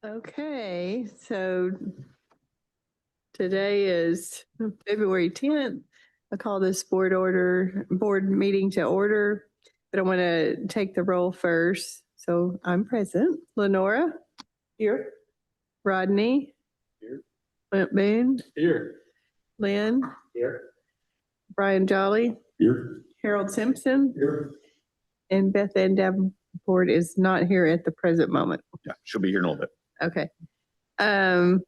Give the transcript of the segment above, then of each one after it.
Okay, so today is February 10th. I call this board meeting to order, but I want to take the roll first. So I'm present. Lenora? Here. Rodney? Here. Clint Boone? Here. Lynn? Here. Brian Jolly? Here. Harold Simpson? Here. And Beth Ann Davenport is not here at the present moment. Yeah, she'll be here in a little bit. Okay. So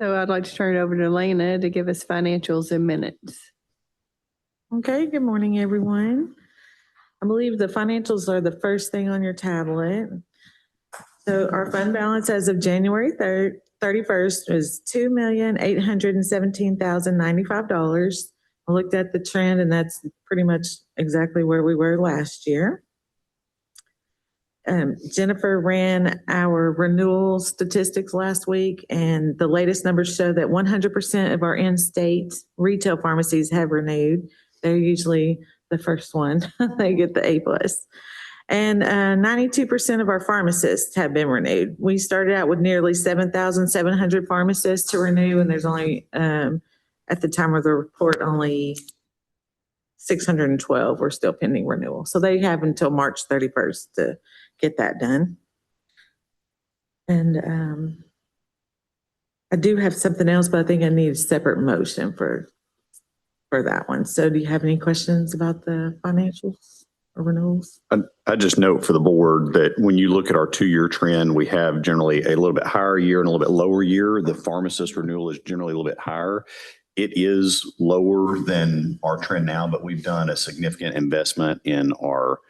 I'd like to turn it over to Lena to give us financials and minutes. Okay, good morning, everyone. I believe the financials are the first thing on your tablet. So our fund balance as of January 31st is $2,817,095. I looked at the trend and that's pretty much exactly where we were last year. Jennifer ran our renewal statistics last week, and the latest numbers show that 100% of our in-state retail pharmacies have renewed. They're usually the first one. They get the A+. And 92% of our pharmacists have been renewed. We started out with nearly 7,700 pharmacists to renew, and there's only, at the time of the report, only 612 were still pending renewal. So they have until March 31st to get that done. And I do have something else, but I think I need a separate motion for that one. So do you have any questions about the financials or renewals? I just note for the board that when you look at our 2-year trend, we have generally a little bit higher year and a little bit lower year. The pharmacist renewal is generally a little bit higher. It is lower than our trend now, but we've done a significant investment in our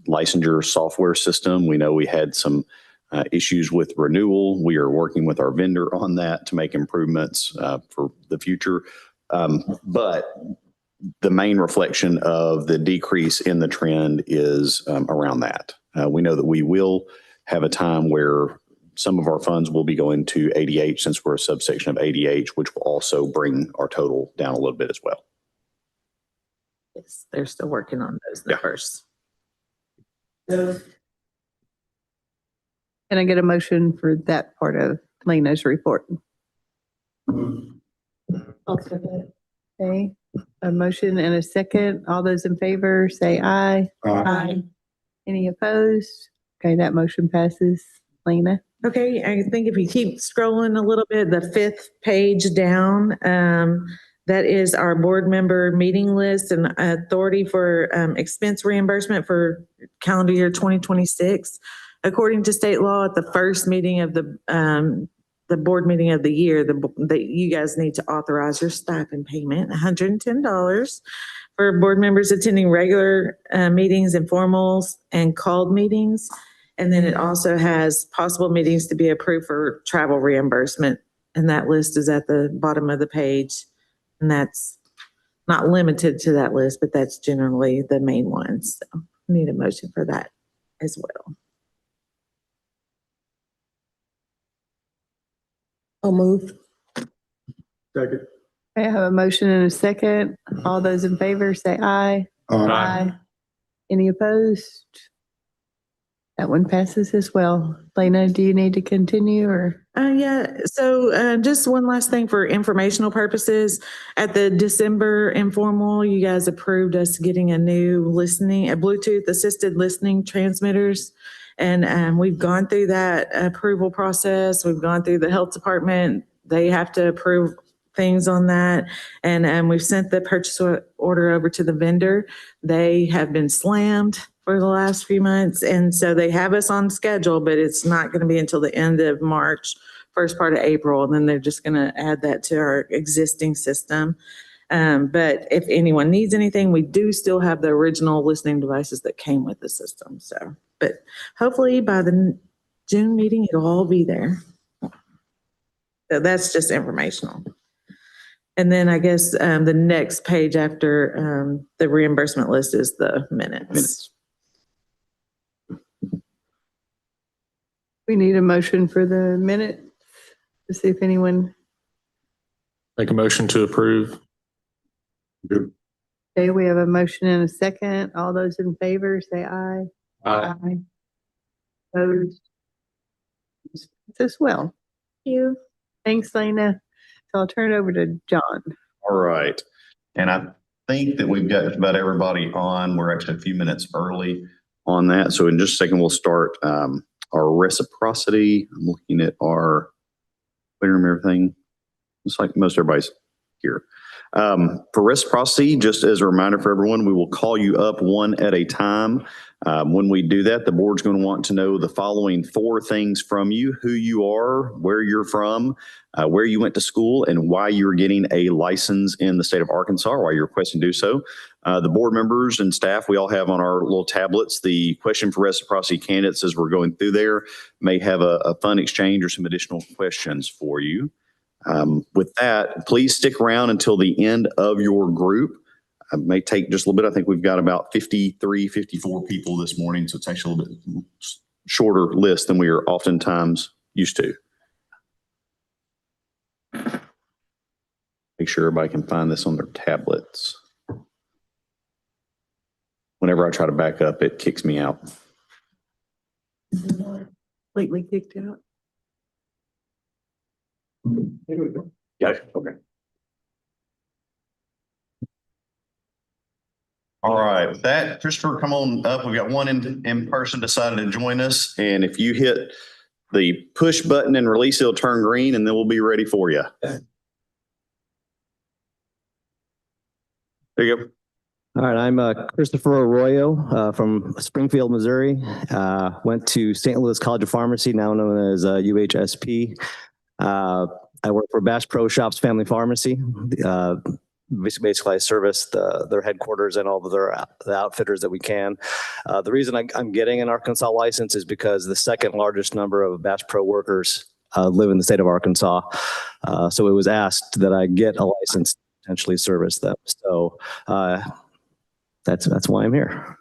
licensure software system. We know we had some issues with renewal. We are working with our vendor on that to make improvements for the future. But the main reflection of the decrease in the trend is around that. We know that we will have a time where some of our funds will be going to ADH since we're a subsection of ADH, which will also bring our total down a little bit as well. Yes, they're still working on those numbers. Can I get a motion for that part of Lena's report? Okay, a motion and a second. All those in favor say aye. Aye. Any opposed? Okay, that motion passes. Lena? Okay, I think if you keep scrolling a little bit, the 5th page down, that is our board member meeting list and authority for expense reimbursement for calendar year 2026. According to state law, at the first meeting of the board meeting of the year, that you guys need to authorize your stipend payment, $110 for board members attending regular meetings, informals, and called meetings. And then it also has possible meetings to be approved for travel reimbursement. And that list is at the bottom of the page. And that's not limited to that list, but that's generally the main ones. So I need a motion for that as well. I'll move. Second. I have a motion and a second. All those in favor say aye. Aye. Any opposed? That one passes as well. Lena, do you need to continue or? Yeah, so just one last thing for informational purposes. At the December informal, you guys approved us getting a Bluetooth assisted listening transmitters. And we've gone through that approval process. We've gone through the health department. They have to approve things on that. And we've sent the purchase order over to the vendor. They have been slammed for the last few months. And so they have us on schedule, but it's not going to be until the end of March, first part of April. And then they're just going to add that to our existing system. But if anyone needs anything, we do still have the original listening devices that came with the system. So, but hopefully by the June meeting, it'll all be there. So that's just informational. And then I guess the next page after the reimbursement list is the minutes. We need a motion for the minute to see if anyone. Make a motion to approve. Okay, we have a motion and a second. All those in favor say aye. Aye. Opposed? as well. You. Thanks, Lena. So I'll turn it over to John. All right. And I think that we've got just about everybody on. We're actually a few minutes early on that. So in just a second, we'll start our reciprocity. I'm looking at our clear and everything. It's like most everybody's here. For reciprocity, just as a reminder for everyone, we will call you up one at a time. When we do that, the board's going to want to know the following 4 things from you: who you are, where you're from, where you went to school, and why you're getting a license in the state of Arkansas, or why you're requesting to do so. The board members and staff, we all have on our little tablets the question for reciprocity candidates as we're going through there. May have a fun exchange or some additional questions for you. With that, please stick around until the end of your group. It may take just a little bit. I think we've got about 53, 54 people this morning, so it's actually a little bit shorter list than we are oftentimes used to. Make sure everybody can find this on their tablets. Whenever I try to back up, it kicks me out. Completely kicked out. Yeah, okay. All right, with that, Christopher, come on up. We've got one in person decided to join us. And if you hit the push button and release, it'll turn green and then we'll be ready for you. There you go. All right, I'm Christopher Arroyo from Springfield, Missouri. Went to St. Louis College of Pharmacy, now known as UHSP. I work for Bass Pro Shops Family Pharmacy. Basically, I service their headquarters and all of the outfitters that we can. The reason I'm getting an Arkansas license is because the second largest number of Bass Pro workers live in the state of Arkansas. So it was asked that I get a license to potentially service them. So that's why I'm here.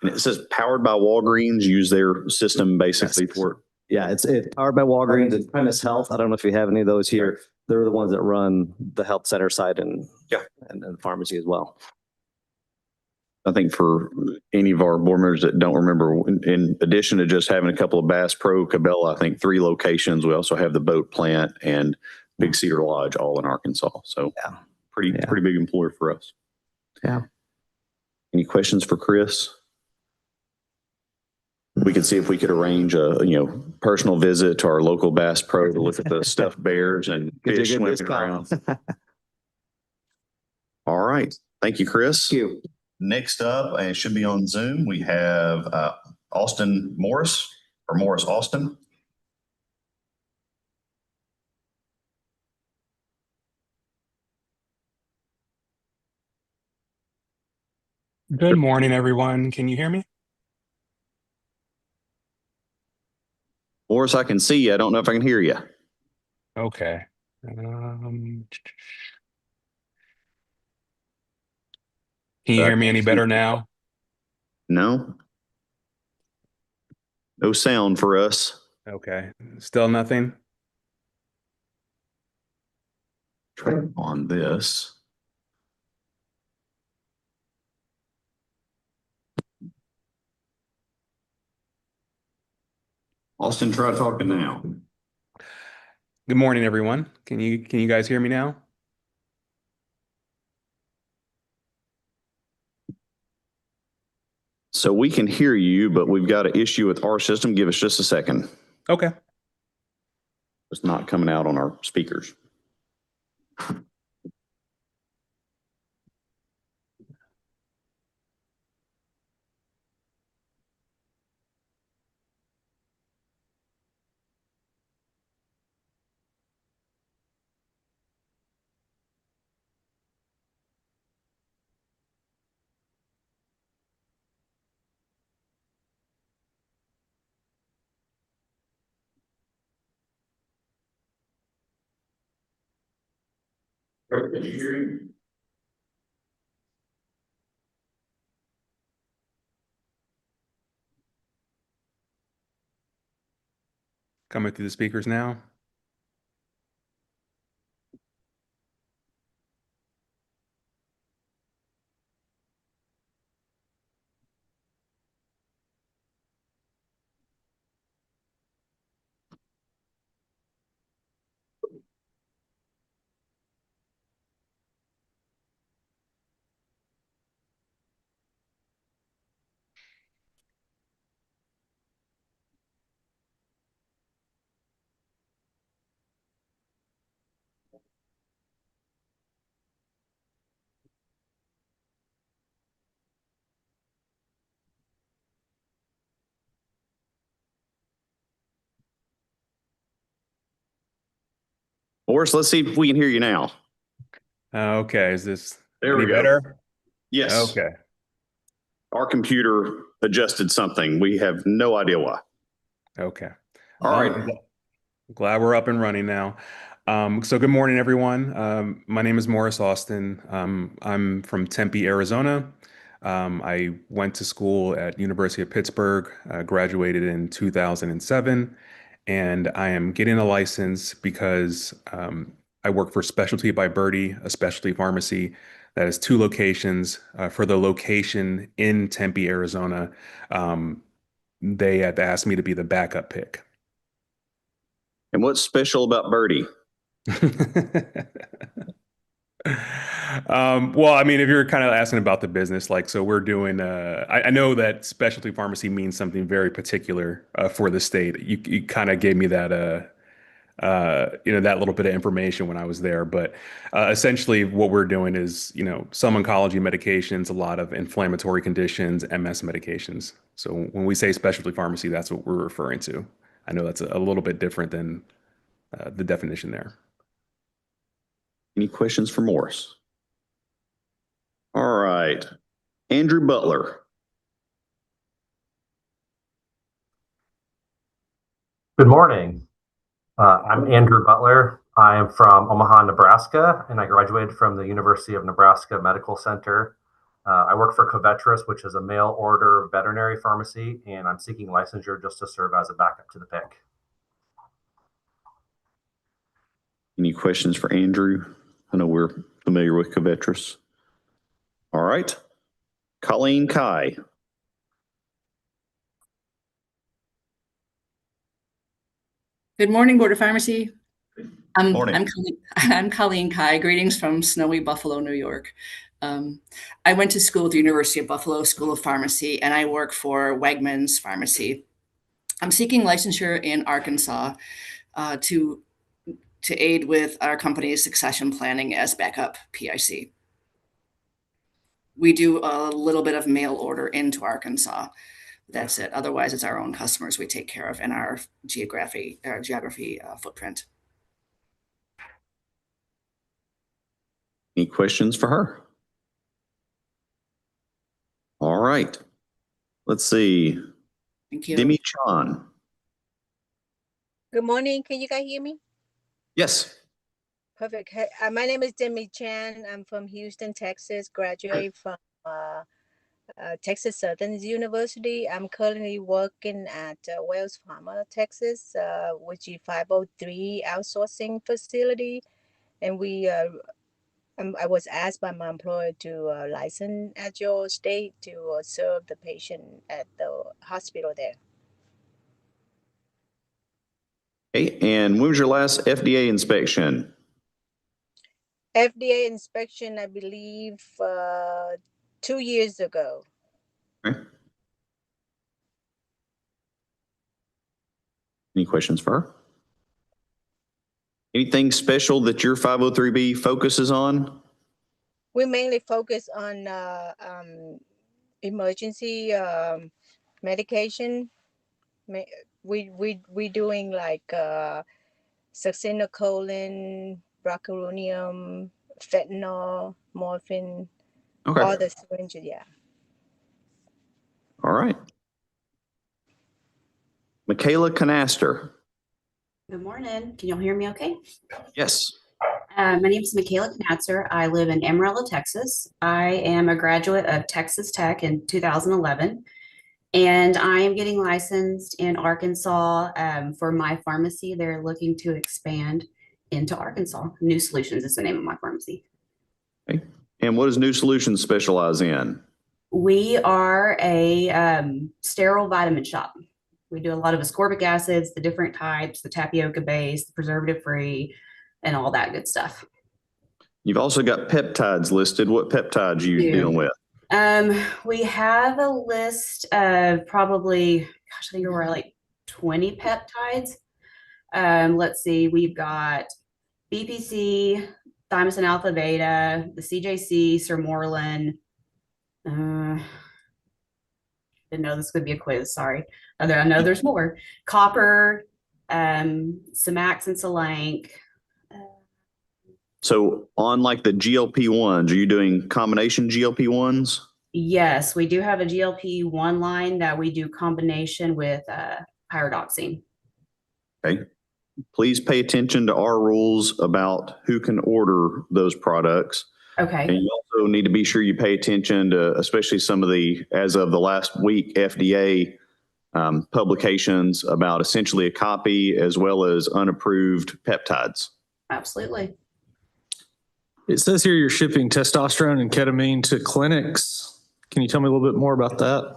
And it says powered by Walgreens, use their system basically for. Yeah, it's powered by Walgreens and Premise Health. I don't know if you have any of those here. They're the ones that run the health center side and the pharmacy as well. I think for any of our board members that don't remember, in addition to just having a couple of Bass Pro, Cabela, I think 3 locations. We also have the boat plant and Big Cedar Lodge, all in Arkansas. So pretty big employer for us. Yeah. Any questions for Chris? We could see if we could arrange a personal visit to our local Bass Pro to look at the stuffed bears and fish swimming around. All right. Thank you, Chris. Thank you. Next up, and it should be on Zoom, we have Austin Morris, or Morris Austin. Good morning, everyone. Can you hear me? Morris, I can see you. I don't know if I can hear you. Okay. Can you hear me any better now? No? No sound for us. Okay. Still nothing? Try on this. Austin, try talking now. Good morning, everyone. Can you guys hear me now? So we can hear you, but we've got an issue with our system. Give us just a second. Okay. It's not coming out on our speakers. Can you hear me? Coming through the speakers now. Morris, let's see if we can hear you now. Okay, is this There we any go. better? Yes. Okay, Our computer adjusted something. We have no idea why. okay. All right. Glad we're up and running now. So good morning, everyone. My name is Morris Austin. I'm from Tempe, Arizona. I went to school at University of Pittsburgh, graduated in 2007, and I am getting a license because I work for Specialty by Birdie, a specialty pharmacy that has 2 locations. For the location in Tempe, Arizona, they have asked me to be the backup pick. And what's special about Birdie? Well, I mean, if you're kind of asking about the business, like, so we're doing, I know that specialty pharmacy means something very particular for the state. You kind of gave me that, that little bit of information when I was there. But essentially, what we're doing is, some oncology medications, a lot of inflammatory conditions, MS medications. So when we say specialty pharmacy, that's what we're referring to. I know that's a little bit different than the definition there. Any questions for Morris? All right. Andrew Butler. Good morning. I'm Andrew Butler. I am from Omaha, Nebraska, and I graduated from the University of Nebraska Medical Center. I work for Covetrus, which is a mail order veterinary pharmacy, and I'm seeking licensure just to serve as a backup to the pick. Any questions for Andrew? I know we're familiar with Covetrus. All right. Colleen Kai. Good morning, Board of Pharmacy. Morning. I'm Colleen Kai. Greetings from snowy Buffalo, New York. I went to school at the University of Buffalo School of Pharmacy, and I work for Wegmans Pharmacy. I'm seeking licensure in Arkansas to aid with our company's succession planning as backup PIC. We do a little bit of mail order into Arkansas. That's it. Otherwise, it's our own customers we take care of in our geography footprint. Any questions for her? All right. Let's see. Thank you. Demi Chan. Good morning. Can you guys hear me? Yes. Perfect. Hey, my name is Demi Chan. I'm from Houston, Texas. Graduated from Texas Southern University. I'm currently working at Wells Farmer, Texas, which is 503 outsourcing facility. And I was asked by my employer to license at your state to serve the patient at the hospital there. Okay. And when was your last FDA inspection? FDA inspection, I believe, 2 years ago. Okay. Any questions for her? Anything special that your 503B focuses on? We mainly focus on emergency medication. We doing like succinylcholine, broccolinium, fentanyl, morphine, Okay. all the syringes. Yeah. All right. Michaela Canaster. Good morning. Can y'all hear me okay? Yes. My name is Michaela Knatzer. I live in Amarillo, Texas. I am a graduate of Texas Tech in 2011, and I am getting licensed in Arkansas for my pharmacy. They're looking to expand into Arkansas. New Solutions is the name of my pharmacy. Okay. And what does New Solutions specialize in? We are a sterile vitamin shop. We do a lot of ascorbic acids, the different types, the tapioca base, the preservative free, and all that good stuff. You've also got peptides listed. What peptides are you dealing with? We have a list of probably, gosh, I think we're like 20 peptides. Let's see, we've got BPC, thymosin alpha beta, the CJC, sermorelin. Didn't know this could be a quiz, sorry. I know there's more. Copper, Samax and Solank. So on like the GLP-1s, are you doing combination GLP-1s? Yes, we do have a GLP-1 line that we do combination with pyridoxine. Okay. Please pay attention to our rules about who can order those products. And Okay. you also need to be sure you pay attention to, especially some of the, as of the last week, FDA publications about essentially a copy as well as unapproved peptides. Absolutely. It says here you're shipping testosterone and ketamine to clinics. Can you tell me a little bit more about that?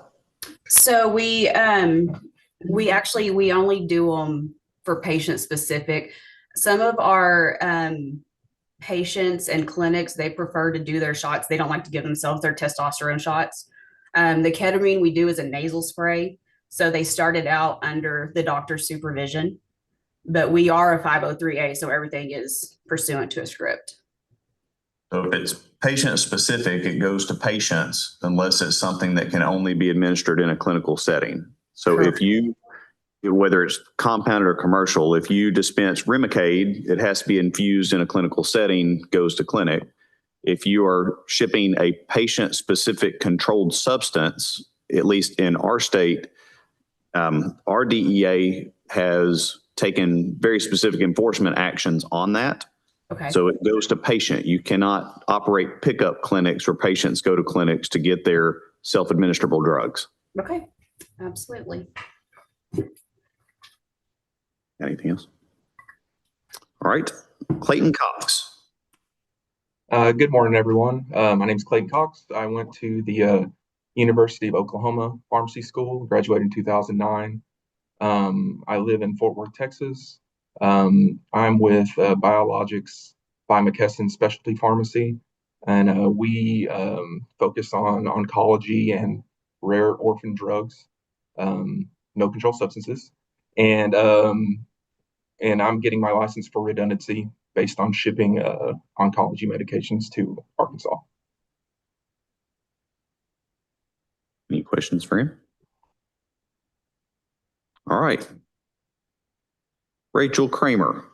So we only do them for patient specific. Some of our patients and clinics, they prefer to do their shots. They don't like to give themselves their testosterone shots. The ketamine we do is a nasal spray. So they started out under the doctor's supervision, but we are a 503A, so everything is pursuant to a script. So if it's patient specific, it goes to patients unless it's something that can only be administered in a clinical setting. So if you, whether it's compounded or commercial, if you dispense Remicade, it has to be infused in a clinical setting, goes to clinic. If you are shipping a patient specific controlled substance, at least in our state, our DEA has taken very specific enforcement actions on that. Okay. So it goes to patient. You cannot operate pickup clinics where patients go to clinics to get their self-administrable drugs. Okay. Absolutely. Anything else? All right. Clayton Cox. Good morning, everyone. My name is Clayton Cox. I went to the University of Oklahoma Pharmacy School, graduated in 2009. I live in Fort Worth, Texas. I'm with Biologics by McKesson Specialty Pharmacy, and we focus on oncology and rare orphan drugs, no controlled substances, and I'm getting my license for redundancy based on shipping oncology medications to Arkansas. Any questions for him? All right. Rachel Kramer.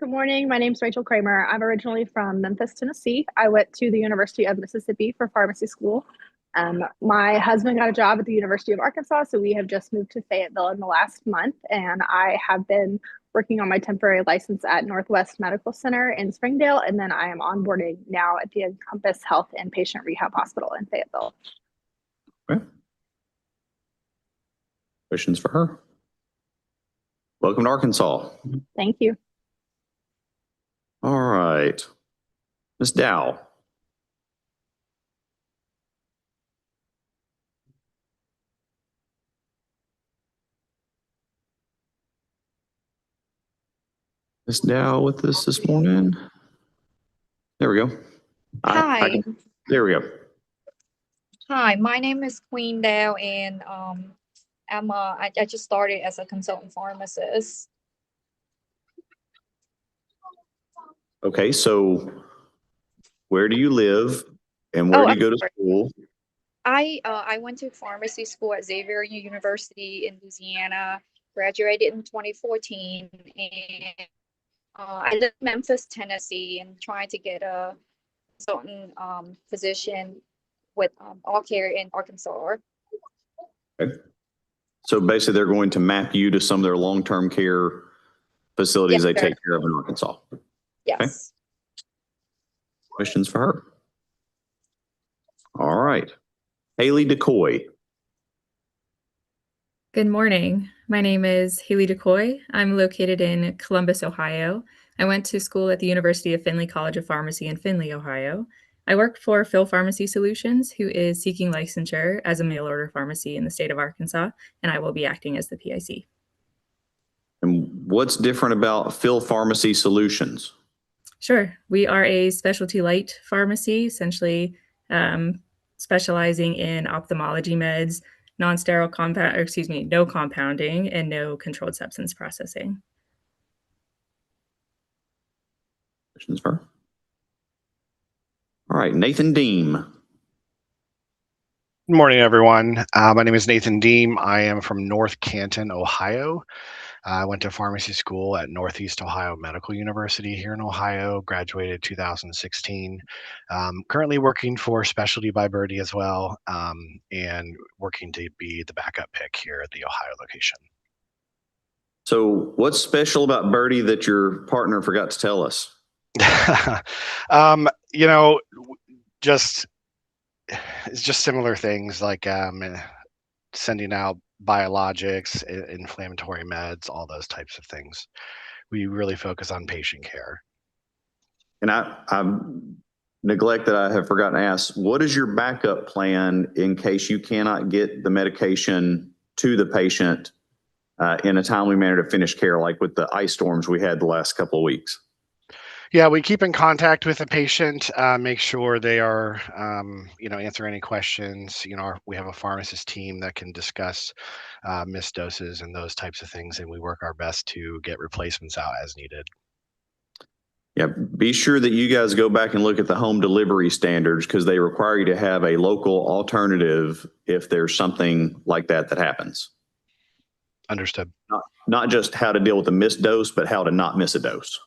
Good morning. My name is Rachel Kramer. I'm originally from Memphis, Tennessee. I went to the University of Mississippi for pharmacy school. My husband got a job at the University of Arkansas, so we have just moved to Fayetteville in the last month, and I have been working on my temporary license at Northwest Medical Center in Springdale, and then I am onboarding now at the Encompass Health and Patient Rehab Hospital in Fayetteville. Okay. Questions for her? Welcome to Arkansas. Thank you. All right. Ms. Dow. Ms. Dow with us this morning. There we go. Hi. There we go. Hi, my name is Queen Dow, and I just started as a consultant pharmacist. Okay, so where do you live and where do you go to school? I went to pharmacy school at Xavier University in Louisiana, graduated in 2014, and I live in Memphis, Tennessee, and trying to get a consultant position with All Care in Arkansas. Okay. So basically they're going to map you to some of their long-term care facilities they take care of in Arkansas. Yes. Okay. Questions for her? All right. Haley DeCoy. Good morning. My name is Haley DeCoy. I'm located in Columbus, Ohio. I went to school at the University of Findlay College of Pharmacy in Findlay, Ohio. I work for Phil Pharmacy Solutions, who is seeking licensure as a mail order pharmacy in the state of Arkansas, and I will be acting as the PIC. And what's different about Phil Pharmacy Solutions? Sure. We are a specialty light pharmacy, essentially specializing in ophthalmology meds, non-sterile compound, or excuse me, no compounding and no controlled substance processing. Questions for her? All right, Nathan Deem. Good morning, everyone. My name is Nathan Deem. I am from North Canton, Ohio. I went to pharmacy school at Northeast Ohio Medical University here in Ohio, graduated 2016. Currently working for Specialty by Birdie as well, and working to be the backup pick here at the Ohio location. So what's special about Birdie that your partner forgot to tell us? You know, just it's just similar things like sending out biologics, inflammatory meds, all those types of things. We really focus on patient care. And I neglect that I have forgotten to ask, what is your backup plan in case you cannot get the medication to the patient in a timely manner to finish care, like with the ice storms we had the last couple of weeks? Yeah, we keep in contact with the patient, make sure they are, answer any questions. We have a pharmacist team that can discuss missed doses and those types of things, and we work our best to get replacements out as needed. Yeah, be sure that you guys go back and look at the home delivery standards because they require you to have a local alternative if there's something like that happens. Understood. Not just how to deal with a missed dose, but how to not miss a dose.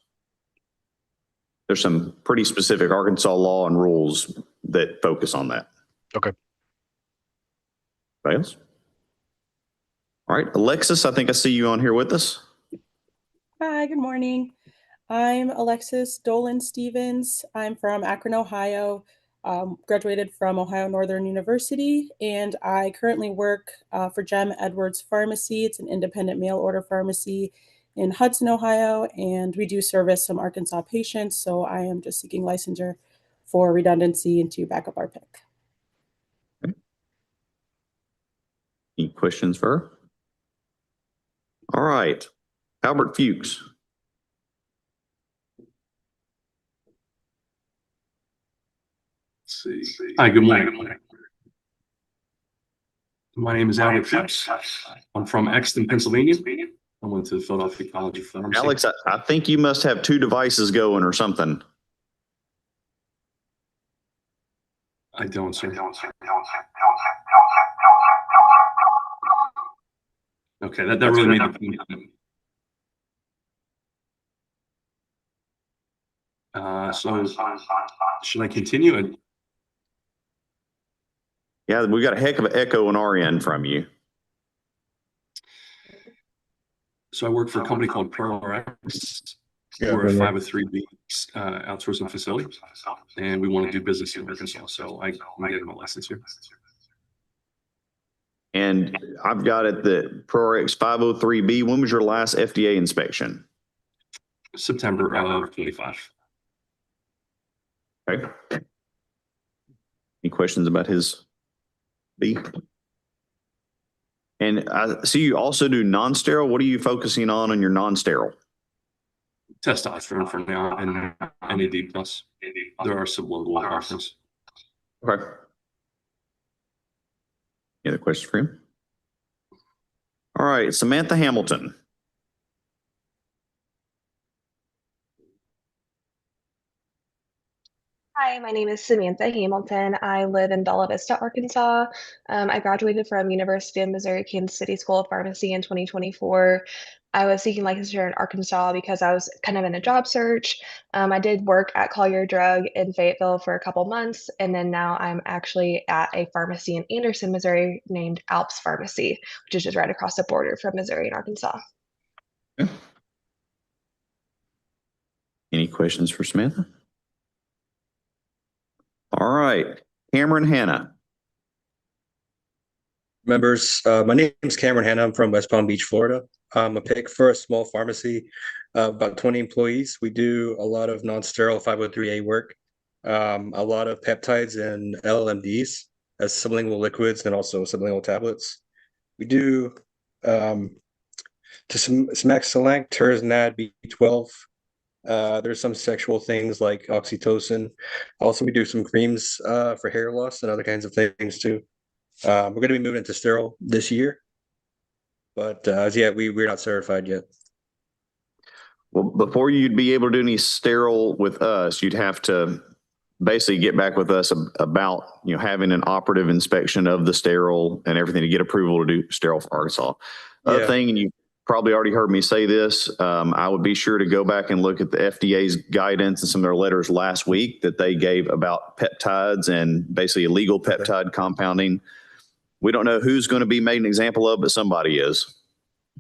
There's some pretty specific Arkansas law and rules that focus on that. Okay. Anybody else? All right, Alexis, I think I see you on here with us. Hi, good morning. I'm Alexis Dolan Stevens. I'm from Akron, Ohio. Graduated from Ohio Northern University, and I currently work for Gem Edwards Pharmacy. It's an independent mail order pharmacy in Hudson, Ohio, and we do service some Arkansas patients. So I am just seeking licensure for redundancy and to back up our pick. Okay. Any questions for her? All right, Albert Fuchs. Hi, good morning. My name is Albert Fuchs. I'm from Exton, Pennsylvania. I went to the Philadelphia College of Pharmacy. Alex, I think you must have two devices going or something. I don't, sir. Okay, that really made the point. So should I continue? Yeah, we got a heck of an echo on our end from you. So I work for a company called ProRx. We're a 503B outsourcing facility, and we want to do business in Arkansas. So I'm getting my license here. And I've got it that ProRx 503B. When was your last FDA inspection? September of 25. Okay. Any questions about his B? And I see you also do non-sterile. What are you focusing on your non-sterile? Testosterone for now and NAD plus. There are sublingual options. Okay. Any other questions for him? All right, Samantha Hamilton. Hi, my name is Samantha Hamilton. I live in Bella Vista, Arkansas. I graduated from University of Missouri Kansas City School of Pharmacy in 2024. I was seeking licensure in Arkansas because I was kind of in a job search. I did work at Collier Drug in Fayetteville for a couple months, and then now I'm actually at a pharmacy in Anderson, Missouri named Alps Pharmacy, which is just right across the border from Missouri and Arkansas. Okay. Any questions for Samantha? All right, Cameron Hanna. Members, my name is Cameron Hanna. I'm from West Palm Beach, Florida. I'm a pick for a small pharmacy, about 20 employees. We do a lot of non-sterile 503A work, a lot of peptides and LMDs as sublingual liquids and also sublingual tablets. We do Semaxilin, Terzinad, B12. There's some sexual things like oxytocin. Also, we do some creams for hair loss and other kinds of things too. We're going to be moving into sterile this year, but we're not certified yet. Well, before you'd be able to do any sterile with us, you'd have to basically get back with us about having an operative inspection of the sterile and everything to get approval to do sterile for Arkansas. Other thing, and you probably already heard me say this. I would be sure to go back and look at the FDA's guidance and some of their letters last week that they gave about peptides and basically illegal peptide compounding. We don't know who's going to be made an example of, but somebody is.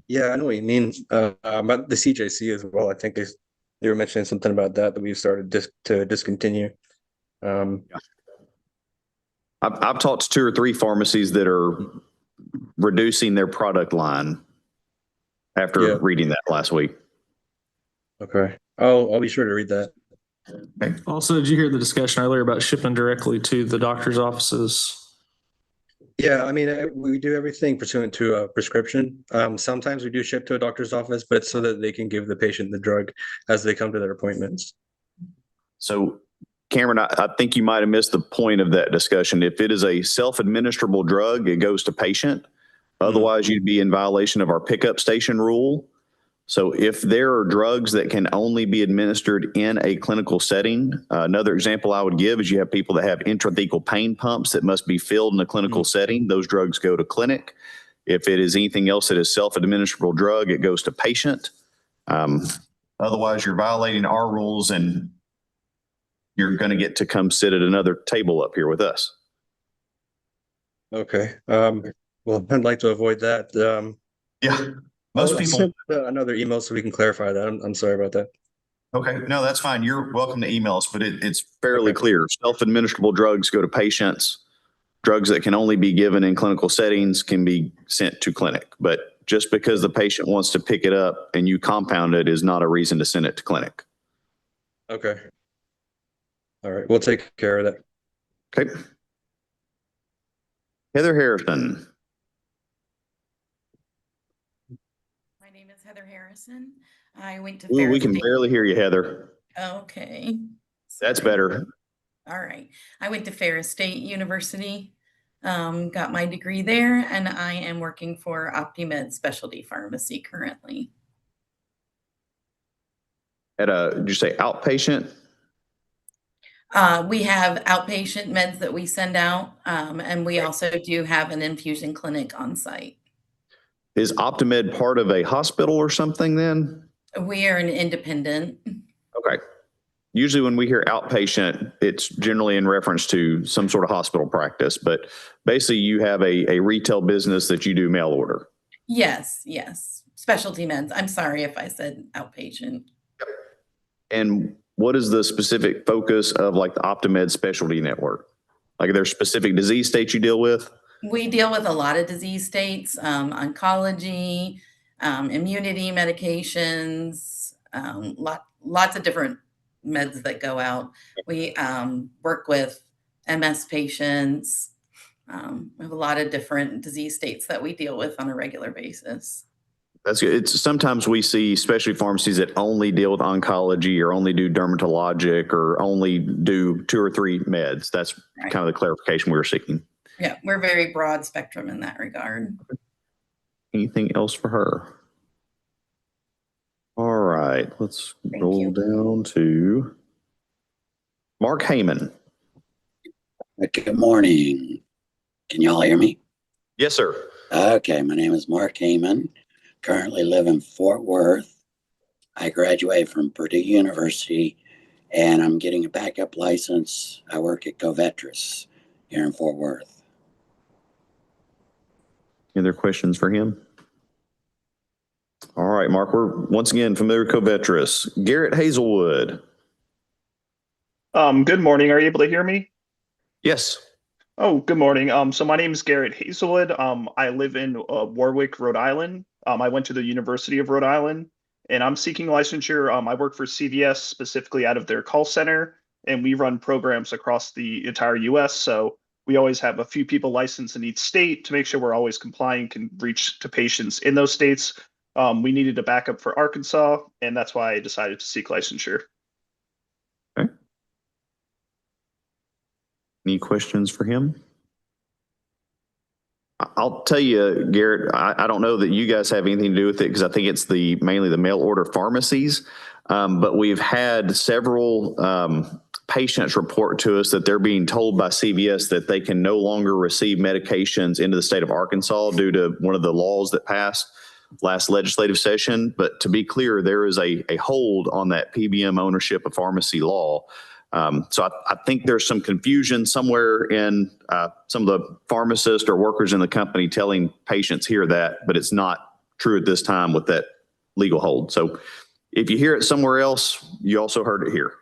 Yeah, I know what you mean. About the CJC as well. I think they were mentioning something about that we've started to discontinue. I've talked to 2 or 3 pharmacies that are reducing their product line after reading that last week. Okay. I'll be sure to read that. Also, did you hear the discussion earlier about shipping directly to the doctor's offices? Yeah, I mean, we do everything pursuant to a prescription. Sometimes we do ship to a doctor's office, but it's so that they can give the patient the drug as they come to their appointments. So, Cameron, I think you might have missed the point of that discussion. If it is a self-administrable drug, it goes to patient. Otherwise, you'd be in violation of our pickup station rule. So if there are drugs that can only be administered in a clinical setting, another example I would give is you have people that have intrathecal pain pumps that must be filled in a clinical setting. Those drugs go to clinic. If it is anything else that is self-administrable drug, it goes to patient. Otherwise, you're violating our rules and you're going to get to come sit at another table up here with us. Okay. Well, I'd like to avoid that. Yeah. Most people send another email so we can clarify that. I'm sorry about that. Okay, no, that's fine. You're welcome to email us, but it's fairly clear. Self-administrable drugs go to patients. Drugs that can only be given in clinical settings can be sent to clinic. But just because the patient wants to pick it up and you compound it is not a reason to send it to clinic. Okay. All right, we'll take care of that. Okay. Heather Harrison. My name is Heather Harrison. I went to Ooh, we Ferris can State. barely hear you, Heather. Okay. That's better. All right. I went to Ferris State University, got my degree there, and I am working for OptiMed Specialty Pharmacy currently. Did you say outpatient? We have outpatient meds that we send out, and we also do have an infusion clinic on site. Is OptiMed part of a hospital or something then? We are an independent. Okay. Usually when we hear outpatient, it's generally in reference to some sort of hospital practice, but basically you have a retail business that you do mail order. Yes, yes. Specialty meds. I'm sorry if I said outpatient. And what is the specific focus of like the OptiMed specialty network? Like are there specific disease states you deal with? We deal with a lot of disease states, oncology, immunity medications, lots of different meds that go out. We work with MS patients. We have a lot of different disease states that we deal with on a regular basis. That's good. It's sometimes we see specialty pharmacies that only deal with oncology or only do dermatologic or only do 2 or 3 meds. That's kind of the clarification we were seeking. Yeah, we're very broad spectrum in that regard. Anything else for her? All right, let's roll down to Mark Heyman. Good morning. Can y'all hear me? Yes, sir. Okay, my name is Mark Heyman. Currently live in Fort Worth. I graduated from Purdue University and I'm getting a backup license. I work at Covetrus here in Fort Worth. Any other questions for him? All right, Mark, we're once again familiar with Covetrus. Garrett Hazelwood. Good morning. Are you able to hear me? Yes. Oh, good morning. So my name is Garrett Hazelwood. I live in Warwick, Rhode Island. I went to the University of Rhode Island, and I'm seeking licensure. I work for CVS, specifically out of their call center, and we run programs across the entire U.S. So we always have a few people licensed in each state to make sure we're always compliant, can reach to patients in those states. We needed a backup for Arkansas, and that's why I decided to seek licensure. Okay. Any questions for him? I'll tell you, Garrett, I don't know that you guys have anything to do with it because I think it's mainly the mail order pharmacies. But we've had several patients report to us that they're being told by CVS that they can no longer receive medications into the state of Arkansas due to one of the laws that passed last legislative session. But to be clear, there is a hold on that PBM ownership of pharmacy law. So I think there's some confusion somewhere in some of the pharmacists or workers in the company telling patients here that, but it's not true at this time with that legal hold. So if you hear it somewhere else, you also heard it here.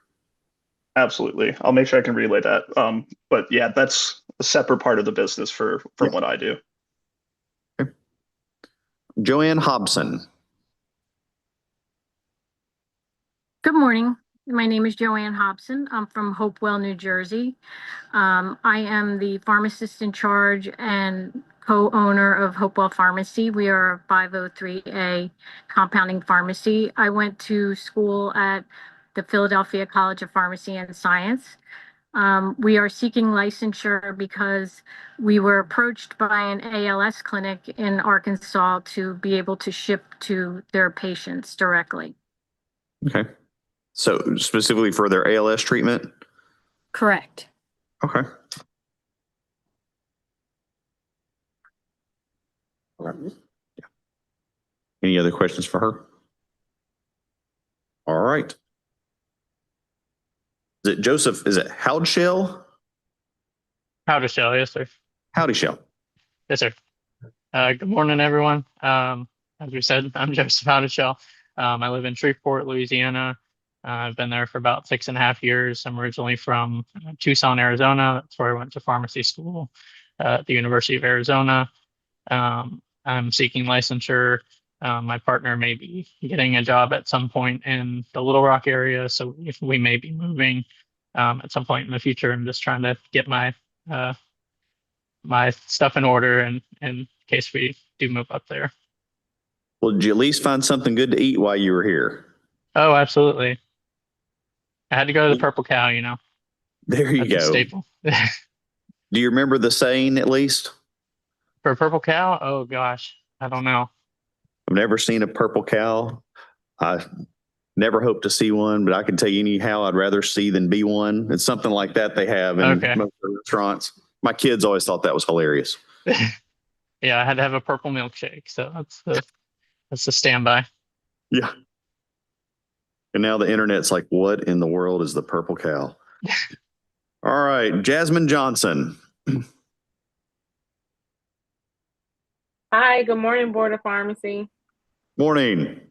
Absolutely. I'll make sure I can relay that. But yeah, that's a separate part of the business from what I do. Okay. Joanne Hobson. Good morning. My name is Joanne Hobson. I'm from Hopewell, New Jersey. I am the pharmacist in charge and co-owner of Hopewell Pharmacy. We are a 503A compounding pharmacy. I went to school at the Philadelphia College of Pharmacy and Science. We are seeking licensure because we were approached by an ALS clinic in Arkansas to be able to ship to their patients directly. Okay. So specifically for their ALS treatment? Correct. Okay. Yeah. Any other questions for her? All right. Is it Joseph? Is it Howdshell? Howdishell, yes, sir. Howdyshell. Yes, sir. Good morning, everyone. As we said, I'm Joseph Howdishell. I live in Shreveport, Louisiana. I've been there for about 6.5 years. I'm originally from Tucson, Arizona. That's where I went to pharmacy school at the University of Arizona. I'm seeking licensure. My partner may be getting a job at some point in the Little Rock area, so we may be moving at some point in the future. I'm just trying to get my my stuff in order in case we do move up there. Well, did you at least find something good to eat while you were here? Oh, absolutely. I had to go to the Purple Cow, you know. There you That's a go. staple. Do you remember the saying at least? For Purple Cow? Oh, gosh. I don't know. I've never seen a purple cow. I never hope to see one, but I can tell you anyhow, I'd rather see than be one. It's something like that they have in Okay. most of the restaurants. My kids always thought that was hilarious. Yeah, I had to have a purple milkshake, so that's a standby. Yeah. And now the internet's like, what in the world is the purple cow? All right, Jasmine Johnson. Hi, good morning, Board of Pharmacy. Morning.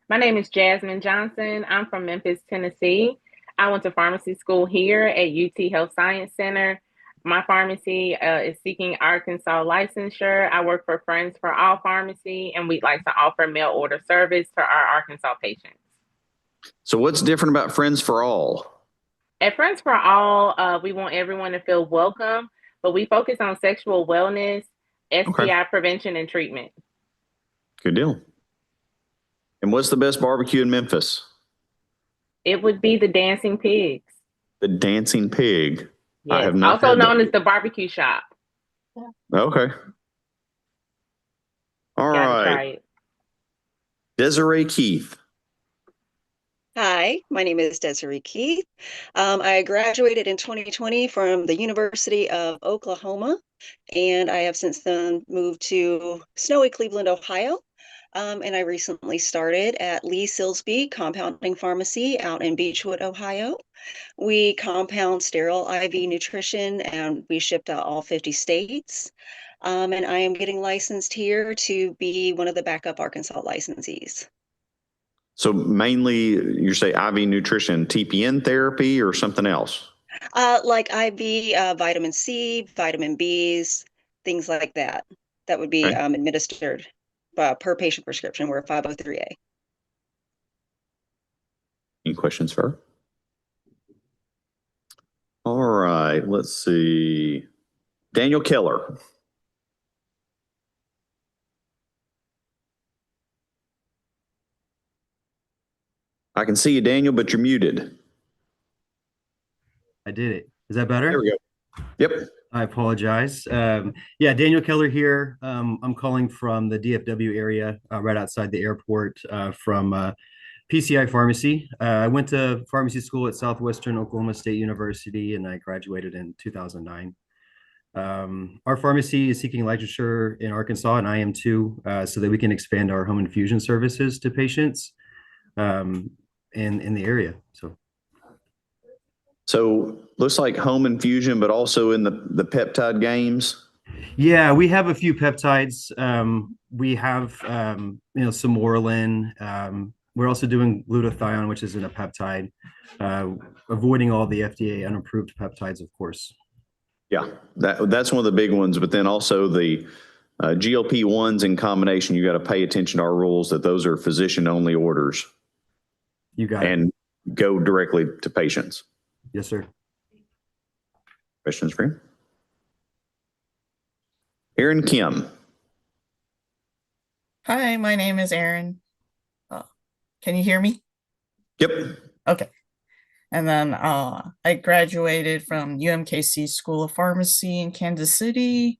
My name is Jasmine Johnson. I'm from Memphis, Tennessee. I went to pharmacy school here at UT Health Science Center. My pharmacy is seeking Arkansas licensure. I work for Friends for All Pharmacy, and we'd like to offer mail order service to our Arkansas patients. So what's different about Friends for All? At Friends for All, we want everyone to feel welcome, but we focus on sexual wellness, STI prevention, and treatment. Good deal. And what's the best barbecue in Memphis? It would be the Dancing Pigs. The Dancing Pig. I Yes, have not also had known that. as the barbecue shop. Okay. All Gotta try right. it. Desiree Keith. Hi, my name is Desiree Keith. I graduated in 2020 from the University of Oklahoma, and I have since then moved to snowy Cleveland, Ohio. And I recently started at Lee Silsby Compounding Pharmacy out in Beechwood, Ohio. We compound sterile IV nutrition, and we ship to all 50 states. And I am getting licensed here to be one of the backup Arkansas licensees. So mainly you say IV nutrition, TPN therapy or something else? Like IV, vitamin C, vitamin Bs, things like that. That would be Okay. administered per patient prescription. We're a 503A. Any questions for her? All right, let's see. Daniel Keller. I can see you, Daniel, but you're muted. I did it. Is that better? There we go. Yep. I apologize. Yeah, Daniel Keller here. I'm calling from the DFW area, right outside the airport, from PCI Pharmacy. I went to pharmacy school at Southwestern Oklahoma State University, and I graduated in 2009. Our pharmacy is seeking licensure in Arkansas, and I am too, so that we can expand our home infusion services to patients in the area. So looks like home infusion, but also in the peptide games. Yeah, we have a few peptides. We have some Morlin. We're also doing glutathione, which is in a peptide, avoiding all the FDA unapproved peptides, of course. Yeah, that's one of the big ones. But then also the GLP-1s in combination, you got to pay attention to our rules that those are physician-only orders. You got it. And go directly to patients. Yes, sir. Questions for you? Aaron Kim. Hi, my name is Aaron. Can you hear me? Yep. Okay. And then I graduated from UMKC School of Pharmacy in Kansas City,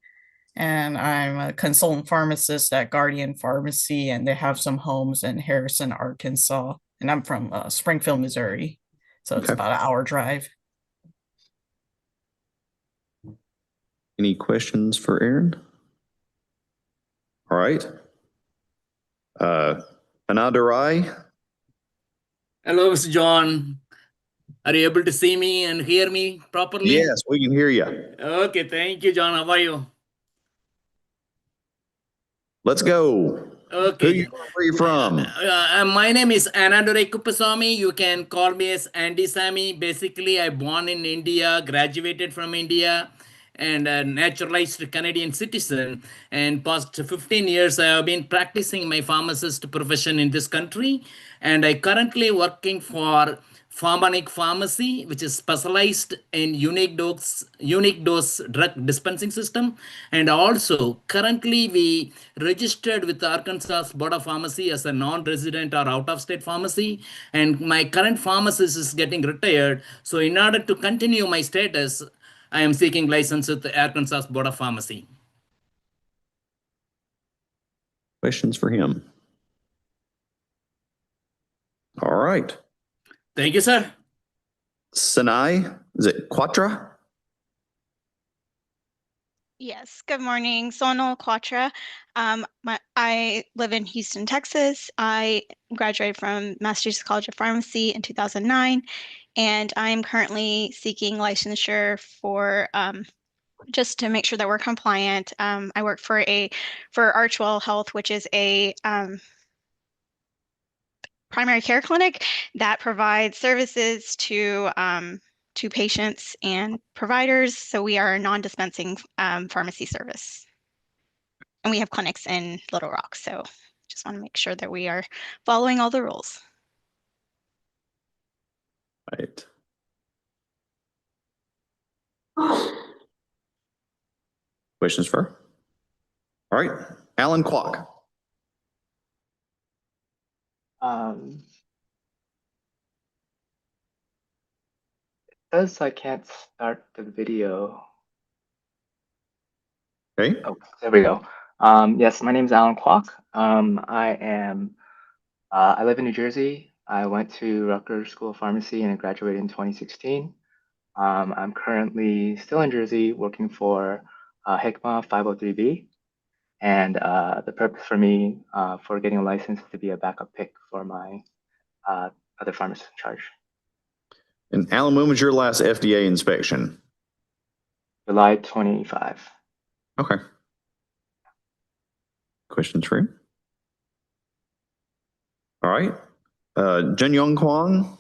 and I'm a consultant pharmacist at Guardian Pharmacy, and they have some homes in Harrison, Arkansas, and I'm from Springfield, Missouri. So it's about an hour drive. Any questions for Aaron? All right. Anadurai. Hello, Mr. John. Are you able to see me and hear me properly? Yes, we can hear you. Okay, thank you, John. How are you? Let's go. Okay. Where are you from? My name is Anadurai Kuppasamy. You can call me as Andy Sammy. Basically, I born in India, graduated from India, and a naturalized Canadian citizen. And past 15 years, I have been practicing my pharmacist profession in this country. And I currently working for Pharmanic Pharmacy, which is specialized in unique dose drug dispensing system. And also currently we registered with the Arkansas Board of Pharmacy as a non-resident or out-of-state pharmacy. And my current pharmacist is getting retired. So in order to continue my status, I am seeking license with the Arkansas Board of Pharmacy. Questions for him? All right. Thank you, sir. Sinai, is it Quatra? Yes, good morning. Sonal Quatra. I live in Houston, Texas. I graduated from Massachusetts College of Pharmacy in 2009, and I'm currently seeking licensure for just to make sure that we're compliant. I work for Archwell Health, which is a primary care clinic that provides services to patients and providers. So we are a non-dispensing pharmacy service. And we have clinics in Little Rock. So just want to make sure that we are following all the rules. Right. Questions for her? All right. Alan Kwok. Says I can't start the video. Okay. Oh, there we go. Yes, my name is Alan Kwok. I live in New Jersey. I went to Rutgers School of Pharmacy and I graduated in 2016. I'm currently still in Jersey working for HICMA 503B. And the purpose for me for getting a license is to be a backup pick for my other pharmacist in charge. And Alan, when was your last FDA inspection? July 25. Okay. Questions for you? All right. Jun Yong Kwang.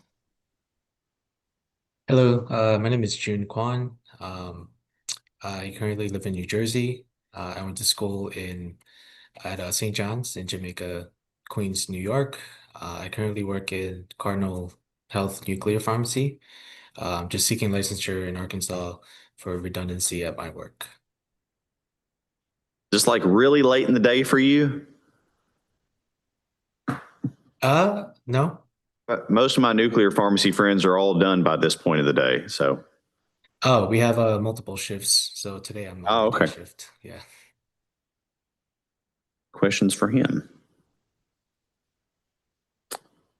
Hello, my name is Jun Kwan. I currently live in New Jersey. I went to school at St. John's in Jamaica, Queens, New York. I currently work in Cardinal Health Nuclear Pharmacy. Just seeking licensure in Arkansas for redundancy at my work. Just like really late in the day for you? No. Most of my nuclear pharmacy friends are all done by this point of the day, so. Oh, we have multiple shifts. So today I'm on the day shift. Yeah. Questions for him?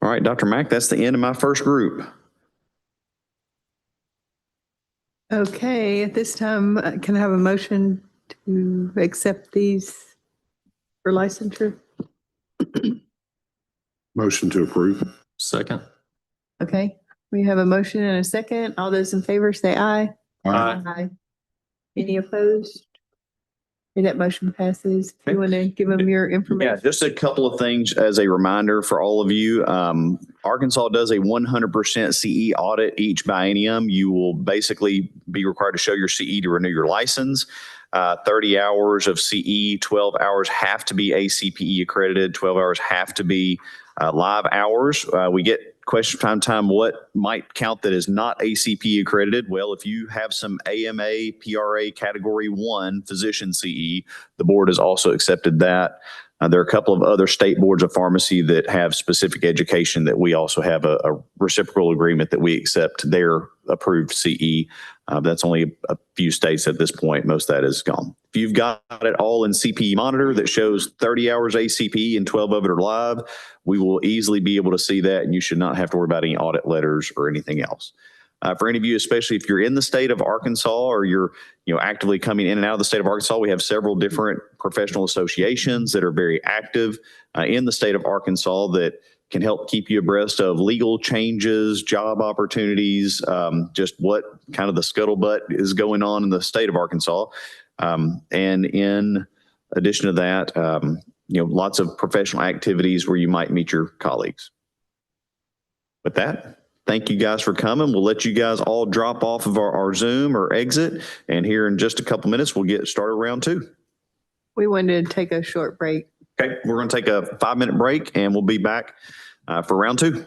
All right, Dr. Mack, that's the end of my first group. Okay, at this time, can I have a motion to accept these for licensure? Motion to approve. Second. Okay, we have a motion and a second. All those in favor say aye. Aye. Any opposed? And that motion passes. If you want to give them your Yeah, information. just a couple of things as a reminder for all of you. Arkansas does a 100% CE audit each biennium. You will basically be required to show your CE to renew your license. 30 hours of CE, 12 hours have to be ACPE accredited, 12 hours have to be live hours. We get question from time to time, what might count that is not ACPE accredited? Well, if you have some AMA, PRA Category 1 physician CE, the board has also accepted that. There are a couple of other state boards of pharmacy that have specific education that we also have a reciprocal agreement that we accept their approved CE. That's only a few states at this point. Most of that is gone. If you've got it all in CPE Monitor that shows 30 hours ACPE and 12 of it are live, we will easily be able to see that, and you should not have to worry about any audit letters or anything else. For any of you, especially if you're in the state of Arkansas or you're actively coming in and out of the state of Arkansas, we have several different professional associations that are very active in the state of Arkansas that can help keep you abreast of legal changes, job opportunities, just what kind of the scuttlebutt is going on in the state of Arkansas. And in addition to that, lots of professional activities where you might meet your colleagues. With that, thank you guys for coming. We'll let you guys all drop off of our Zoom or exit. And here in just a couple minutes, we'll get started round 2. We wanted to take a short break. Okay, we're going to take a 5-minute break and we'll be back for round 2.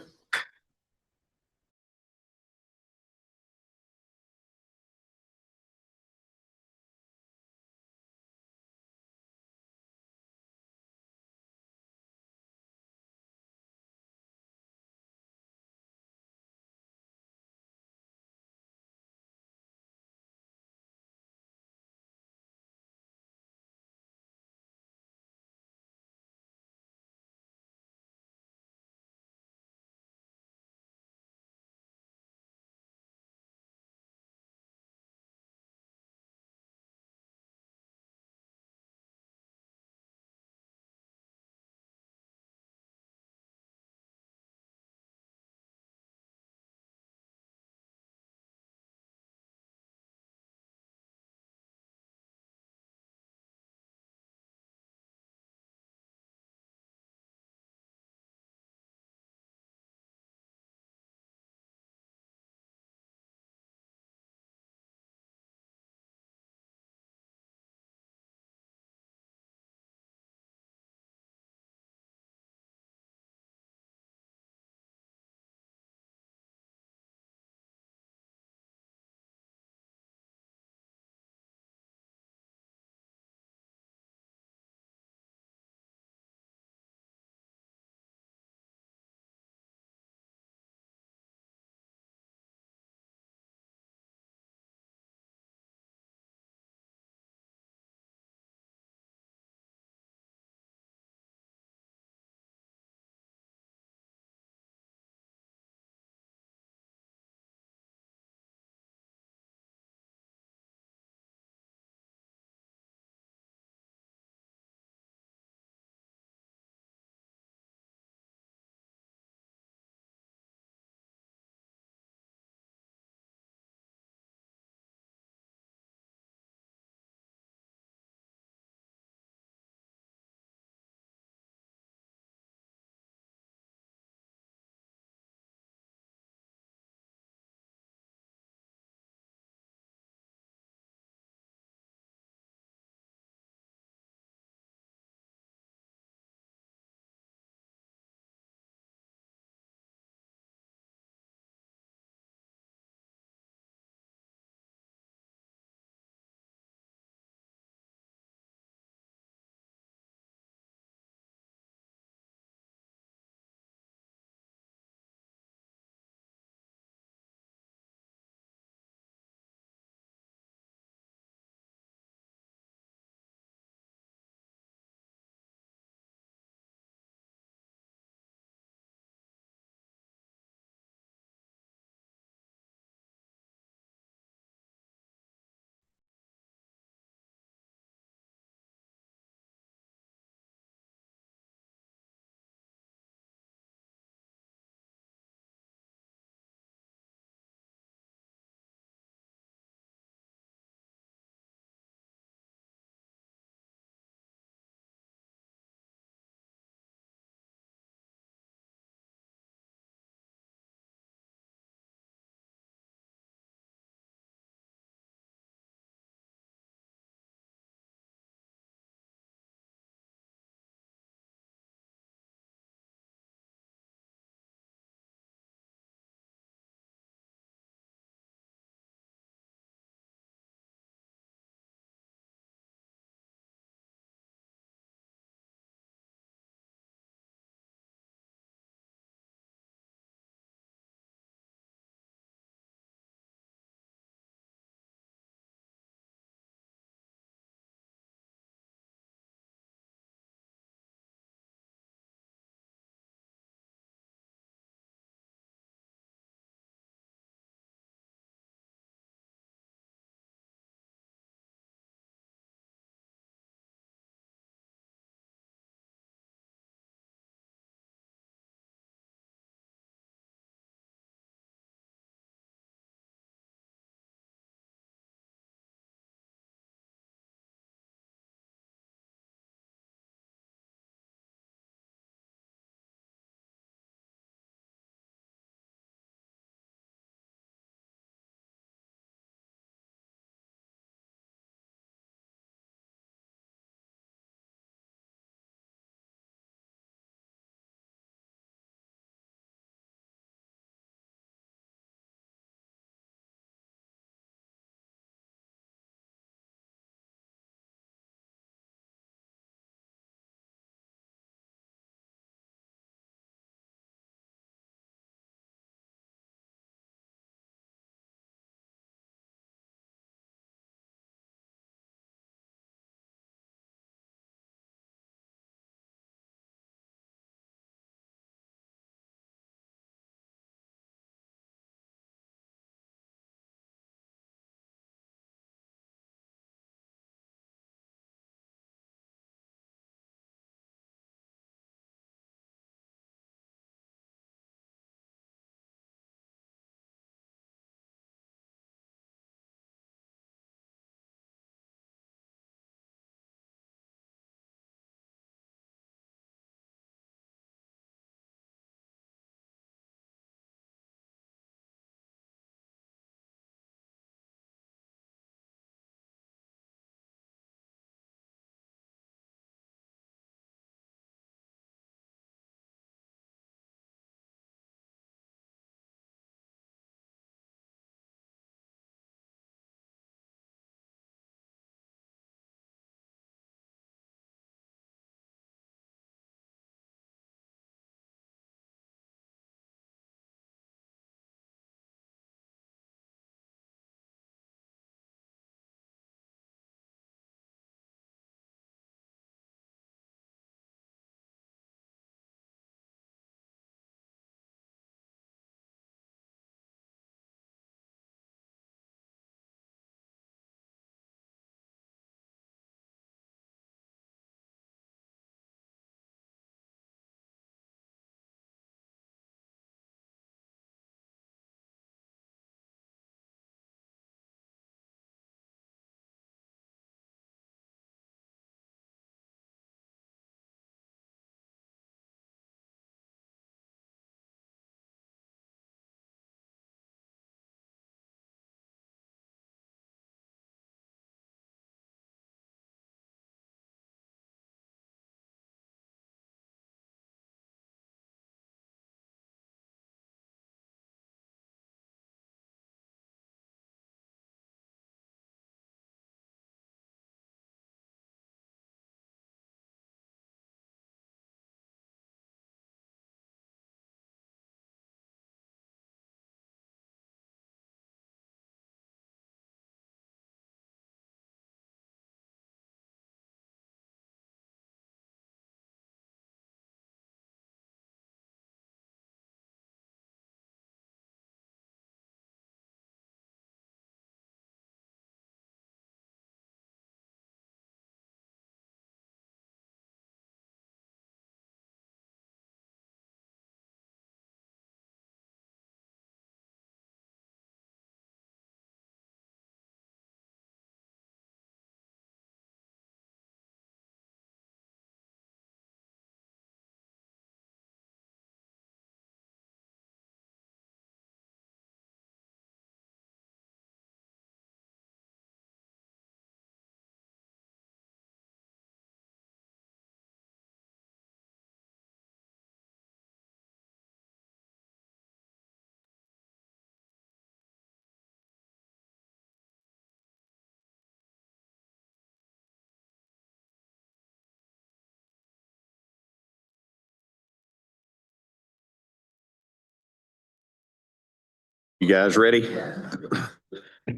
You guys ready?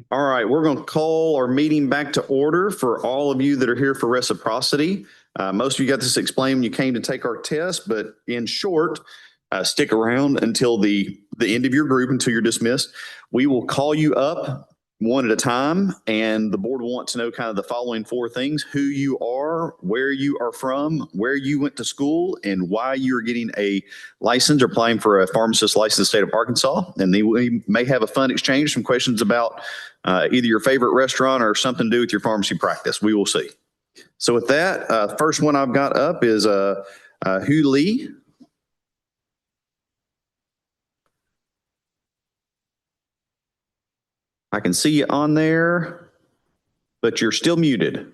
All right, we're going to call our meeting back to order for all of you that are here for reciprocity. Most of you got this explained when you came to take our test, but in short, stick around until the end of your group, until you're dismissed. We will call you up one at a time, and the board will want to know kind of the following 4 things: who you are, where you are from, where you went to school, and why you're getting a license or applying for a pharmacist license in the state of Arkansas. And then we may have a fun exchange, some questions about either your favorite restaurant or something to do with your pharmacy practice. We will see. So with that, first one I've got up is Hu Lee. I can see you on there, but you're still muted.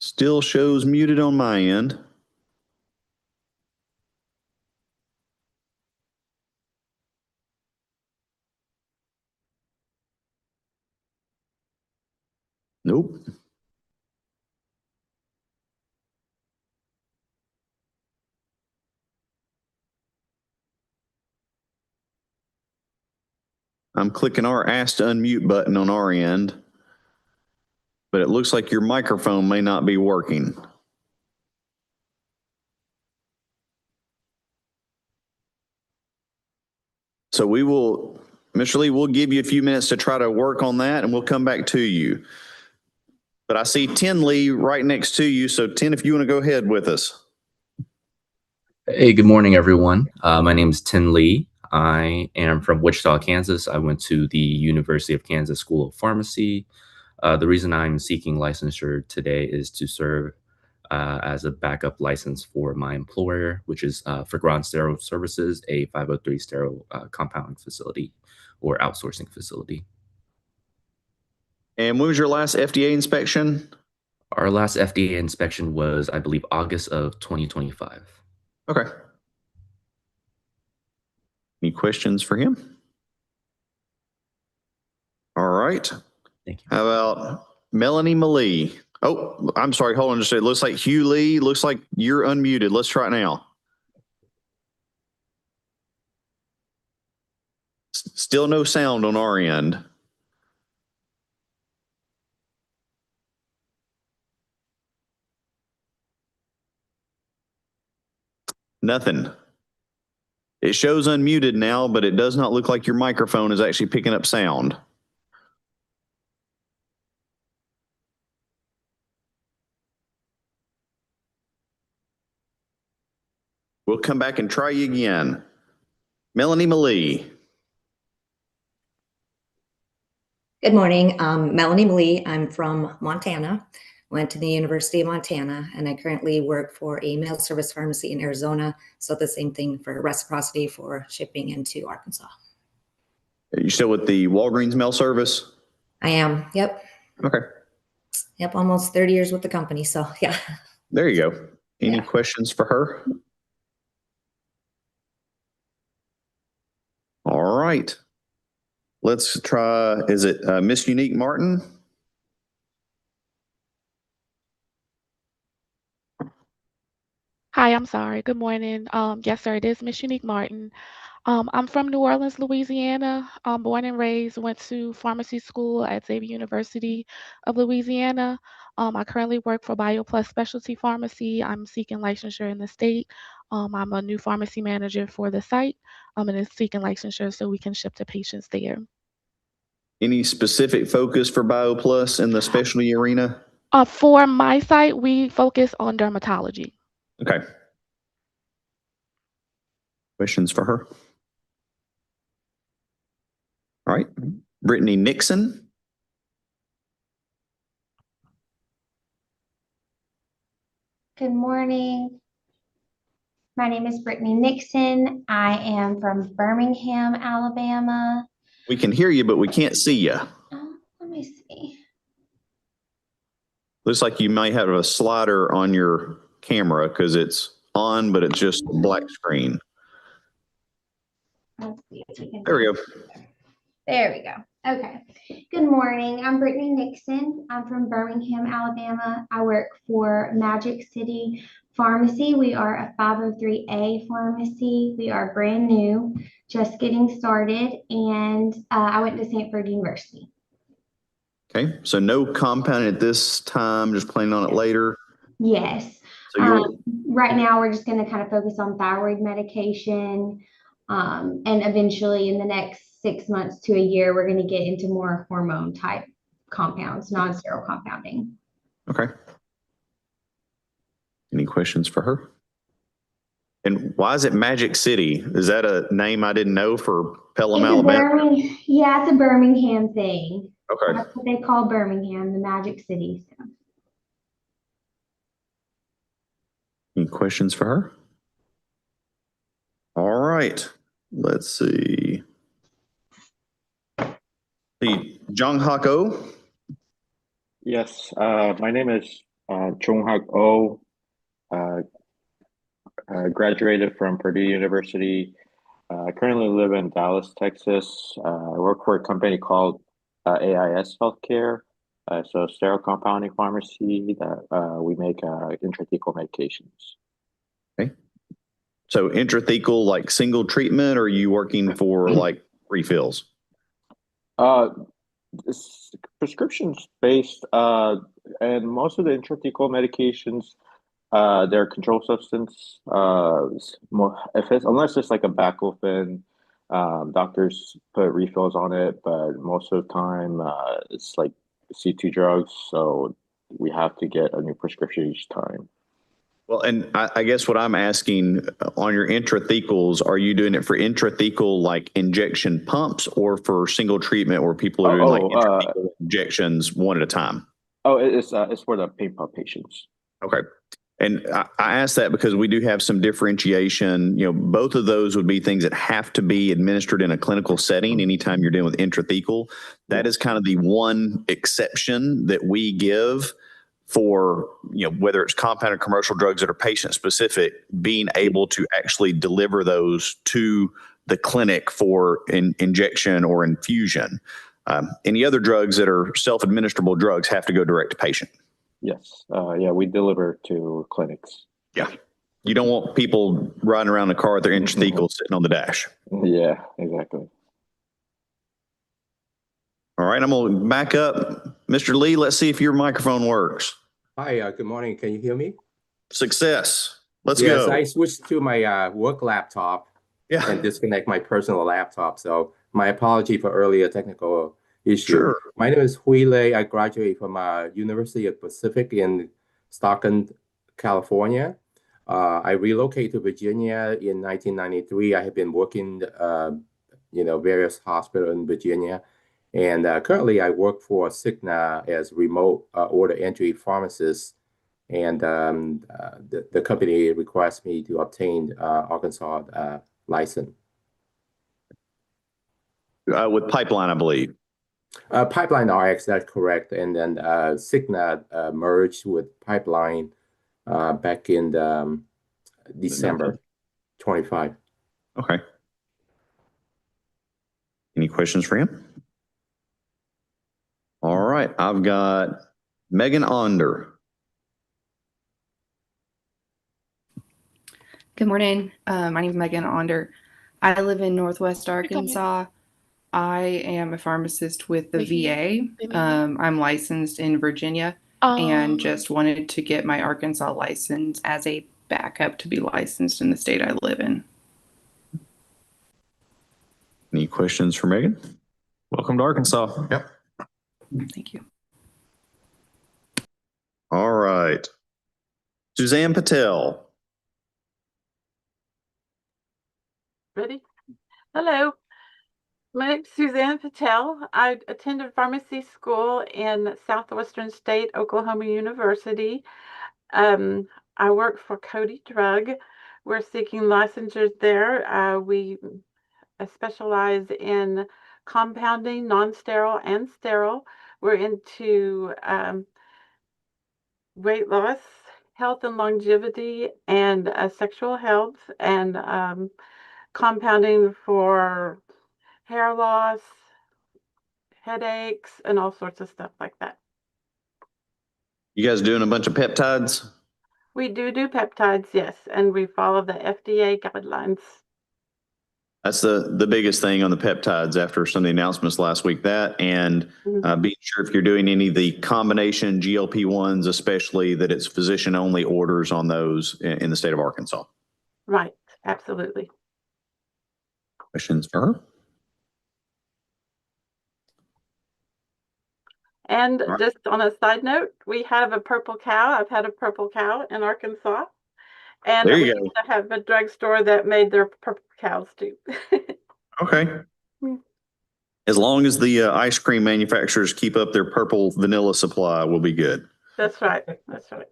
Still shows muted on my end. Nope. I'm clicking our Ask to Unmute button on our end, but it looks like your microphone may not be working. So we will, Mr. Lee, we'll give you a few minutes to try to work on that, and we'll come back to you. But I see Tin Lee right next to you. So Tin, if you want to go ahead with us. Hey, good morning, everyone. My name is Tin Lee. I am from Wichita, Kansas. I went to the University of Kansas School of Pharmacy. The reason I'm seeking licensure today is to serve as a backup license for my employer, which is Fagron Sterile Services, a 503 sterile compounding facility or outsourcing facility. And when was your last FDA inspection? Our last FDA inspection was, I believe, August of 2025. Okay. Any questions for him? All right. Thank you. How about Melanie Malee? Oh, I'm sorry. Hold on just a second. It looks like Hugh Lee. Looks like you're unmuted. Let's try it now. Still no sound on our end. Nothing. It shows unmuted now, but it does not look like your microphone is actually picking up sound. We'll come back and try you again. Melanie Malee. Good morning. Melanie Malee. I'm from Montana. Went to the University of Montana, and I currently work for a mail service pharmacy in Arizona. So the same thing for reciprocity for shipping into Arkansas. Are you still with the Walgreens mail service? I am. Yep. Okay. Yep. Almost 30 years with the company. So yeah. There you go. Any questions for her? All right. Let's try, is it Miss Unique Martin? Hi, I'm sorry. Good morning. Yes, sir, it is Miss Unique Martin. I'm from New Orleans, Louisiana. Born and raised, went to pharmacy school at Xavier University of Louisiana. I currently work for BioPlus Specialty Pharmacy. I'm seeking licensure in the state. I'm a new pharmacy manager for the site. And it's seeking licensure so we can ship to patients there. Any specific focus for BioPlus in the specialty arena? For my site, we focus on dermatology. Okay. Questions for her? All right. Brittany Nixon. Good morning. My name is Brittany Nixon. I am from Birmingham, Alabama. We can hear you, but we can't see you. Let me see. Looks like you might have a slider on your camera because it's on, but it's just a black screen. Let's see if we can. There we go. There we go. Okay. Good morning. I'm Brittany Nixon. I'm from Birmingham, Alabama. I work for Magic City Pharmacy, we are a 503A pharmacy. We are brand new, just getting started, and I went to Stanford University. Okay, so no compounding at this time, just planning on it later. Yes. So you'll, Right now, we're just going to kind of focus on thyroid medication. And eventually, in the next 6 months to a year, we're going to get into more hormone type compounds, non-sterile compounding. okay. Any questions for her? And why is it Magic City? Is that a name I didn't know for Pelham, Alabama? Yeah, it's a Birmingham thing. Okay. That's what they call Birmingham, the Magic City. So. Any questions for her? All right. Let's see. The Jong Hak Oh. Yes, my name is Jong Hak Oh. Graduated from Purdue University. I currently live in Dallas, Texas. I work for a company called AIS Healthcare. So sterile compounding pharmacy that we make intrathecal medications. Okay. So intrathecal, like single treatment, or are you working for like refills? It's prescriptions based, and most of the intrathecal medications, they're controlled substance. Unless it's like a baclofen, doctors put refills on it, but most of the time it's like C2 drugs, so we have to get a new prescription each time. Well, and I guess what I'm asking on your intrathecals, are you doing it for intrathecal like injection pumps or for single treatment where people are doing like intrathecal injections one at a time? Oh, it's for the pain pump patients. Okay. And I ask that because we do have some differentiation. You know, both of those would be things that have to be administered in a clinical setting anytime you're dealing with intrathecal. That is kind of the one exception that we give for, you know, whether it's compounded commercial drugs that are patient specific, being able to actually deliver those to the clinic for injection or infusion. Any other drugs that are self-administrable drugs have to go direct to patient. Yes. Yeah, we deliver to clinics. Yeah. You don't want people riding around the car with their intrathecal sitting on the dash. Yeah, exactly. All right, I'm going to back up. Mr. Lee, let's see if your microphone works. Hi, good morning. Can you hear me? Success. Let's yes, go. I switched to my work laptop and disconnect my personal laptop. So my apology for earlier technical issue. Sure. My name is Hui Lei. I graduated from University of Pacific in Stockton, California. I relocated to Virginia in 1993. I have been working, various hospitals in Virginia. And currently I work for Cigna as remote order entry pharmacist. And the company requests me to obtain Arkansas license. With Pipeline, I believe. Pipeline RX, that's correct. And then Cigna merged with Pipeline back in December 25. Okay. Any questions for him? All right, I've got Megan Onder. Good morning. My name is Megan Onder. I live in Northwest Arkansas. I am a pharmacist with the VA. I'm licensed in Virginia and just wanted to get my Arkansas license as a backup to be licensed in the state I live in. Any questions for Megan? Welcome to Arkansas. Yep. Thank you. All right. Suzanne Patel. Ready? Hello. My name is Suzanne Patel. I attended pharmacy school in Southwestern State, Oklahoma University. I work for Cody Drug. We're seeking licensures there. We specialize in compounding, non-sterile and sterile. We're into weight loss, health and longevity, and sexual health, and compounding for hair loss, headaches, and all sorts of stuff like that. You guys doing a bunch of peptides? We do peptides, yes, and we follow the FDA guidelines. That's the biggest thing on the peptides after some of the announcements last week. That and being sure if you're doing any of the combination GLP-1s, especially that it's physician only orders on those in the state of Arkansas. Right, absolutely. Questions for her? And just on a side note, we have a purple cow. I've had a purple cow in Arkansas. And There we you go. used to have a drugstore that made their purple cows too. Okay. As long as the ice cream manufacturers keep up their purple vanilla supply, we'll be good. That's right. That's right.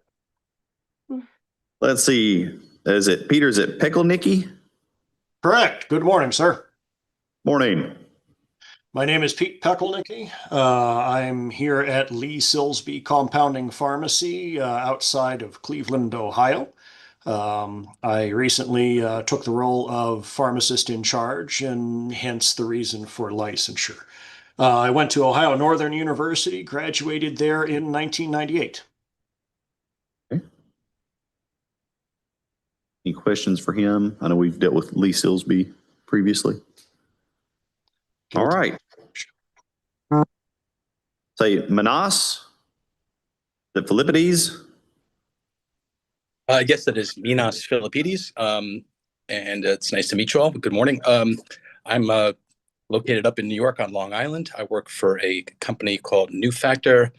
Let's see. Is it Peter? Is it Pekelnicki? Correct. Good morning, sir. Morning. My name is Pete Pekelnicki. I'm here at Lee Silsby Compounding Pharmacy outside of Cleveland, Ohio. I recently took the role of pharmacist in charge, and hence the reason for licensure. I went to Ohio Northern University, graduated there in 1998. Any questions for him? I know we've dealt with Lee Silsby previously. All right. Say Manas, the Philippides. Yes, that is Minas Philippides, and it's nice to meet you all. Good morning. I'm located up in New York on Long Island. I work for a company called New Factor.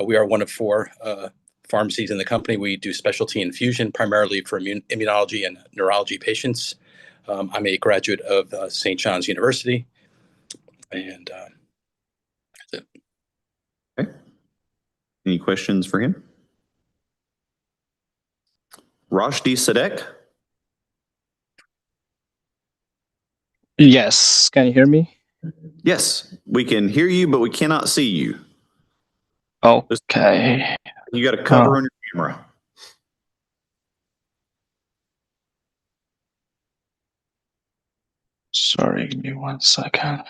We are one of 4 pharmacies in the company. We do specialty infusion, primarily for immunology and neurology patients. I'm a graduate of St. John's University, and that's it. Okay. Any questions for him? Rashdi Sadek. Yes. Can you hear me? Yes, we can hear you, but we cannot see you. Okay. You got a cover on your camera. Sorry, give me 1 second.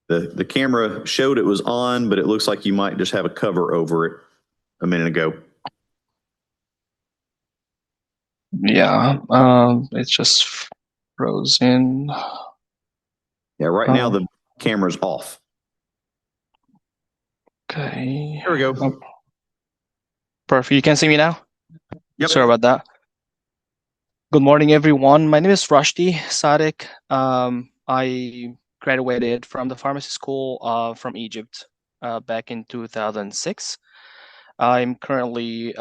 The camera showed it was on, but it looks like you might just have a cover over it a minute ago. Yeah, it's just frozen. Yeah, right now the camera's off. Okay. There we go. Perfect. You can see me now? Yep. Sorry about that. Good morning, everyone. My name is Rashdi Sadek. I graduated from the pharmacy school from Egypt back in 2006. I'm currently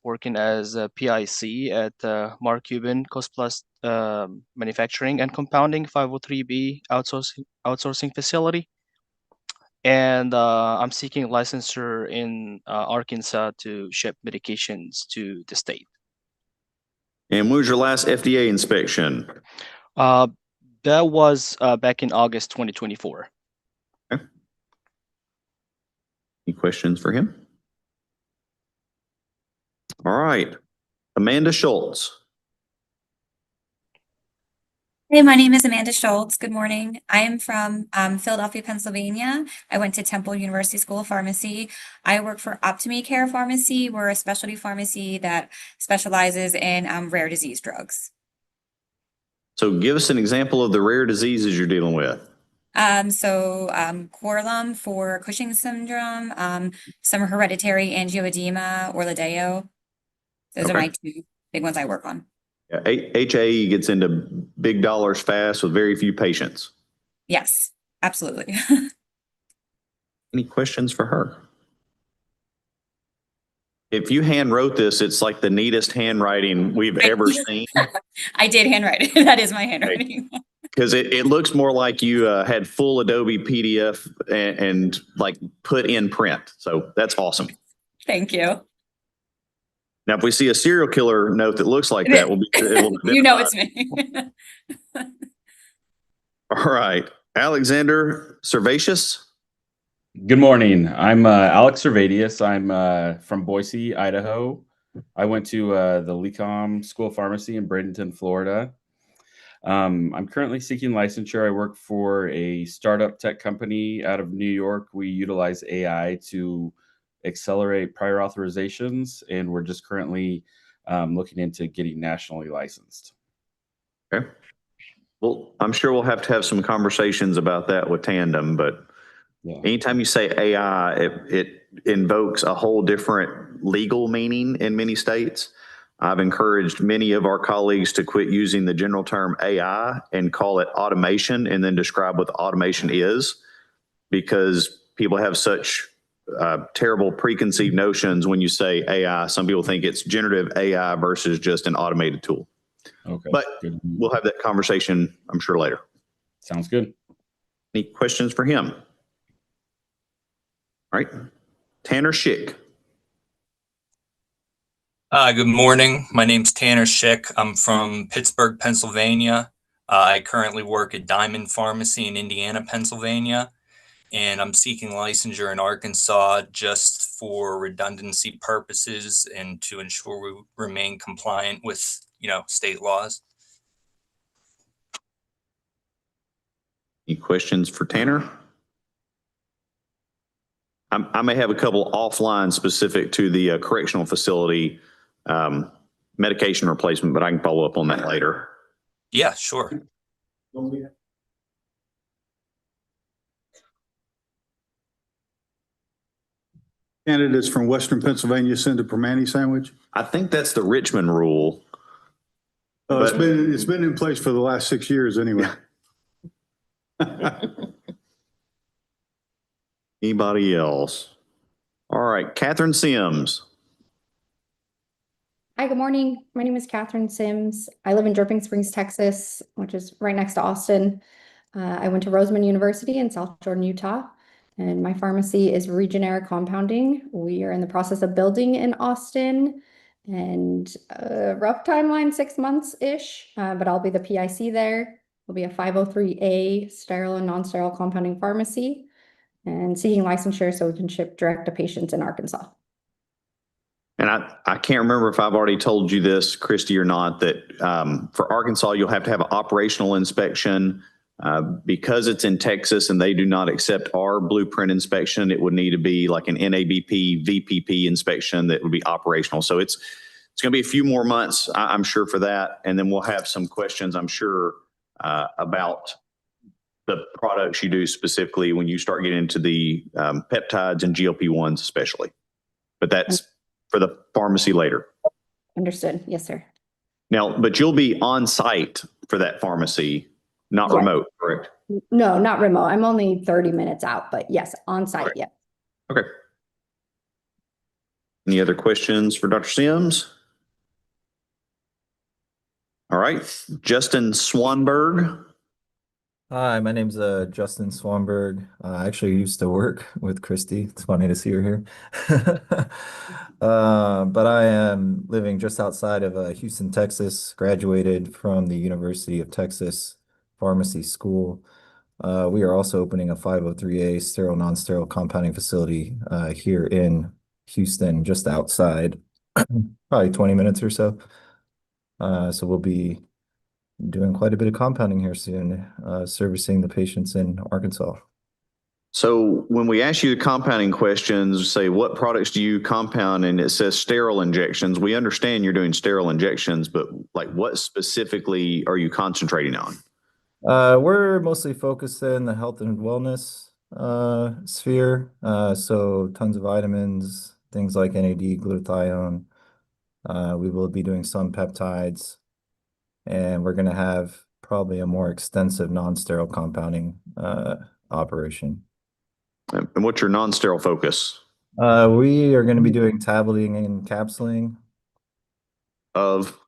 working as a PIC at Mark Cuban Cost Plus Manufacturing and Compounding 503B outsourcing facility. And I'm seeking licensure in Arkansas to ship medications to the state. And when was your last FDA inspection? That was back in August 2024. Okay. Any questions for him? All right. Amanda Schultz. Hey, my name is Amanda Schultz. Good morning. I am from Philadelphia, Pennsylvania. I went to Temple University School of Pharmacy. I work for Optimi Care Pharmacy. We're a specialty pharmacy that specializes in rare disease drugs. So give us an example of the rare diseases you're dealing with. Korlym for Cushing's syndrome, some hereditary angioedema, Orladeyo. Those are my 2 big ones I work on. Yeah, HAE gets into big dollars fast with very few patients. Yes, absolutely. Any questions for her? If you hand wrote this, it's like the neatest handwriting we've ever seen. I did handwrite it. That is my handwriting. Because it looks more like you had full Adobe PDF and like put in print. So that's awesome. Thank you. Now, if we see a serial killer note that looks like that, You know it's me. All right. Alexander Servatius. Good morning. I'm Alex Servatius. I'm from Boise, Idaho. I went to the LECOM School of Pharmacy in Bradenton, Florida. I'm currently seeking licensure. I work for a startup tech company out of New York. We utilize AI to accelerate prior authorizations, and we're just currently looking into getting nationally licensed. Okay. Well, I'm sure we'll have to have some conversations about that with Tandem, but anytime you say AI, it invokes a whole different legal meaning in many states. I've encouraged many of our colleagues to quit using the general term AI and call it automation and then describe what the automation is, because people have such terrible preconceived notions when you say AI. Some people think it's generative AI versus just an automated tool. Okay. But good. We'll have that conversation, I'm sure, later. Sounds good. Any questions for him? All right. Tanner Schick. Good morning. My name's Tanner Schick. I'm from Pittsburgh, Pennsylvania. I currently work at Diamond Pharmacy in Indiana, Pennsylvania, and I'm seeking licensure in Arkansas just for redundancy purposes and to ensure we remain compliant with, state laws. Any questions for Tanner? I may have a couple offline specific to the correctional facility medication replacement, but I can follow up on that later. Yeah, sure. Candidates from Western Pennsylvania send a Permane sandwich? I think that's the Richmond rule. It's been in place for the last 6 years anyway. Anybody else? All right, Catherine Sims. Hi, good morning. My name is Catherine Sims. I live in Dripping Springs, Texas, which is right next to Austin. I went to Roseman University in South Jordan, Utah, and my pharmacy is Regenera Compounding. We are in the process of building in Austin, and rough timeline, 6 months-ish, but I'll be the PIC there. It'll be a 503A sterile and non-sterile compounding pharmacy, and seeking licensure so we can ship direct to patients in Arkansas. And I can't remember if I've already told you this, Christy, or not, that for Arkansas, you'll have to have an operational inspection. Because it's in Texas and they do not accept our blueprint inspection, it would need to be like an NABP, VPP inspection that would be operational. So it's going to be a few more months, I'm sure, for that. And then we'll have some questions, I'm sure, about the products you do specifically when you start getting into the peptides and GLP-1s especially. But that's for the pharmacy later. Understood. Yes, sir. Now, but you'll be on site for that pharmacy, not remote, correct? No, not remote. I'm only 30 minutes out, but yes, on site. Yeah. Okay. Any other questions for Dr. Sims? All right, Justin Swanberg. Hi, my name's Justin Swanberg. I actually used to work with Christy. It's funny to see her here. But I am living just outside of Houston, Texas, graduated from the University of Texas Pharmacy School. We are also opening a 503A sterile, non-sterile compounding facility here in Houston, just outside, probably 20 minutes or so. So we'll be doing quite a bit of compounding here soon, servicing the patients in Arkansas. So when we ask you the compounding questions, say, what products do you compound? And it says sterile injections. We understand you're doing sterile injections, but like what specifically are you concentrating on? We're mostly focused in the health and wellness sphere. So tons of vitamins, things like NAD, glutathione. We will be doing some peptides. And we're going to have probably a more extensive non-sterile compounding operation. And what's your non-sterile focus? We are going to be doing tableting and capsuling of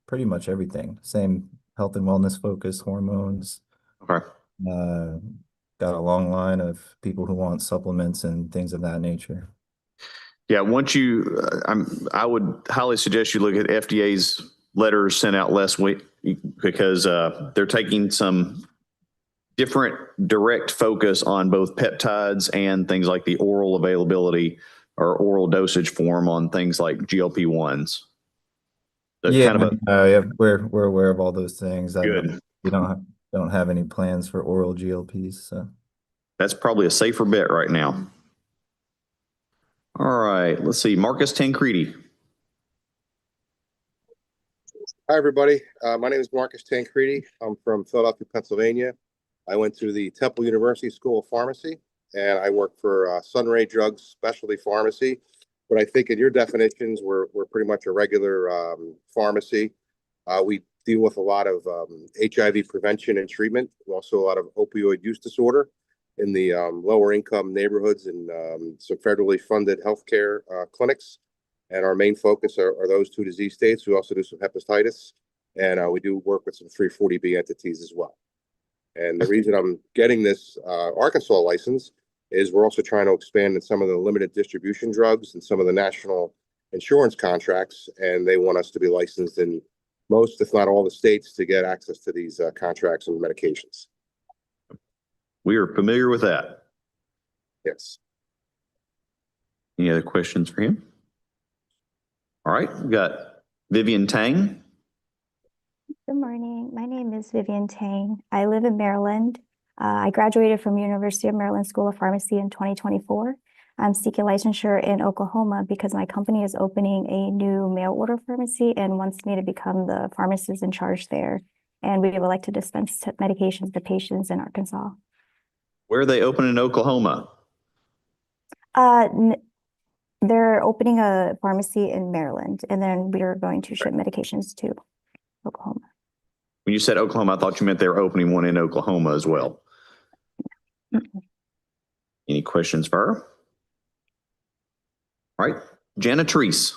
pretty much everything. Same health and wellness focus, hormones. Okay. Got a long line of people who want supplements and things of that nature. Yeah, once you, I would highly suggest you look at FDA's letters sent out last week, because they're taking some different direct focus on both peptides and things like the oral availability or oral dosage form on things like GLP-1s. So Yeah, kind of yeah, we're aware of all those things. Good. We don't have any plans for oral GLPs. So that's probably a safer bet right now. All right, let's see, Marcus Tancredi. Hi, everybody. My name is Marcus Tancredi. I'm from Philadelphia, Pennsylvania. I went to the Temple University School of Pharmacy, and I work for Sunray Drugs Specialty Pharmacy. But I think in your definitions, we're pretty much a regular pharmacy. We deal with a lot of HIV prevention and treatment, also a lot of opioid use disorder in the lower income neighborhoods and some federally funded healthcare clinics. And our main focus are those two disease states. We also do some hepatitis, and we do work with some 340B entities as well. And the reason I'm getting this Arkansas license is we're also trying to expand in some of the limited distribution drugs and some of the national insurance contracts, and they want us to be licensed in most, if not all, the states to get access to these contracts and medications. We are familiar with that. Yes. Any other questions for him? All right, we've got Vivian Tang. Good morning. My name is Vivian Tang. I live in Maryland. I graduated from University of Maryland School of Pharmacy in 2024. I'm seeking licensure in Oklahoma because my company is opening a new mail order pharmacy and wants me to become the pharmacist in charge there. And we would like to dispense medications to patients in Arkansas. Where are they opening in Oklahoma? They're opening a pharmacy in Maryland, and then we are going to ship medications to Oklahoma. When you said Oklahoma, I thought you meant they were opening one in Oklahoma as well. Any questions for her? All right, Jana Treese.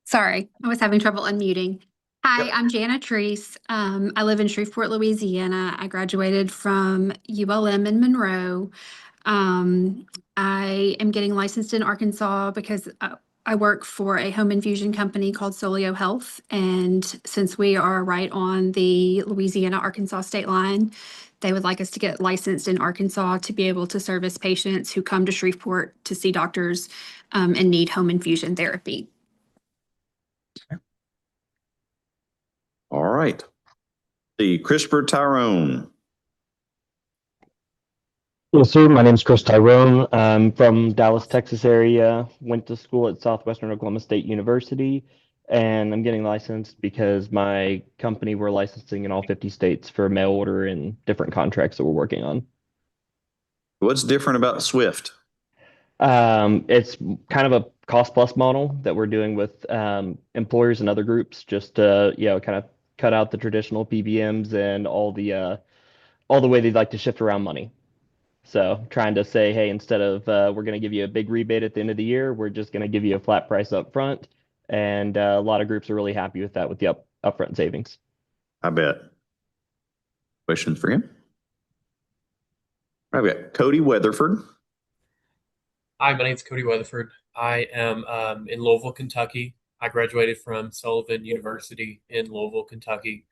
Sorry, I was having trouble unmuting. Hi, I'm Jana Treese. I live in Shreveport, Louisiana. I graduated from ULM in Monroe. I am getting licensed in Arkansas because I work for a home infusion company called Solio Health. And since we are right on the Louisiana-Arkansas state line, they would like us to get licensed in Arkansas to be able to service patients who come to Shreveport to see doctors and need home infusion therapy. All right. The Christopher Tyrone. Yes, sir. My name is Chris Tyrone. I'm from Dallas, Texas area. Went to school at Southwestern Oklahoma State University, and I'm getting licensed because my company, we're licensing in all 50 states for mail order and different contracts that we're working on. What's different about Swift? It's kind of a cost plus model that we're doing with employers and other groups, just to kind of cut out the traditional PBMs and all the way they'd like to shift around money. So trying to say, hey, instead of we're going to give you a big rebate at the end of the year, we're just going to give you a flat price up front. And a lot of groups are really happy with that, with the upfront savings. I bet. Questions for him? All right, we got Cody Weatherford. Hi, my name is Cody Weatherford. I am in Louisville, Kentucky. I graduated from Sullivan University in Louisville, Kentucky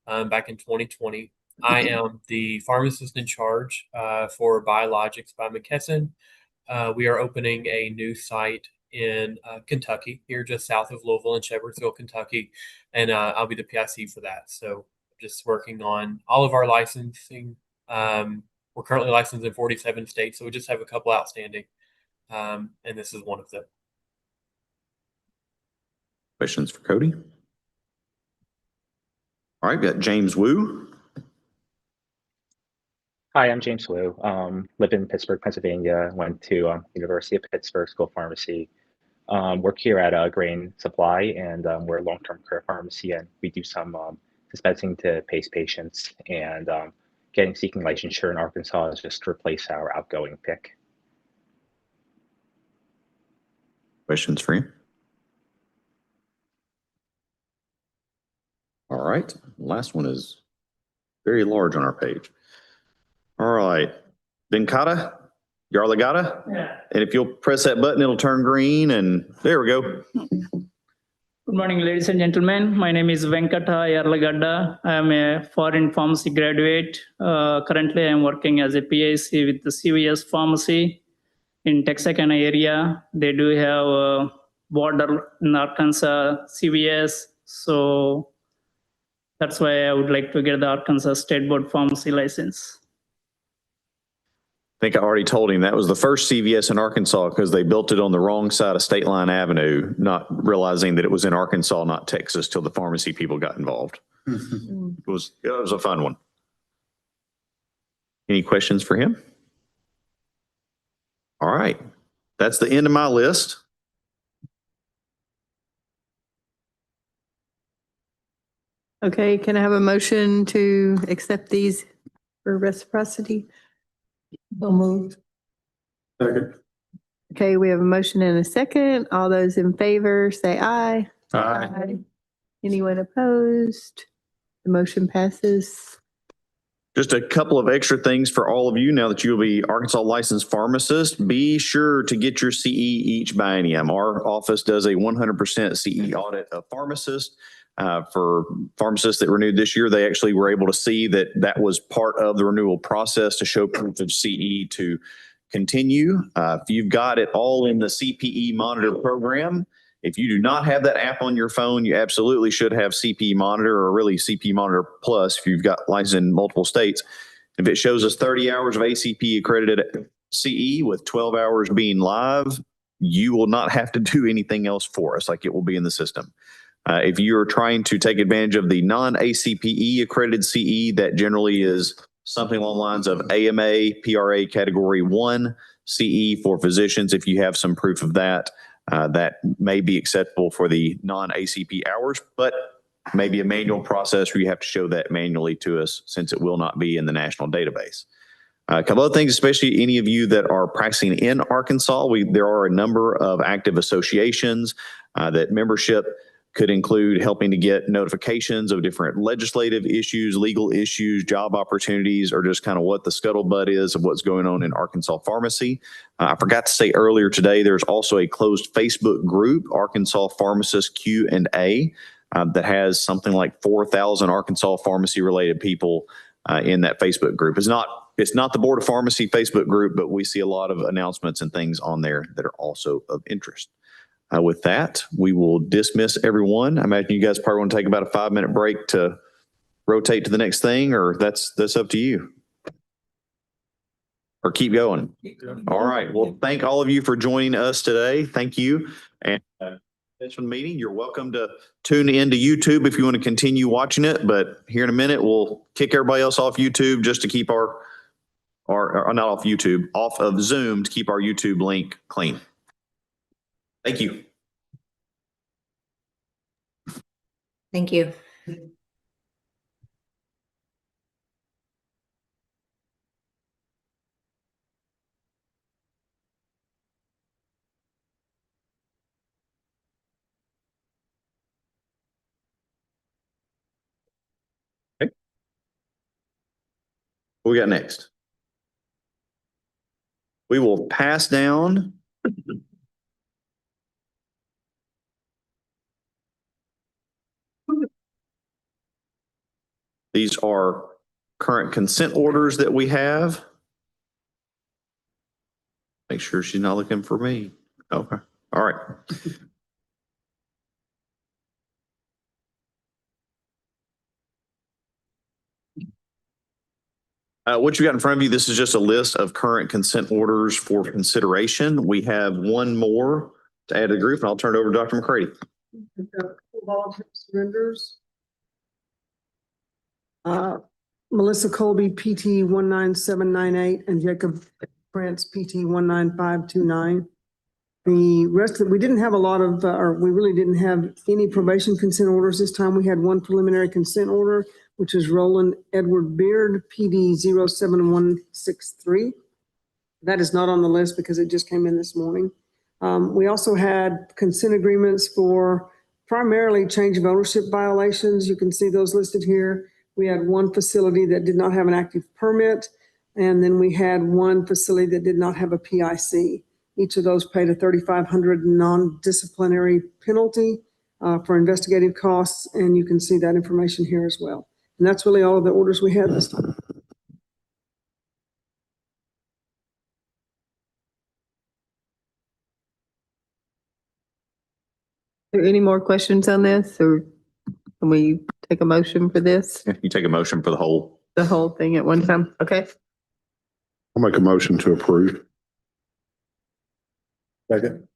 back in 2020. I am the pharmacist in charge for Biologics by McKesson. We are opening a new site in Kentucky, here just south of Louisville in Shepherdsville, Kentucky, and I'll be the PIC for that. So just working on all of our licensing. We're currently licensed in 47 states, so we just have a couple outstanding, and this is one of them. Questions for Cody? All right, got James Wu. Hi, I'm James Wu. Live in Pittsburgh, Pennsylvania. Went to University of Pittsburgh School of Pharmacy. Work here at Grain Supply, and we're a long-term care pharmacy, and we do some dispensing to PACE patients, and seeking licensure in Arkansas is just to replace our outgoing pick. Questions for you? All right, last one is very large on our page. All right, Venkata Yarlagada. Yeah. And if you'll press that button, it'll turn green, and there we go. Good morning, ladies and gentlemen. My name is Venkata Yarlagada. I am a foreign pharmacy graduate. Currently, I am working as a PIC with the CVS Pharmacy in Texarkana area. They do have a border in Arkansas CVS. So That's why I would like to get the Arkansas State Board Pharmacy license. I think I already told him that was the first CVS in Arkansas because they built it on the wrong side of State Line Avenue, not realizing that it was in Arkansas, not Texas, till the pharmacy people got involved. It was a fun one. Any questions for him? All right. That's the end of my list. Okay, can I have a motion to accept these for reciprocity? So moved. Second. Okay, we have a motion and a second. All those in favor, say aye. Aye. Anyone opposed? The motion passes. Just a couple of extra things for all of you now that you'll be Arkansas licensed pharmacists. Be sure to get your CE each biennium. Our office does a 100% CE audit of pharmacists. For pharmacists that renewed this year, they actually were able to see that that was part of the renewal process to show proof of CE to continue. If you've got it all in the CPE Monitor program, if you do not have that app on your phone, you absolutely should have CPE Monitor, or really CPE Monitor Plus if you've got license in multiple states. If it shows us 30 hours of ACP accredited CE with 12 hours being live, you will not have to do anything else for us, like it will be in the system. If you're trying to take advantage of the non-ACPE accredited CE, that generally is something along the lines of AMA, PRA Category 1 CE for physicians. If you have some proof of that, that may be acceptable for the non-ACP hours, but maybe a manual process where you have to show that manually to us since it will not be in the national database. A couple of things, especially any of you that are practicing in Arkansas, there are a number of active associations that membership could include helping to get notifications of different legislative issues, legal issues, job opportunities, or just kind of what the scuttlebutt is of what's going on in Arkansas pharmacy. I forgot to say earlier today, there's also a closed Facebook group, Arkansas Pharmacist Q&A, that has something like 4,000 Arkansas pharmacy related people in that Facebook group. It's not the Board of Pharmacy Facebook group, but we see a lot of announcements and things on there that are also of interest. With that, we will dismiss everyone. I imagine you guys probably want to take about a 5-minute break to rotate to the next thing, or that's up to you. Or keep going. All right. Well, thank all of you for joining us today. Thank you. And that's the meeting. You're welcome to tune into YouTube if you want to continue watching it. But here in a minute, we'll kick everybody else off YouTube just to keep our not off YouTube, off of Zoom to keep our YouTube link clean. Thank you. Thank you. Okay. What we got next? We will pass down these are current consent orders that we have. Make sure she's not looking for me. Okay. All right. What you got in front of you, this is just a list of current consent orders for consideration. We have one more to add to the group, and I'll turn it over to Dr. McCready. Voluntary surrenders. Melissa Colby, PT 19798, and Jacob Prince, PT 19529. The rest of we didn't have a lot of, or we really didn't have any probation consent orders this time. We had one preliminary consent order, which is Roland Edward Beard, PD 07163. That is not on the list because it just came in this morning. We also had consent agreements for primarily change of ownership violations. You can see those listed here. We had one facility that did not have an active permit, and then we had one facility that did not have a PIC. Each of those paid a $3,500 non-disciplinary penalty for investigative costs, and you can see that information here as well. And that's really all of the orders we had this time. Are there any more questions on this, or can we take a motion for this, You take a motion for the whole. the whole thing at one time? Okay. I'll make a motion to approve. Second.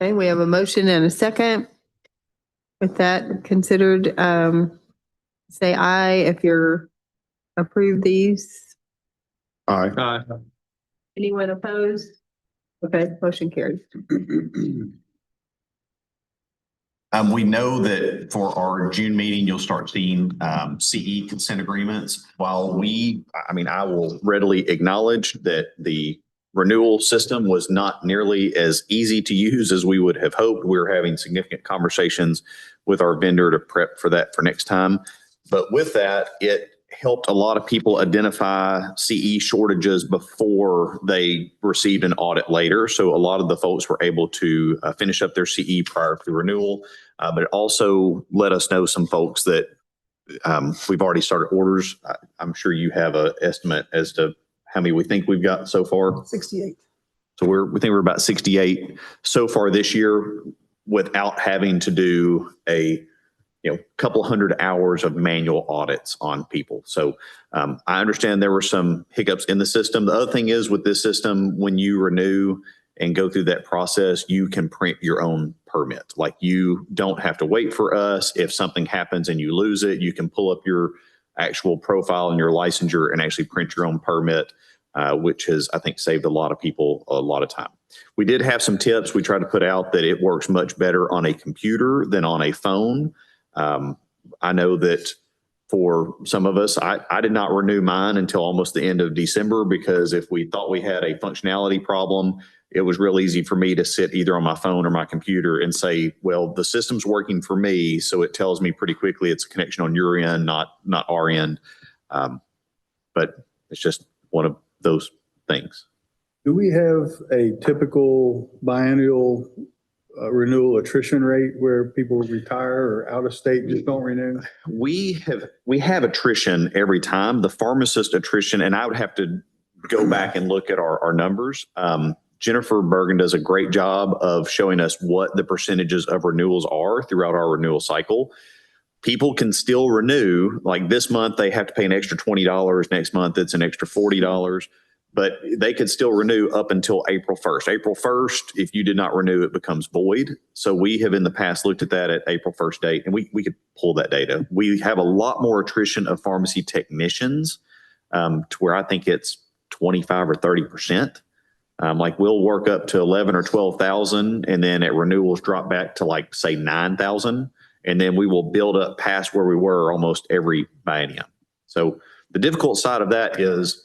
Okay, we have a motion and a second. With that considered, say aye if you're approve these. Aye. Anyone opposed? Okay, motion carries. We know that for our June meeting, you'll start seeing CE consent agreements. While I will readily acknowledge that the renewal system was not nearly as easy to use as we would have hoped. We're having significant conversations with our vendor to prep for that for next time. But with that, it helped a lot of people identify CE shortages before they received an audit later. So a lot of the folks were able to finish up their CE prior to renewal. But it also let us know some folks that we've already started orders. I'm sure you have an estimate as to how many we think we've got so far. 68. So we think we're about 68 so far this year without having to do a couple hundred hours of manual audits on people. So I understand there were some hiccups in the system. The other thing is with this system, when you renew and go through that process, you can print your own permit. Like you don't have to wait for us. If something happens and you lose it, you can pull up your actual profile and your licensure and actually print your own permit, which has, I think, saved a lot of people a lot of time. We did have some tips. We tried to put out that it works much better on a computer than on a phone. I know that for some of us, I did not renew mine until almost the end of December, because if we thought we had a functionality problem, it was real easy for me to sit either on my phone or my computer and say, well, the system's working for me. So it tells me pretty quickly it's a connection on your end, not our end. But it's just one of those things. Do we have a typical biennial renewal attrition rate where people retire or out of state just don't renew? We have attrition every time. The pharmacist attrition, and I would have to go back and look at our numbers. Jennifer Bergen does a great job of showing us what the percentages of renewals are throughout our renewal cycle. People can still renew. Like this month, they have to pay an extra $20. Next month, it's an extra $40. But they could still renew up until April 1st. April 1st, if you did not renew, it becomes void. So we have in the past looked at that at April 1st date, and we could pull that data. We have a lot more attrition of pharmacy technicians to where I think it's 25 or 30%. Like we'll work up to 11 or 12,000, and then at renewals drop back to like say 9,000, and then we will build up past where we were almost every biennium. So the difficult side of that is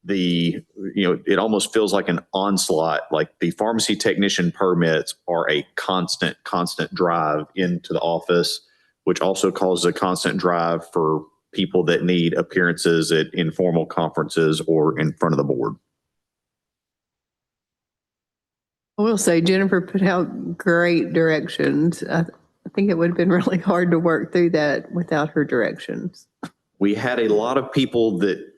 it almost feels like an onslaught. Like the pharmacy technician permits are a constant drive into the office, which also causes a constant drive for people that need appearances at informal conferences or in front of the board. I will say Jennifer put out great directions. I think it would have been really hard to work through that without her directions. We had a lot of people that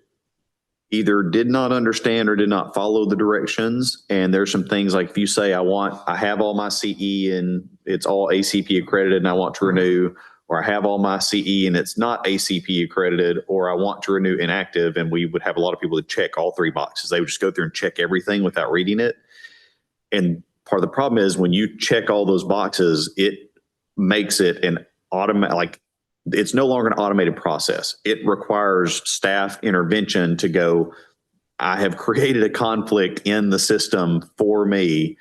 either did not understand or did not follow the directions. And there's some things like if you say, I have all my CE and it's all ACP accredited and I want to renew, or I have all my CE and it's not ACP accredited, or I want to renew inactive. And we would have a lot of people that check all three boxes. They would just go through and check everything without reading it. And part of the problem is when you check all those boxes, it makes it an automatic, like it's no longer an automated process. It requires staff intervention to go, I have created a conflict in the system for me,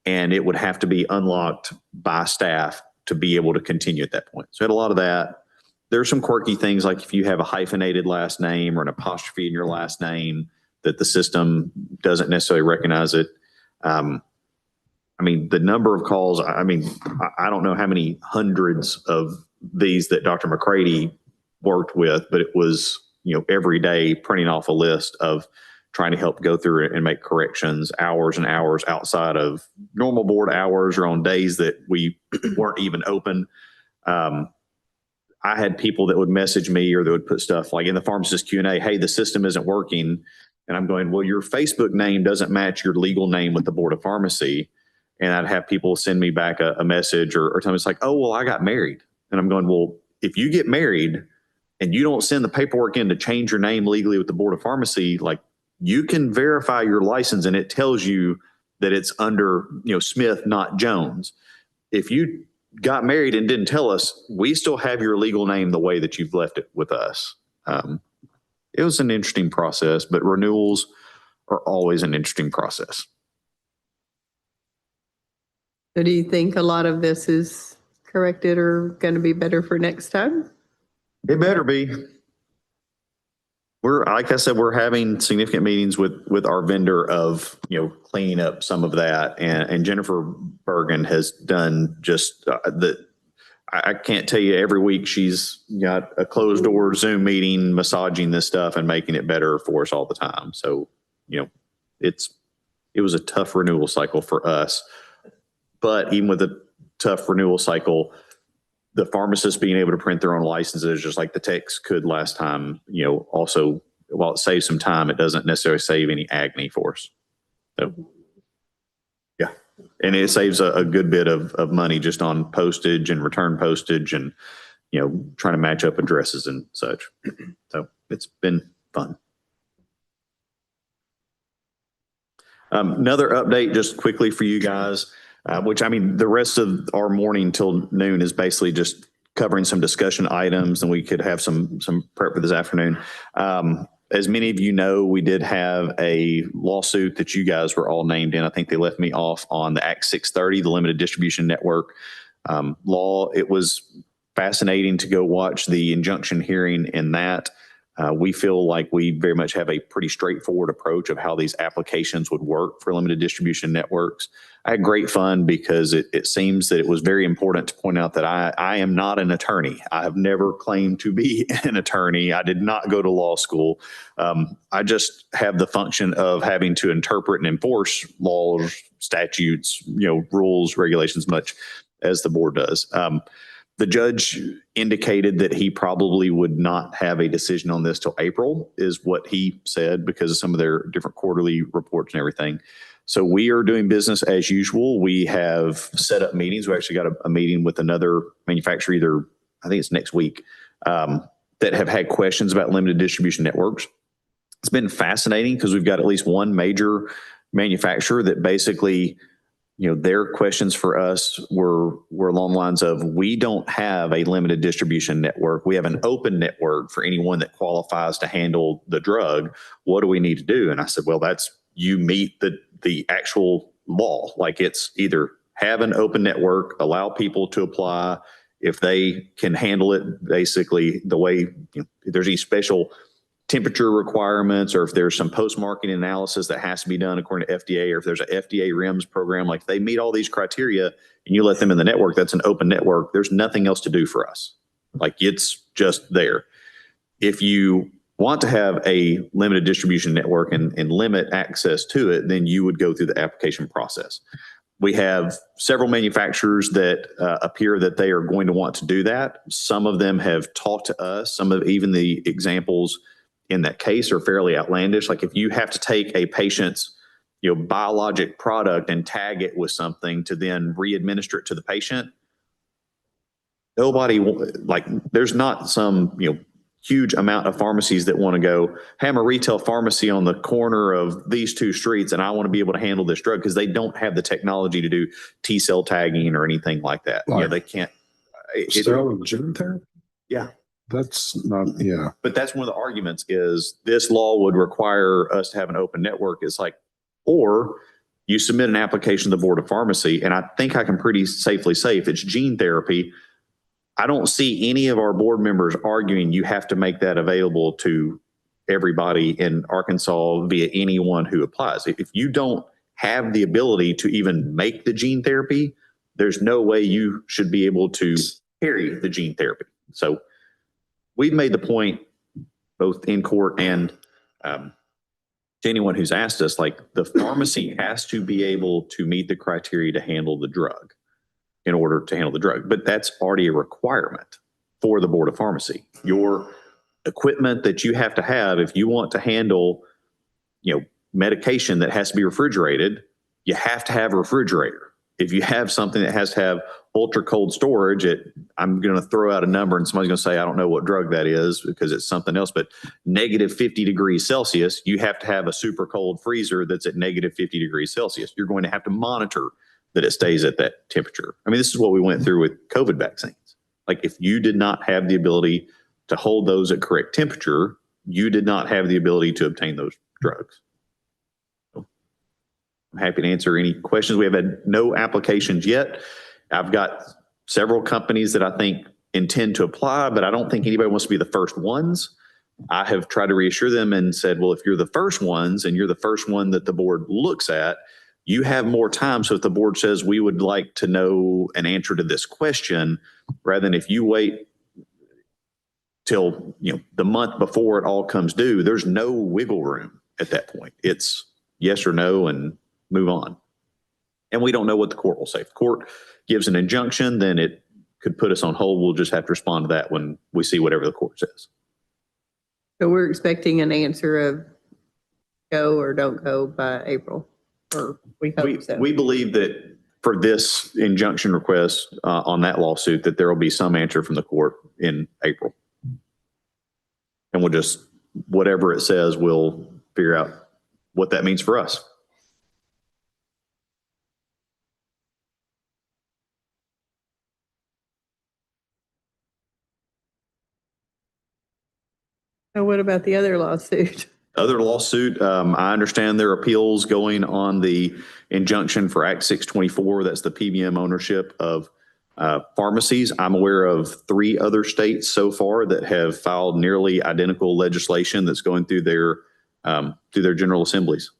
and it would have to be unlocked by staff to be able to continue at that point. So we had a lot of that. There's some quirky things like if you have a hyphenated last name or an apostrophe in your last name that the system doesn't necessarily recognize it. The number of calls, I don't know how many hundreds of these that Dr. McCready worked with, but it was, every day printing off a list of trying to help go through it and make corrections, hours and hours outside of normal board hours or on days that we weren't even open. I had people that would message me or that would put stuff like in the pharmacist Q&A, hey, the system isn't working. And I'm going, well, your Facebook name doesn't match your legal name with the Board of Pharmacy. And I'd have people send me back a message or tell me it's like, oh, well, I got married. And I'm going, well, if you get married, and you don't send the paperwork in to change your name legally with the Board of Pharmacy, like you can verify your license and it tells you that it's under, Smith, not Jones. If you got married and didn't tell us, we still have your legal name the way that you've left it with us. It was an interesting process, but renewals are always an interesting process. So do you think a lot of this is corrected or going to be better for next time? It better be. Like I said, we're having significant meetings with our vendor of, cleaning up some of that. And Jennifer Bergen has done just I can't tell you, every week she's got a closed door Zoom meeting, massaging this stuff and making it better for us all the time. So, it was a tough renewal cycle for us, but even with a tough renewal cycle, the pharmacists being able to print their own licenses, just like the techs could last time, also, while it saves some time, it doesn't necessarily save any agony for us. So, yeah. And it saves a good bit of money just on postage and return postage and, trying to match up addresses and such. So it's been fun. Another update just quickly for you guys, which the rest of our morning till noon is basically just covering some discussion items, and we could have some prep for this afternoon. As many of you know, we did have a lawsuit that you guys were all named in. I think they left me off on the Act 630, the Limited Distribution Network law. It was fascinating to go watch the injunction hearing in that. We feel like we very much have a pretty straightforward approach of how these applications would work for limited distribution networks. I had great fun because it seems that it was very important to point out that I am not an attorney. I have never claimed to be an attorney. I did not go to law school. I just have the function of having to interpret and enforce laws, statutes, rules, regulations, much as the board does. The judge indicated that he probably would not have a decision on this till April, is what he said, because of some of their different quarterly reports and everything. So we are doing business as usual. We have set up meetings. We actually got a meeting with another manufacturer, I think it's next week, that have had questions about limited distribution networks. It's been fascinating because we've got at least one major manufacturer that basically, their questions for us were along the lines of, we don't have a limited distribution network. We have an open network for anyone that qualifies to handle the drug. What do we need to do? And I said, well, you meet the actual law. Like, it's either have an open network, allow people to apply. If they can handle it, basically the way, if there's any special temperature requirements, or if there's some post-marketing analysis that has to be done according to FDA, or if there's a FDA REMS program, like they meet all these criteria and you let them in the network, that's an open network. There's nothing else to do for us. Like, it's just there. If you want to have a limited distribution network and limit access to it, then you would go through the application process. We have several manufacturers that appear that they are going to want to do that. Some of them have talked to us. Some of even the examples in that case are fairly outlandish. Like, if you have to take a patient's, biologic product and tag it with something to then re-administer it to the patient, there's not some, huge amount of pharmacies that want to go, hey, I'm a retail pharmacy on the corner of these two streets and I want to be able to handle this drug, because they don't have the technology to do T-cell tagging or anything like that. They can't. Cell and gene therapy? Yeah. That's not, yeah. But that's one of the arguments, is this law would require us to have an open network. It's like, or you submit an application to the Board of Pharmacy, and I think I can pretty safely say if it's gene therapy, I don't see any of our board members arguing you have to make that available to everybody in Arkansas via anyone who applies. If you don't have the ability to even make the gene therapy, there's no way you should be able to carry the gene therapy. So we've made the point, both in court and to anyone who's asked us, like, the pharmacy has to be able to meet the criteria to handle the drug in order to handle the drug. But that's already a requirement for the Board of Pharmacy. Your equipment that you have to have, if you want to handle, medication that has to be refrigerated, you have to have a refrigerator. If you have something that has to have ultra cold storage at, I'm going to throw out a number and somebody's going to say, I don't know what drug that is because it's something else, but -50 degrees Celsius, you have to have a super cold freezer that's at -50 degrees Celsius. You're going to have to monitor that it stays at that temperature. I mean, this is what we went through with COVID vaccines. Like if you did not have the ability to hold those at correct temperature, you did not have the ability to obtain those drugs. So I'm happy to answer any questions. We have had no applications yet. I've got several companies that I think intend to apply, but I don't think anybody wants to be the first ones. I have tried to reassure them and said, well, if you're the first ones and you're the first one that the board looks at, you have more time. So if the board says we would like to know an answer to this question, rather than if you wait till the month before it all comes due, there's no wiggle room at that point. It's yes or no and move on. And we don't know what the court will say. If the court gives an injunction, then it could put us on hold. We'll just have to respond to that when we see whatever the court says. So we're expecting an answer of go or don't go by April, or we hope so. We believe that for this injunction request on that lawsuit, that there will be some answer from the court in April. And we'll just, whatever it says, we'll figure out what that means for us. So what about the other lawsuit? Other lawsuit, I understand there are appeals going on the injunction for Act 624. That's the PBM ownership of pharmacies. I'm aware of 3 other states so far that have filed nearly identical legislation that's going through their general assemblies.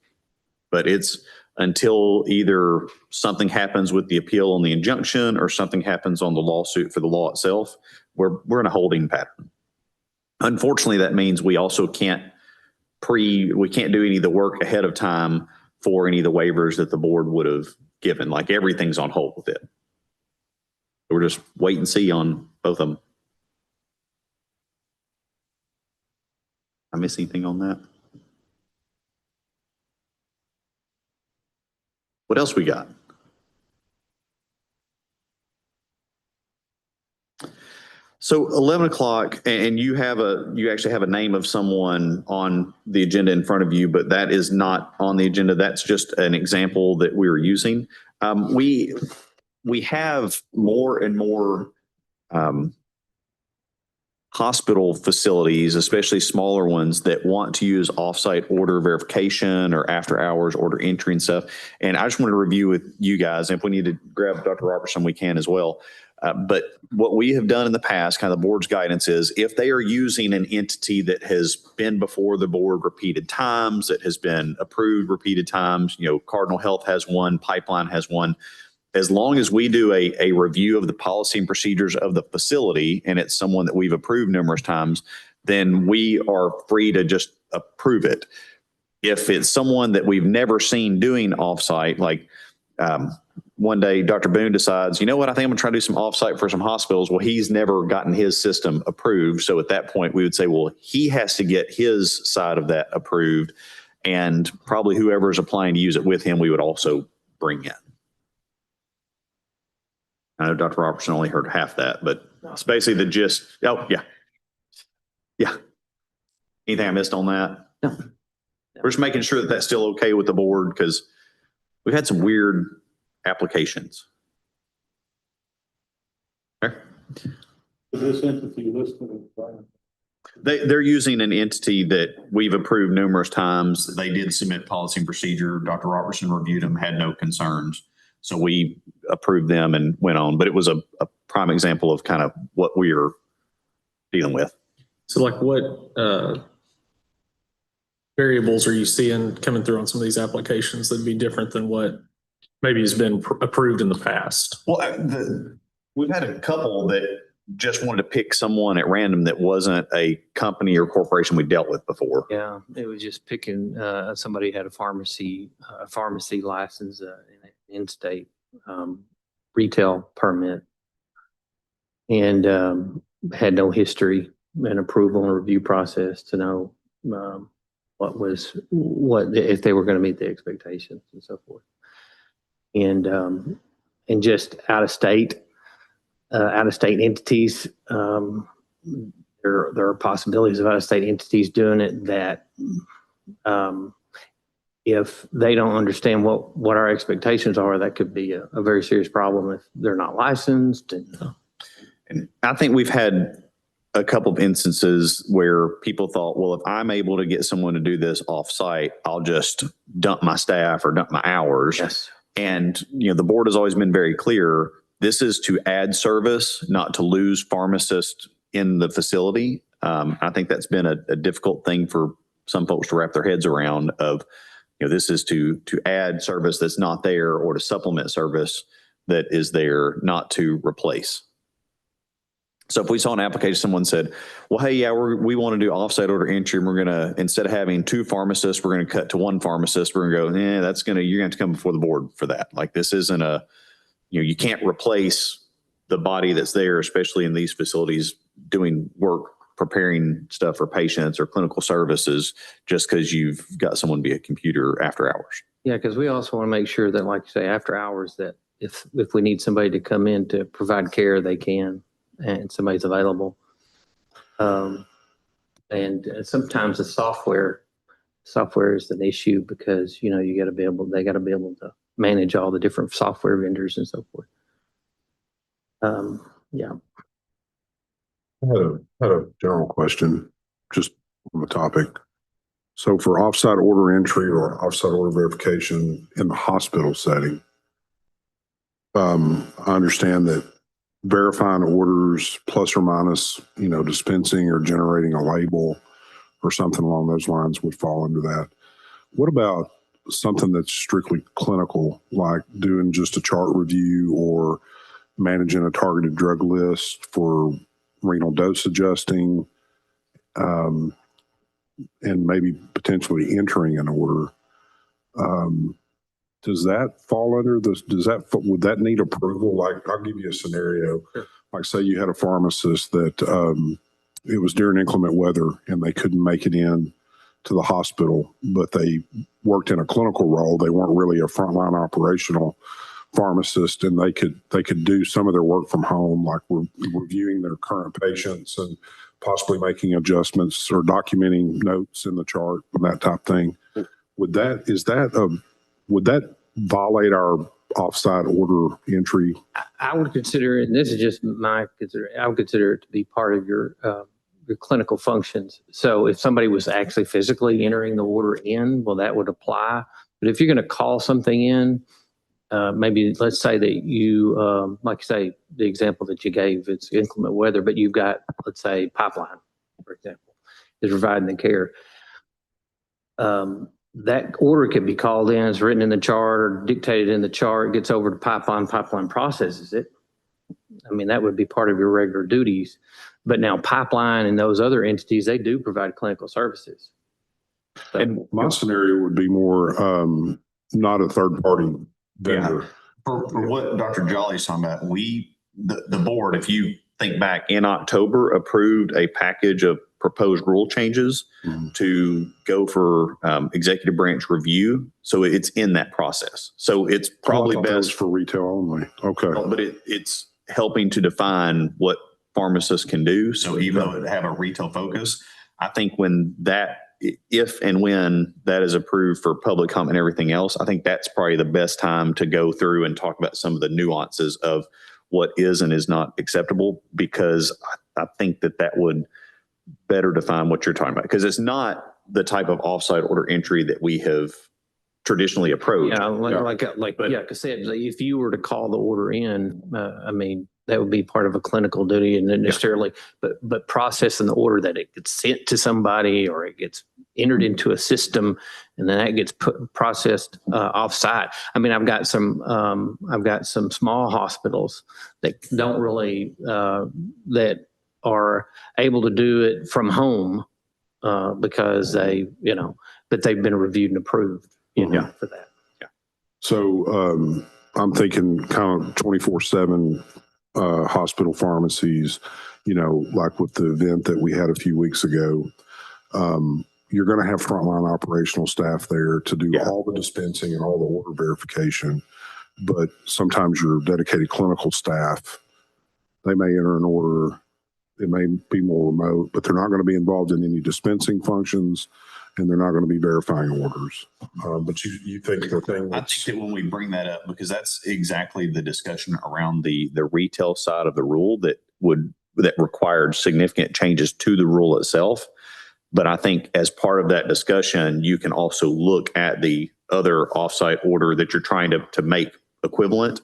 But it's until either something happens with the appeal on the injunction or something happens on the lawsuit for the law itself, we're in a holding pattern. Unfortunately, that means we also can't do any of the work ahead of time for any of the waivers that the board would have given. Like everything's on hold with it. We're just wait and see on both of them. I miss anything on that? What else we got? So 11 o'clock, and you actually have a name of someone on the agenda in front of you, but that is not on the agenda. That's just an example that we're using. We have more and more hospital facilities, especially smaller ones, that want to use offsite order verification or after hours order entry and stuff. And I just want to review with you guys, and if we need to grab Dr. Robertson, we can as well. But what we have done in the past, kind of the board's guidance is, if they are using an entity that has been before the board repeated times, that has been approved repeated times, Cardinal Health has one, Pipeline has one, as long as we do a review of the policy and procedures of the facility, and it's someone that we've approved numerous times, then we are free to just approve it. If it's someone that we've never seen doing offsite, like one day Dr. Boone decides, you know what, I think I'm gonna try to do some offsite for some hospitals. Well, he's never gotten his system approved. So at that point, we would say, well, he has to get his side of that approved, and probably whoever is applying to use it with him, we would also bring in. I know Dr. Robertson only heard half that, but it's basically the gist. Oh, yeah. Yeah. Anything I missed on that? No. We're just making sure that that's still okay with the board, because we've had some weird applications. Okay. This entity listed. They're using an entity that we've approved numerous times. They did submit policy and procedure. Dr. Robertson reviewed them, had no concerns. So we approved them and went on. But it was a prime example of kind of what we are dealing with. So like what variables are you seeing coming through on some of these applications that'd be different than what maybe has been approved in the past? Well, we've had a couple that just wanted to pick someone at random that wasn't a company or corporation we dealt with before. Yeah, it was just picking somebody who had a pharmacy license, an in-state retail permit, and had no history and approval and review process to know what if they were going to meet the expectations and so forth. And just out of state, out-of-state entities. There are possibilities of out-of-state entities doing it that if they don't understand what our expectations are, that could be a very serious problem if they're not licensed. And I think we've had a couple of instances where people thought, well, if I'm able to get someone to do this off-site, I'll just dump my staff or dump my hours. Yes. And, the board has always been very clear, this is to add service, not to lose pharmacists in the facility. I think that's been a difficult thing for some folks to wrap their heads around of, this is to add service that's not there or to supplement service that is there, not to replace. So if we saw an application, someone said, well, hey, yeah, we want to do offsite order entry, and we're going to, instead of having 2 pharmacists, we're going to cut to 1 pharmacist. We're going to go, you're going to have to come before the board for that. Like, this isn't you can't replace the body that's there, especially in these facilities doing work, preparing stuff for patients or clinical services, just because you've got someone be a computer after hours. Yeah, because we also want to make sure that, like you say, after hours, that if we need somebody to come in to provide care, they can, and somebody's available. And sometimes the software is an issue because, they got to be able to manage all the different software vendors and so forth. Yeah. I had a general question just on the topic. So for offsite order entry or offsite order verification in the hospital setting, I understand that verifying orders plus or minus, dispensing or generating a label or something along those lines would fall into that. What about something that's strictly clinical, like doing just a chart review or managing a targeted drug list for renal dose adjusting, and maybe potentially entering an order? Does that fall under this? Would that need approval? Like, I'll give you a scenario. Sure. Like, say you had a pharmacist that it was during inclement weather and they couldn't make it in to the hospital, but they worked in a clinical role. They weren't really a frontline operational pharmacist, and they could do some of their work from home, like reviewing their current patients and possibly making adjustments or documenting notes in the chart and that type of thing. Would that violate our offsite order entry? I would consider it, and this is just I would consider it to be part of your clinical functions. So if somebody was actually physically entering the order in, well, that would apply. But if you're going to call something in, maybe let's say that you, like you say, the example that you gave, it's inclement weather, but you've got, let's say, pipeline, for example, is providing the care. That order can be called in, it's written in the chart or dictated in the chart, gets over to pipeline processes it. I mean, that would be part of your regular duties. But now pipeline and those other entities, they do provide clinical services. So, And my scenario would be more not a third party vendor. For what Dr. Jolly's talking about, the board, if you think back in October, approved a package of proposed rule changes to go for executive branch review. So it's in that process. So it's probably best for retail only. Okay. But it's helping to define what pharmacists can do. So even though it have a retail focus, I think if and when that is approved for public comment and everything else, I think that's probably the best time to go through and talk about some of the nuances of what is and is not acceptable, because I think that would better define what you're talking about, because it's not the type of offsite order entry that we have traditionally approached. yeah, like said, if you were to call the order in, I mean, that would be part of a clinical duty, and not necessarily, but processing the order that it gets sent to somebody or it gets entered into a system, and then that gets processed off-site. I mean, I've got some small hospitals that don't really that are able to do it from home because they, but they've been reviewed and approved, for that. Yeah. So I'm thinking kind of 24/7 hospital pharmacies, like with the event that we had a few weeks ago. You're going to have frontline operational staff there to do all the dispensing and all the order verification, but sometimes your dedicated clinical staff they may enter an order. It may be more remote, but they're not going to be involved in any dispensing functions, and they're not going to be verifying orders. But you think the thing I that's, think that when we bring that up, because that's exactly the discussion around the retail side of the rule that required significant changes to the rule itself. But I think as part of that discussion, you can also look at the other offsite order that you're trying to make equivalent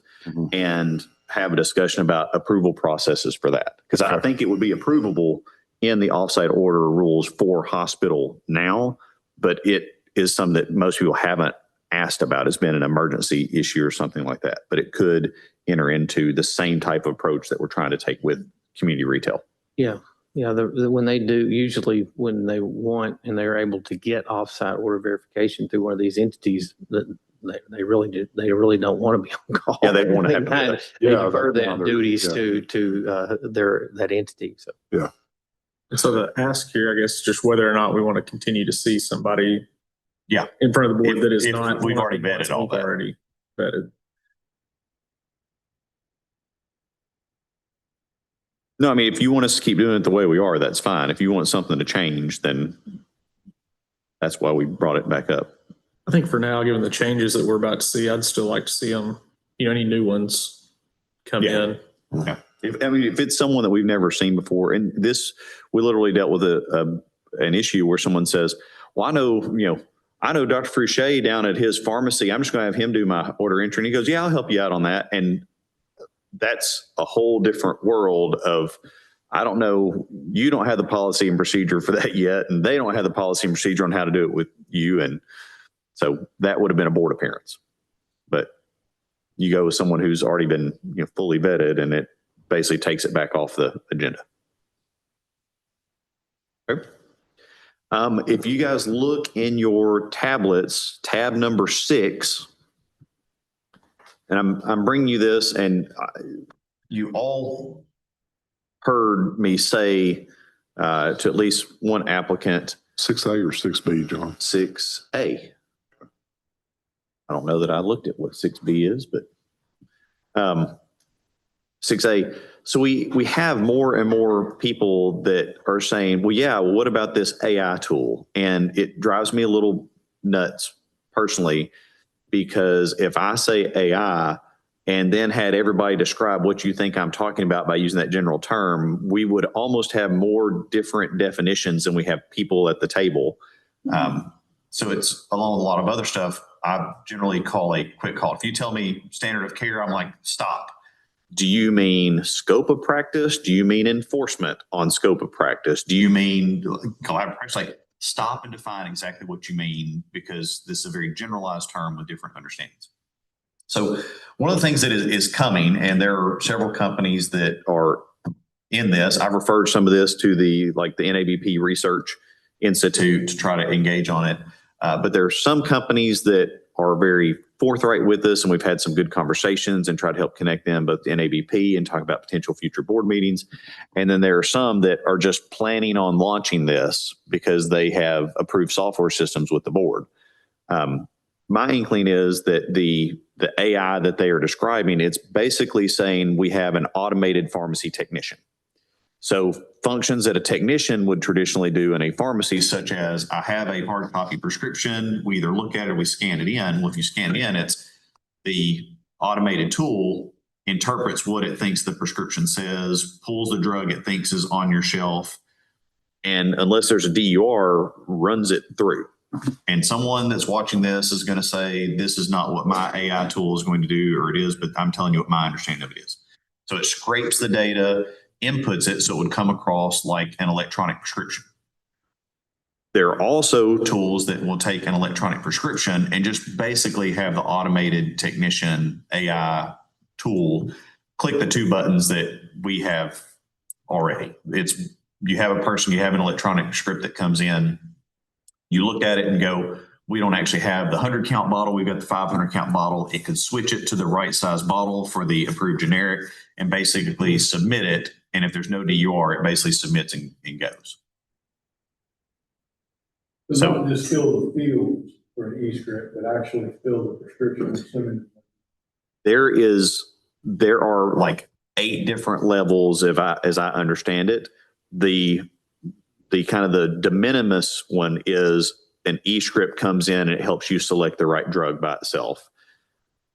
and have a discussion about approval processes for that. Because I think it would be approvable in the offsite order rules for hospital now, but it is something that most people haven't asked about. It's been an emergency issue or something like that, but it could enter into the same type of approach that we're trying to take with community retail. Yeah. Yeah. When they do, usually when they want and they're able to get offsite order verification through one of these entities, that they really don't want to be on call. Yeah, they want to have kind of defer their duties to that entity. So yeah. And so the ask here, I guess, just whether or not we want to continue to see somebody in front of the board that is not. We've already vetted all that. Already vetted. No, I mean, if you want us to keep doing it the way we are, that's fine. If you want something to change, then that's why we brought it back up. I think for now, given the changes that we're about to see, I'd still like to see them, any new ones come in. Yeah. If it's someone that we've never seen before, and we literally dealt with an issue where someone says, well, I know Dr. Fouché down at his pharmacy. I'm just going to have him do my order entry. And he goes, yeah, I'll help you out on that. And that's a whole different world of, I don't know, you don't have the policy and procedure for that yet. And they don't have the policy and procedure on how to do it with you. And so that would have been a board appearance. But you go with someone who's already been fully vetted, and it basically takes it back off the agenda. Okay. If you guys look in your tablets, tab number 6, and I'm bringing you this, and you all heard me say to at least one applicant. 6A or 6B, John? 6A. I don't know that I looked at what 6B is, but 6A. So we have more and more people that are saying, well, yeah, what about this AI tool? And it drives me a little nuts personally, because if I say AI and then had everybody describe what you think I'm talking about by using that general term, we would almost have more different definitions than we have people at the table. So it's along with a lot of other stuff. I generally call a quick call. If you tell me standard of care, I'm like, stop. Do you mean scope of practice? Do you mean enforcement on scope of practice? Do you mean collaborative practice? Like, stop and define exactly what you mean, because this is a very generalized term with different understandings. So one of the things that is coming, and there are several companies that are in this. I've referred some of this to the NABP Research Institute to try to engage on it. But there are some companies that are very forthright with us, and we've had some good conversations and tried to help connect them, both to NABP and talk about potential future board meetings. And then there are some that are just planning on launching this because they have approved software systems with the board. My inkling is that the AI that they are describing, it's basically saying we have an automated pharmacy technician. So functions that a technician would traditionally do in a pharmacy, such as I have a hard copy prescription, we either look at it or we scan it in. Well, if you scan it in, it's the automated tool interprets what it thinks the prescription says, pulls the drug it thinks is on your shelf, and unless there's a DUR, runs it through. And someone that's watching this is going to say, this is not what my AI tool is going to do, or it is, but I'm telling you what my understanding of it is. So it scrapes the data, inputs it so it would come across like an electronic prescription. There are also tools that will take an electronic prescription and just basically have the automated technician AI tool click the 2 buttons that we have already. You have a person, you have an electronic script that comes in, you look at it and go, we don't actually have the 100 count bottle, we've got the 500 count bottle. It could switch it to the right size bottle for the approved generic and basically submit it. And if there's no DUR, it basically submits and goes. So not just fill the fields for an e-script, but actually fill the prescription. There are like 8 different levels, as I understand it. The kind of the de minimis one is an e-script comes in and it helps you select the right drug by itself.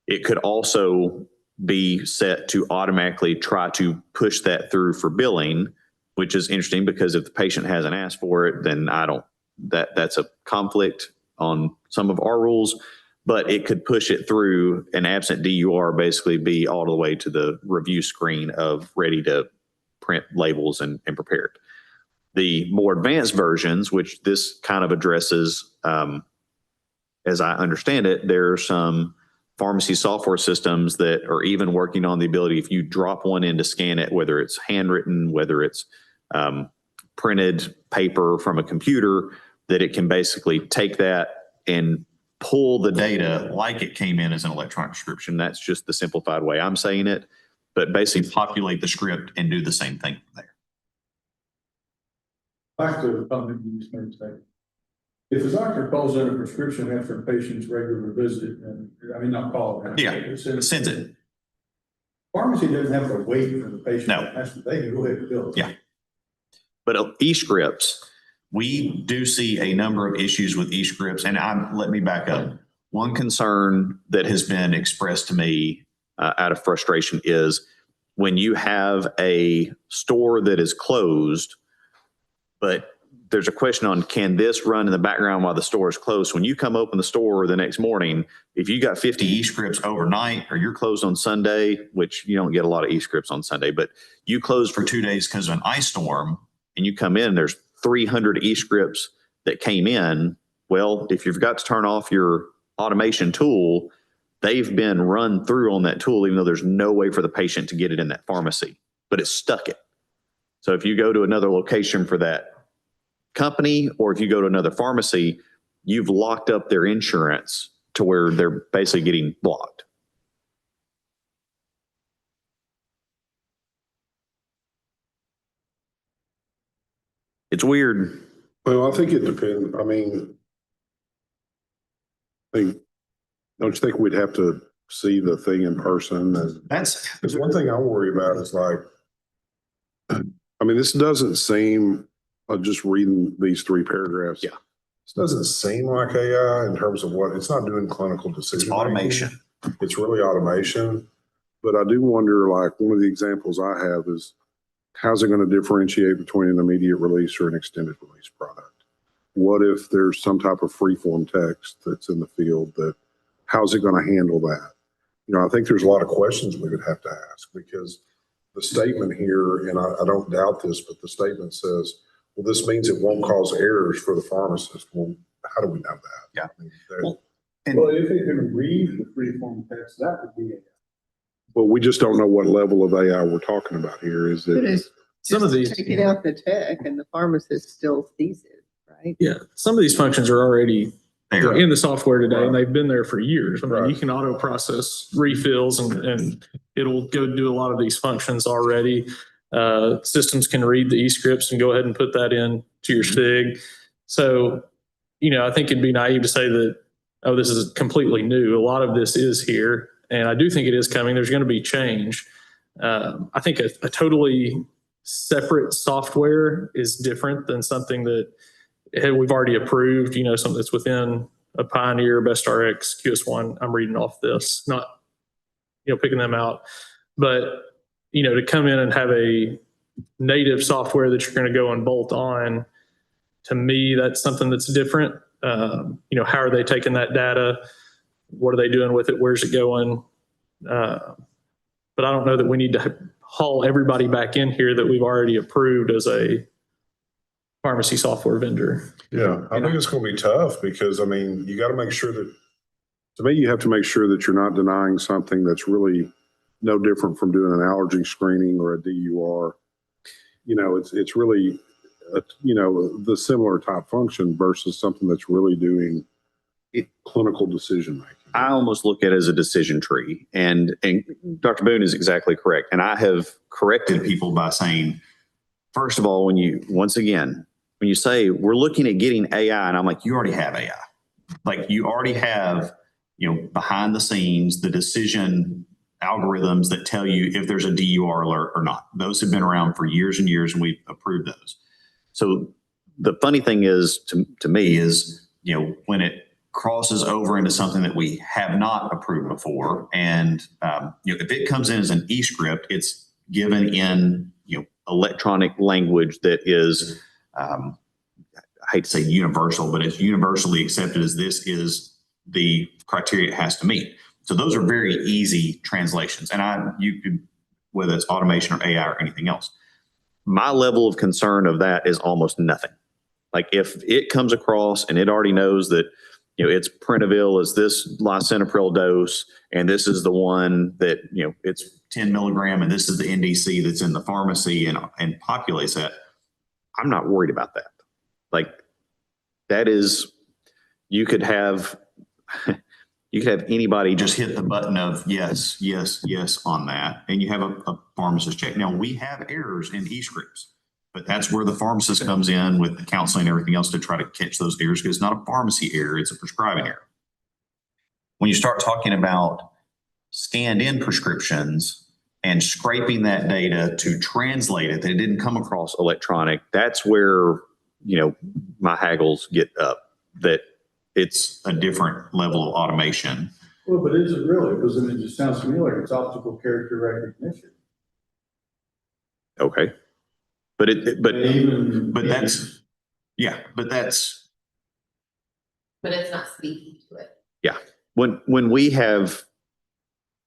It could also be set to automatically try to push that through for billing, which is interesting because if the patient hasn't asked for it, then that's a conflict on some of our rules, but it could push it through an absent DUR, basically be all the way to the review screen of ready to print labels and prepared. The more advanced versions, which this kind of addresses, as I understand it, there are some pharmacy software systems that are even working on the ability, if you drop one in to scan it, whether it's handwritten, whether it's printed paper from a computer, that it can basically take that and pull the data like it came in as an electronic prescription. That's just the simplified way I'm saying it, but basically populate the script and do the same thing there. Back to the comment you just made, State. If a doctor calls in a prescription after a patient's regular visit, and not call it. Yeah, sends it. Pharmacy doesn't have to wait for the patient. No. They can go ahead and bill it. Yeah. But e-scripts, we do see a number of issues with e-scripts, and let me back up. One concern that has been expressed to me out of frustration is when you have a store that is closed, but there's a question on, can this run in the background while the store is closed? When you come open the store the next morning, if you got 50 e-scripts overnight or you're closed on Sunday, which you don't get a lot of e-scripts on Sunday, but you closed for 2 days because of an ice storm and you come in, there's 300 e-scripts that came in. Well, if you forgot to turn off your automation tool, they've been run through on that tool, even though there's no way for the patient to get it in that pharmacy, but it stuck it. So if you go to another location for that company, or if you go to another pharmacy, you've locked up their insurance to where they're basically getting blocked. It's weird. Well, I think it depends. Don't you think we'd have to see the thing in person? There's one thing I worry about is this doesn't seem, just reading these 3 paragraphs. Yeah. This doesn't seem like AI in terms of what, it's not doing clinical decision. It's automation. It's really automation. But I do wonder, one of the examples I have is, how's it going to differentiate between an immediate release or an extended release product? What if there's some type of free-form text that's in the field how's it going to handle that? I think there's a lot of questions we would have to ask, because the statement here, and I don't doubt this, but the statement says, well, this means it won't cause errors for the pharmacist. Well, how do we know that? Yeah. Well, if it can read the free-form text, that would be AI. Well, we just don't know what level of AI we're talking about here. Is it some of these take it out the tech and the pharmacist still sees it, right? Yeah, some of these functions are already There. in the software today, and they've been there for years. Right. You can auto process refills and it'll go do a lot of these functions already. Systems can read the e-scripts and go ahead and put that in to your SIG. So, I think it'd be naive to say that, oh, this is completely new. A lot of this is here, and I do think it is coming. There's going to be change. I think a totally separate software is different than something that we've already approved, something that's within a Pioneer, BestRx, QS1. I'm reading off this, not, picking them out. But, to come in and have a native software that you're going to go and bolt on, to me, that's something that's different. How are they taking that data? What are they doing with it? Where's it going? But I don't know that we need to haul everybody back in here that we've already approved as a pharmacy software vendor. Yeah, I think it's going to be tough because, you got to make sure that, to me, you have to make sure that you're not denying something that's really no different from doing an allergy screening or a DUR. It's really, the similar type function versus something that's really doing clinical decision making. I almost look at it as a decision tree, and Dr. Boone is exactly correct. And I have corrected people by saying, first of all, when you say we're looking at getting AI, and I'm like, you already have AI. You already have, behind the scenes, the decision algorithms that tell you if there's a DUR alert or not. Those have been around for years and years, and we've approved those. So the funny thing is, to me, is, when it crosses over into something that we have not approved before, and if it comes in as an e-script, it's given in electronic language that is, I hate to say universal, but it's universally accepted as this is the criteria it has to meet. So those are very easy translations, and you could, whether it's automation or AI or anything else. My level of concern of that is almost nothing. Like if it comes across and it already knows that, it's Prentavil is this lisinopril dose, and this is the one that, it's 10 milligram, and this is the NDC that's in the pharmacy, and populates that. I'm not worried about that. Like that is, you could have anybody just hit the button of yes, yes, yes on that, and you have a pharmacist check. Now we have errors in e-scripts, but that's where the pharmacist comes in with the counseling and everything else to try to catch those errors, because it's not a pharmacy error, it's a prescribing error. When you start talking about scanned in prescriptions and scraping that data to translate it, that it didn't come across electronic, that's where, my haggles get up, that it's a different level of automation. Well, but is it really? Because it just sounds to me like it's optical character recognition. Okay. But that's. But it's not speaking to it. Yeah. When we have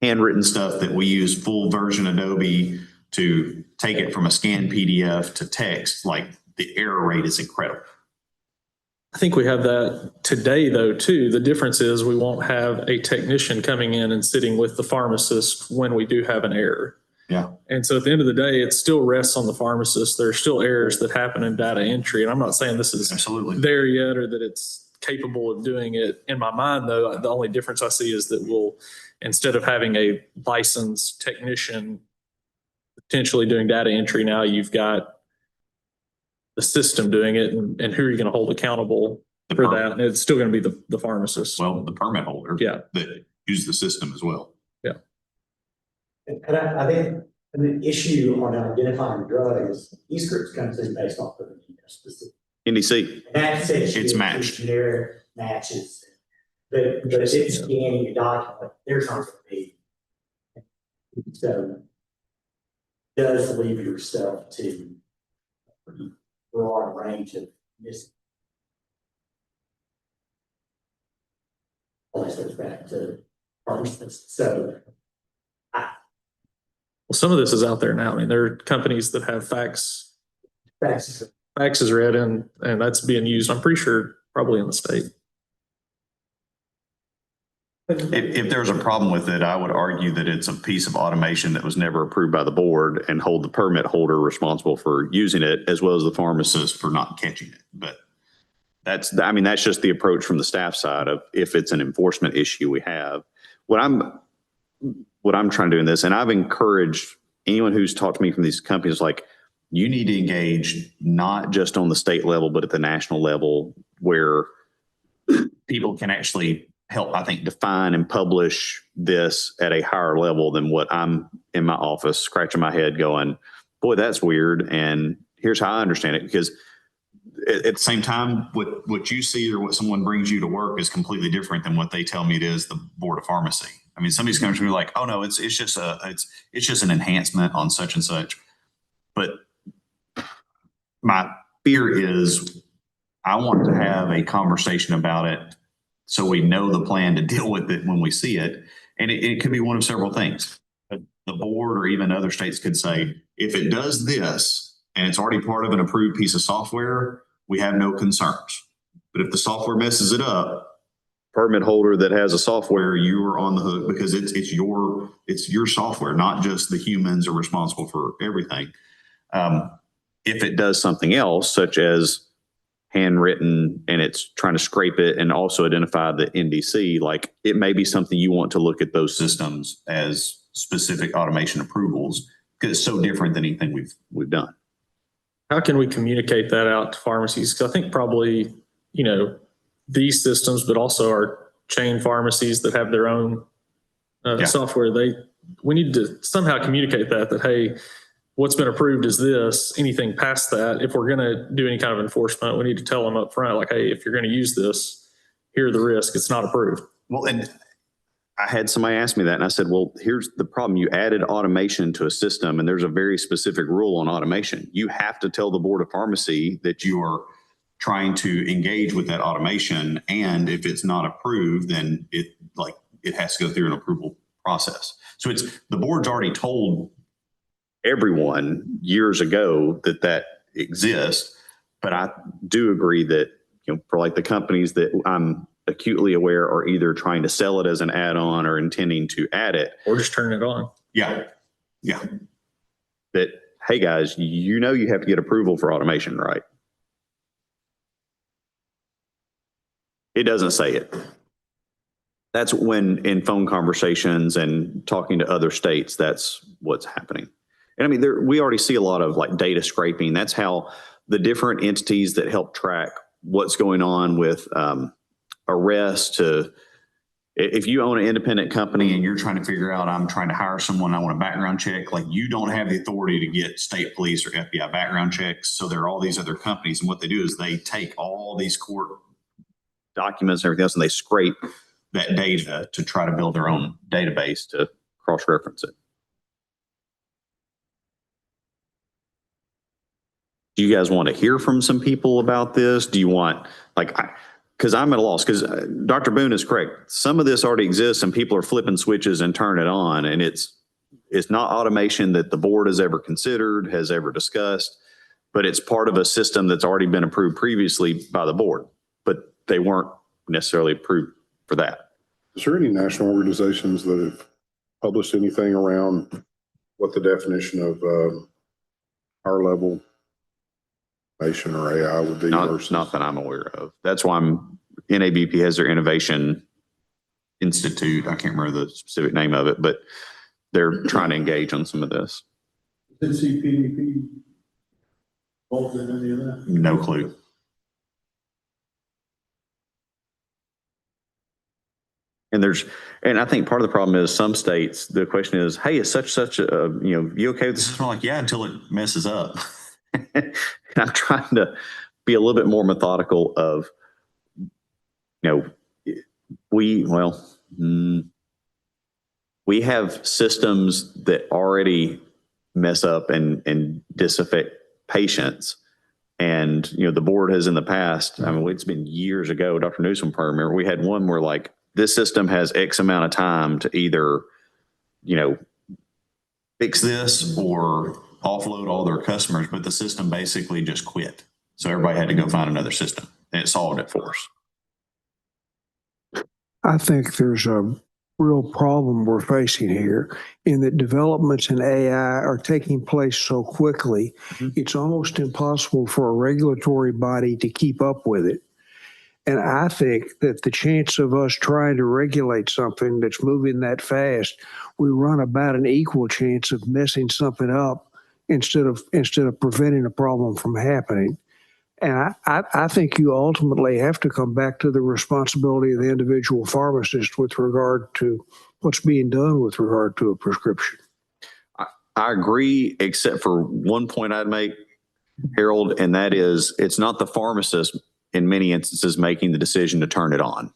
handwritten stuff that we use full version Adobe to take it from a scanned PDF to text, like the error rate is incredible. I think we have that today, though, too. The difference is we won't have a technician coming in and sitting with the pharmacist when we do have an error. Yeah. And so at the end of the day, it still rests on the pharmacist. There are still errors that happen in data entry. And I'm not saying this is absolutely there yet or that it's capable of doing it. In my mind, though, the only difference I see is that we'll, instead of having a licensed technician potentially doing data entry, now you've got the system doing it, and who are you going to hold accountable for that? And it's still going to be the pharmacist. Well, the permit holder. Yeah. That use the system as well. Yeah. And I think an issue on identifying drugs, e-scripts comes in based off of specific NDC. It's matched. Generic matches. But if it's scanning a document, there's not going to be. So does leave yourself to a pretty broad range of missing. Always goes back to pharmacists. So well, some of this is out there now. I mean, there are companies that have fax is read and that's being used, I'm pretty sure, probably in the state. If there's a problem with it, I would argue that it's a piece of automation that was never approved by the board, and hold the permit holder responsible for using it as well as the pharmacist for not catching it. But that's just the approach from the staff side of if it's an enforcement issue we have. What I'm trying to do in this, and I've encouraged anyone who's talked to me from these companies, like, you need to engage not just on the state level, but at the national level, where people can actually help, I think, define and publish this at a higher level than what I'm in my office scratching my head going, boy, that's weird. And here's how I understand it. Because at the same time, what you see or what someone brings you to work is completely different than what they tell me it is the Board of Pharmacy. I mean, somebody's coming to me like, oh no, it's just an enhancement on such and such. But my fear is I want to have a conversation about it so we know the plan to deal with it when we see it. And it could be one of several things. The board or even other states could say, if it does this and it's already part of an approved piece of software, we have no concerns. But if the software messes it up, permit holder that has a software, you are on the hook because it's your software, not just the humans are responsible for everything. If it does something else, such as handwritten, and it's trying to scrape it and also identify the NDC, like, it may be something you want to look at those systems as specific automation approvals, because it's so different than anything we've done. How can we communicate that out to pharmacies? Because I think probably, these systems, but also our chain pharmacies that have their own software, we need to somehow communicate that, hey, what's been approved is this. Anything past that, if we're going to do any kind of enforcement, we need to tell them up front, like, hey, if you're going to use this, here are the risks. It's not approved. Well, and I had somebody ask me that and I said, well, here's the problem. You added automation to a system and there's a very specific rule on automation. You have to tell the Board of Pharmacy that you are trying to engage with that automation. And if it's not approved, then it has to go through an approval process. So the board's already told everyone years ago that exists. But I do agree that, for like the companies that I'm acutely aware are either trying to sell it as an add-on or intending to add it. Or just turn it on. Yeah. Yeah. That, hey guys, you have to get approval for automation, right? It doesn't say it. That's when in phone conversations and talking to other states, that's what's happening. And I mean, we already see a lot of like data scraping. That's how the different entities that help track what's going on with arrests to, if you own an independent company and you're trying to figure out, I'm trying to hire someone, I want a background check, like you don't have the authority to get state police or FBI background checks. So there are all these other companies. And what they do is they take all these court documents and everything else and they scrape that data to try to build their own database to cross-reference it. Do you guys want to hear from some people about this? Do you want, because I'm at a loss, because Dr. Boone is correct. Some of this already exists and people are flipping switches and turn it on. And it's not automation that the board has ever considered, has ever discussed, but it's part of a system that's already been approved previously by the board, but they weren't necessarily approved for that. Is there any national organizations that have published anything around what the definition of higher level automation or AI would be? Not that I'm aware of. That's why NABP has their Innovation Institute. I can't remember the specific name of it, but they're trying to engage on some of this. Is NCPDP involved in any of that? No clue. And I think part of the problem is some states, the question is, hey, is such a, you okay with the system? I'm like, yeah, until it messes up. And I'm trying to be a little bit more methodical of, we have systems that already mess up and disaffect patients. And, the board has in the past, I mean, it's been years ago, Dr. Newsom probably remember, we had one where like, this system has X amount of time to either, fix this or offload all their customers, but the system basically just quit. So everybody had to go find another system and it solved it for us. I think there's a real problem we're facing here in that developments in AI are taking place so quickly. It's almost impossible for a regulatory body to keep up with it. And I think that the chance of us trying to regulate something that's moving that fast, we run about an equal chance of messing something up instead of preventing a problem from happening. And I think you ultimately have to come back to the responsibility of the individual pharmacist with regard to what's being done with regard to a prescription. I agree, except for one point I'd make, Harold, and that is it's not the pharmacist in many instances making the decision to turn it on.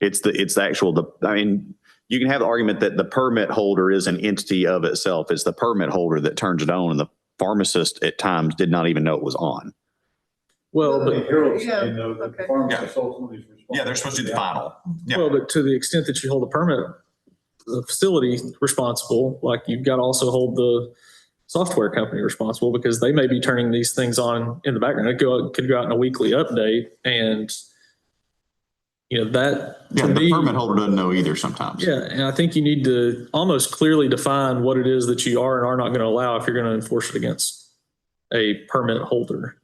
It's the actual, you can have the argument that the permit holder is an entity of itself. It's the permit holder that turns it on and the pharmacist at times did not even know it was on. Well, but Harold's saying though, that the pharmacist ultimately is responsible. Yeah, they're supposed to do the final. Yeah. Well, but to the extent that you hold a permit, the facility responsible, like you've got to also hold the software company responsible because they may be turning these things on in the background. It could go out in a weekly update and, that. Yeah, the permit holder doesn't know either sometimes. Yeah, and I think you need to almost clearly define what it is that you are and are not going to allow if you're going to enforce it against a permit holder.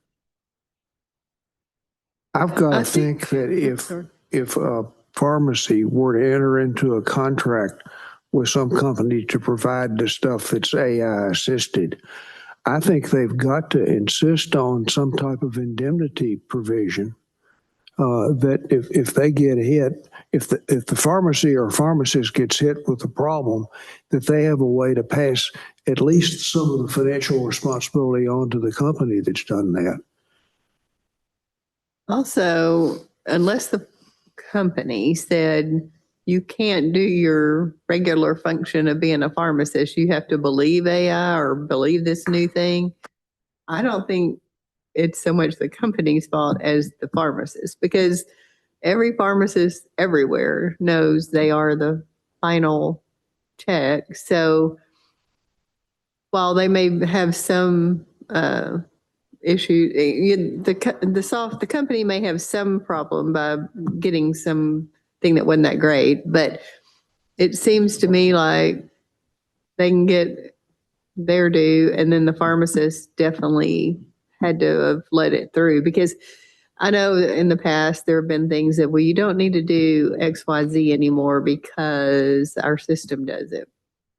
I've got to think that if a pharmacy were to enter into a contract with some company to provide the stuff that's AI assisted, I think they've got to insist on some type of indemnity provision that if they get hit, if the pharmacy or pharmacist gets hit with a problem, that they have a way to pass at least some of the financial responsibility on to the company that's done that. Also, unless the company said you can't do your regular function of being a pharmacist, you have to believe AI or believe this new thing. I don't think it's so much the company's fault as the pharmacist, because every pharmacist everywhere knows they are the final check. So while they may have some issue, the company may have some problem by getting something that wasn't that great, but it seems to me like they can get their due, and then the pharmacist definitely had to have let it through, because I know that in the past there have been things that, well, you don't need to do XYZ anymore because our system does it.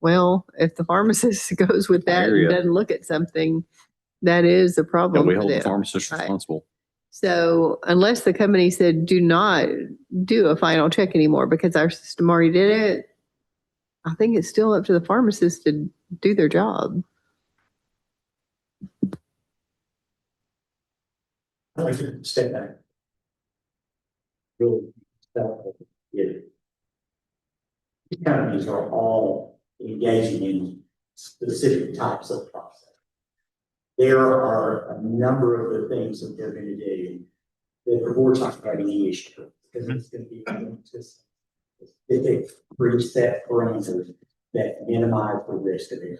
Well, if the pharmacist goes with that and doesn't look at something, that is a Yeah, problem we for hold the them. pharmacist Right. responsible. So unless the company said, do not do a final check anymore because our system already did it, I think it's still up to the pharmacist to do their job. I'd like to step back. Really, these companies are all engaging in specific types of process. There are a number of the things that they're going to do that the board's not having any issue with, because it's going to be just specific preset parameters that minimize the risk of error.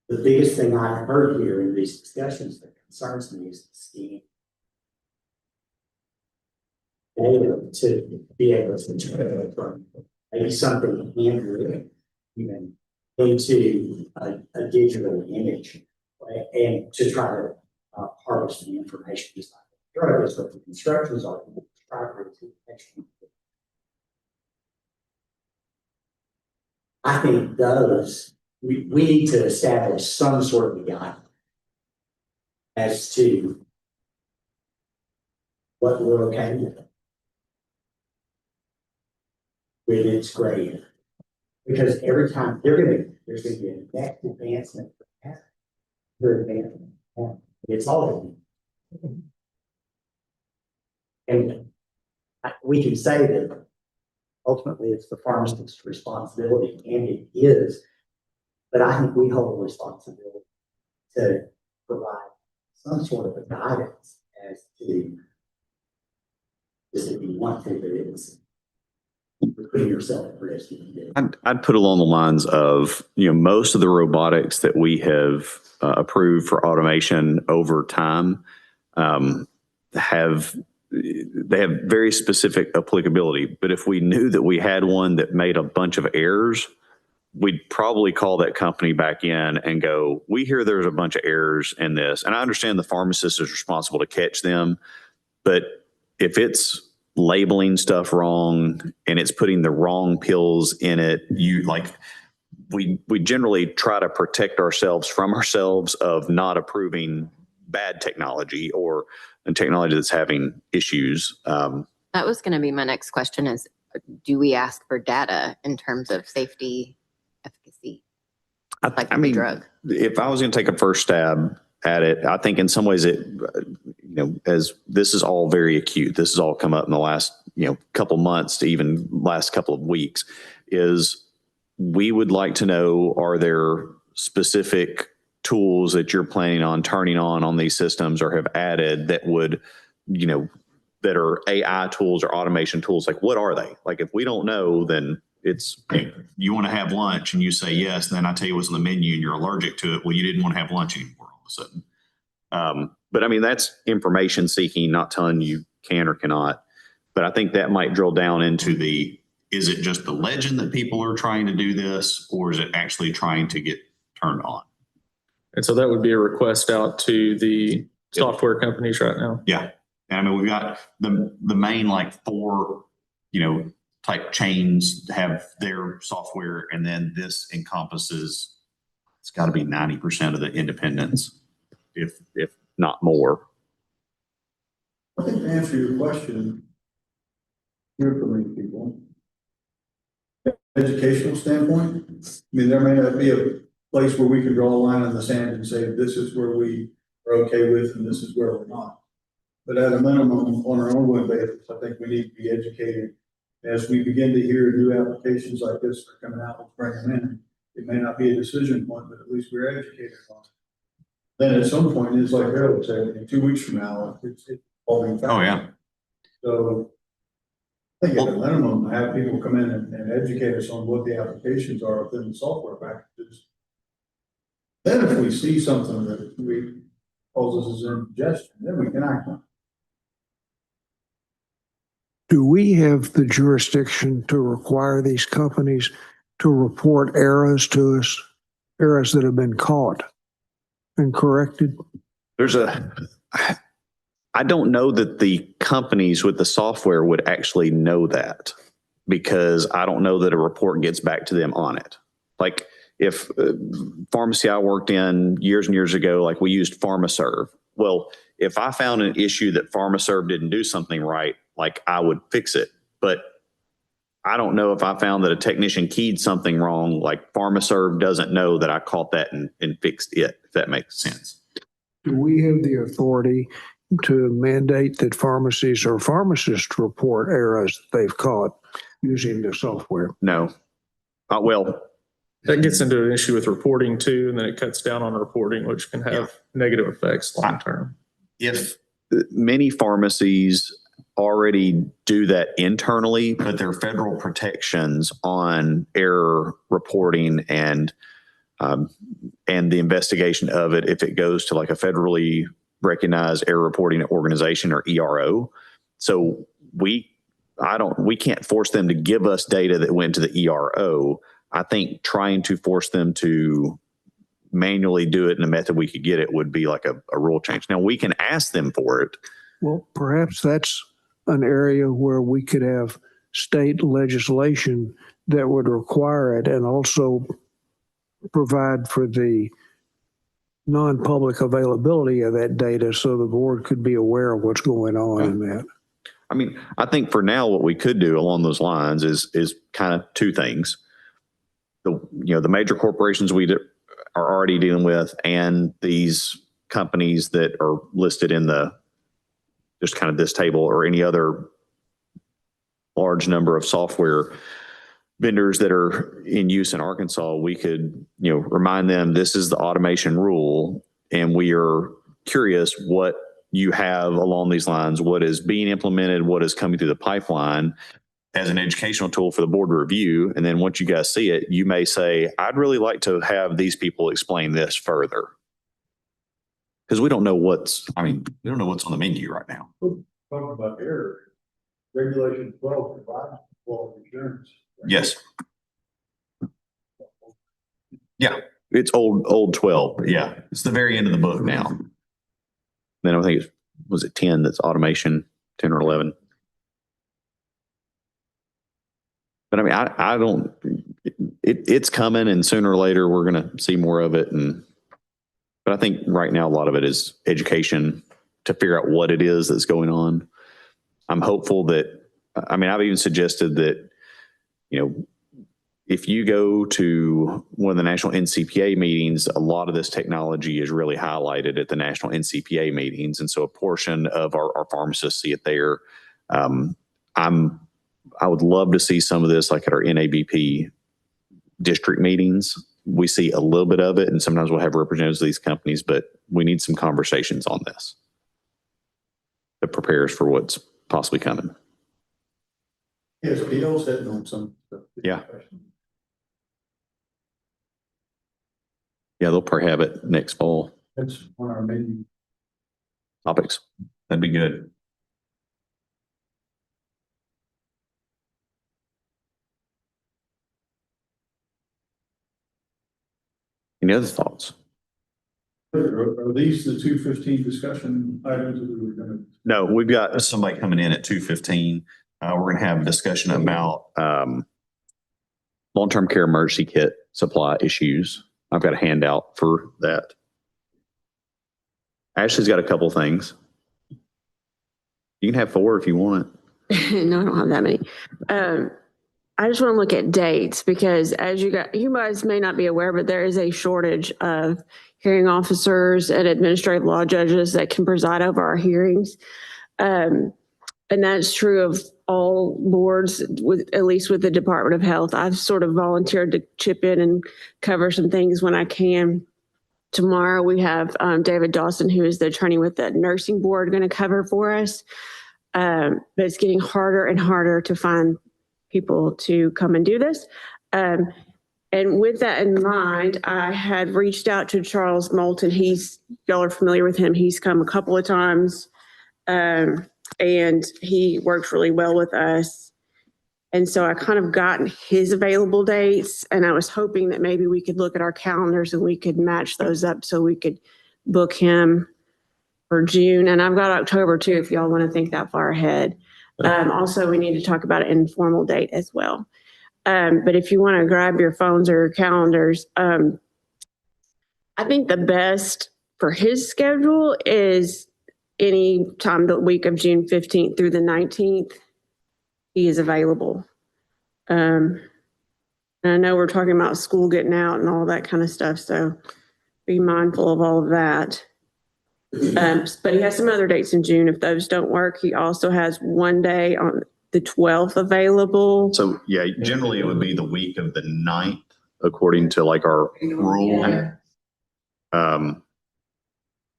The biggest thing I've heard here in these discussions that concerns me is the scheme. To be able to from maybe something handwritten even into a digital image, right? And to try to harvest the information inside the drug is what the instructions are. I think those, we need to establish some sort of guide as to what we're okay with. With its grade. Because every time there's going to be a next advancement. For advancement. It's all. And we can say that ultimately it's the pharmacist's responsibility, and it is. But I think we hold a responsibility to provide some sort of a guidance as to is it you want to, but it is putting yourself at risk. I'd put along the lines of, most of the robotics that we have approved for automation over time have very specific applicability. But if we knew that we had one that made a bunch of errors, we'd probably call that company back in and go, we hear there's a bunch of errors in this. And I understand the pharmacist is responsible to catch them, but if it's labeling stuff wrong and it's putting the wrong pills in it, we generally try to protect ourselves from ourselves of not approving bad technology or technology that's having issues. That was going to be my next question is, do we ask for data in terms of safety, efficacy? I mean, drug. If I was going to take a first stab at it, I think in some ways it, as this is all very acute, this has all come up in the last, couple months to even last couple of weeks, is we would like to know, are there specific tools that you're planning on turning on these systems or have added that would, that are AI tools or automation tools? Like, what are they? Like, if we don't know, then it's, hey, you want to have lunch and you say yes, then I tell you what's on the menu and you're allergic to it. Well, you didn't want to have lunch anymore all of a sudden. But I mean, that's information seeking, not telling you can or cannot. But I think that might drill down into is it just the legend that people are trying to do this, or is it actually trying to get turned on? And so that would be a request out to the software companies right now. Yeah. And I mean, we've got the main 4, type chains have their software, and then this encompasses, it's got to be 90% of the independents, if not more. I think answer your question, hear from many people. Educational standpoint, I mean, there may not be a place where we can draw a line in the sand and say, this is where we are okay with and this is where we're not. But at a minimum, on our own basis, I think we need to be educated. As we begin to hear new applications like this are coming out, let's bring them in. It may not be a decision point, but at least we're educated on it. Then at some point, it's like Harold said, in 2 weeks from now, it's all being. Oh, yeah. So I think at a minimum, have people come in and educate us on what the applications are within the software packages. Then if we see something that we causes us indigestion, then we can act on it. Do we have the jurisdiction to require these companies to report errors to us, errors that have been caught and corrected? I don't know that the companies with the software would actually know that, because I don't know that a report gets back to them on it. Like if pharmacy I worked in years and years ago, like we used PharmaServe. Well, if I found an issue that PharmaServe didn't do something right, like I would fix it. But I don't know if I found that a technician keyed something wrong, like PharmaServe doesn't know that I caught that and fixed it, if that makes sense. Do we have the authority to mandate that pharmacies or pharmacists report errors that they've caught using the software? No. Well, that gets into an issue with reporting too, and then it cuts down on reporting, which can have negative effects long term. If many pharmacies already do that internally, but there are federal protections on error reporting and the investigation of it if it goes to like a federally recognized error reporting organization or ERO. So we can't force them to give us data that went to the ERO. I think trying to force them to manually do it in a method we could get it would be like a rule change. Now we can ask them for it. Well, perhaps that's an area where we could have state legislation that would require it and also provide for the non-public availability of that data so the board could be aware of what's going on in that. I mean, I think for now, what we could do along those lines is kind of two things. The major corporations we are already dealing with and these companies that are listed in just kind of this table or any other large number of software vendors that are in use in Arkansas, we could, remind them this is the automation rule and we are curious what you have along these lines, what is being implemented, what is coming through the pipeline as an educational tool for the board to review. And then once you guys see it, you may say, I'd really like to have these people explain this further. Because we don't know what's on the menu right now. Talking about error, regulation 12 provides quality assurance. Yes. Yeah, it's old 12. Yeah, it's the very end of the book now. Then I think was it 10 that's automation, 10 or 11. But I mean, I don't, it's coming and sooner or later we're going to see more of it. But I think right now a lot of it is education to figure out what it is that's going on. I'm hopeful that, I've even suggested that, if you go to one of the national NCPA meetings, a lot of this technology is really highlighted at the national NCPA meetings. And so a portion of our pharmacists see it there. I would love to see some of this like at our NABP district meetings. We see a little bit of it and sometimes we'll have representatives of these companies, but we need some conversations on this that prepares for what's possibly coming. Yes, PL's hitting on some stuff. Yeah. Yeah, they'll probably have it next fall. That's on our menu. Topics. That'd be good. Any other thoughts? Are these the 215 discussion items that we were going to? No, we've got somebody coming in at 2:15. We're going to have a discussion about long-term care emergency kit supply issues. I've got a handout for that. Ashley's got a couple things. You can have 4 if you want. No, I don't have that many. I just want to look at dates because as you guys may not be aware, but there is a shortage of hearing officers and administrative law judges that can preside over our hearings. And that's true of all boards, at least with the Department of Health. I've sort of volunteered to chip in and cover some things when I can. Tomorrow we have David Dawson, who is the attorney with the nursing board, going to cover for us. But it's getting harder and harder to find people to come and do this. And with that in mind, I had reached out to Charles Moulton. Y'all are familiar with him. He's come a couple of times. And he works really well with us. And so I kind of gotten his available dates, and I was hoping that maybe we could look at our calendars and we could match those up so we could book him for June. And I've got October too, if y'all want to think that far ahead. Also, we need to talk about an informal date as well. But if you want to grab your phones or your calendars, I think the best for his schedule is any time the week of June 15th through the 19th, he is available. And I know we're talking about school getting out and all that kind of stuff, so be mindful of all of that. But he has some other dates in June. If those don't work, he also has one day on the 12th available. So yeah, generally it would be the week of the 9th, according to like our rule.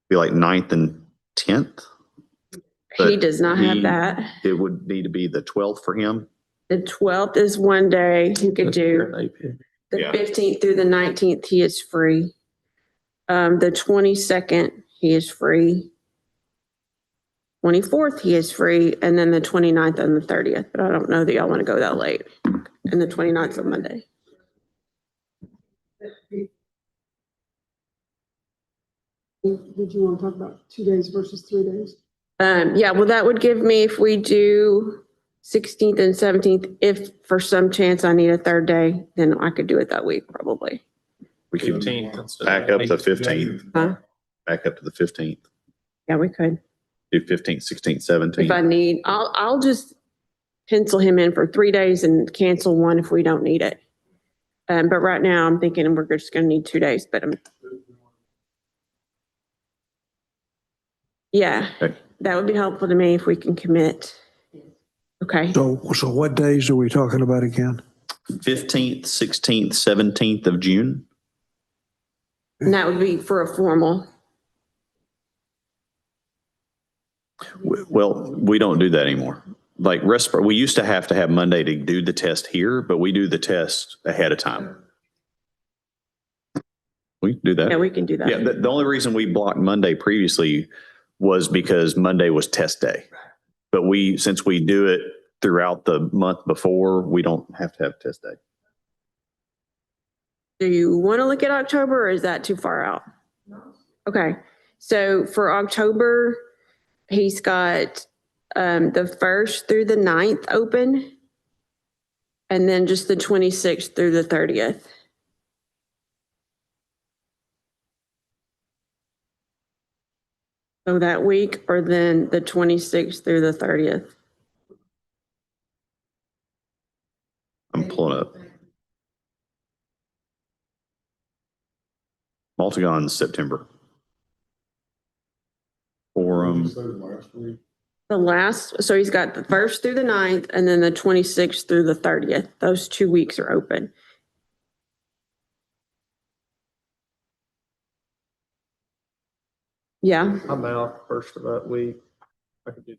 Be like 9th and 10th. He does not have that. It would need to be the 12th for him. The 12th is one day he could do. The 15th through the 19th, he is free. The 22nd, he is free. 24th, he is free. And then the 29th and the 30th. But I don't know that y'all want to go that late. And the 29th is a Monday. Did you want to talk about 2 days versus 3 days? Yeah, well, that would give me, if we do 16th and 17th, if for some chance I need a third day, then I could do it that week probably. We could 15th back up the 15th. Huh? Back up to the 15th. Yeah, we could. Do 15th, 16th, 17th. If I need, I'll just pencil him in for 3 days and cancel one if we don't need it. But right now I'm thinking we're just going to need 2 days, but yeah, Okay. that would be helpful to me if we can commit. Okay. So what days are we talking about again? 15th, 16th, 17th of June. And that would be for a formal. Well, we don't do that anymore. Like we used to have Monday to do the test here, but we do the test ahead of time. We can do that. Yeah, we can do that. Yeah, the only reason we blocked Monday previously was because Monday was test day. But since we do it throughout the month before, we don't have to have test day. Do you want to look at October or is that too far out? No. Okay. So for October, he's got the 1st through the 9th open and then just the 26th through the 30th. So that week or then the 26th through the 30th. I'm pulling up. Multigon's September. Forum. So he's got the 1st through the 9th and then the 26th through the 30th. Those 2 weeks are open. Yeah. I'm out first of that week. I could do.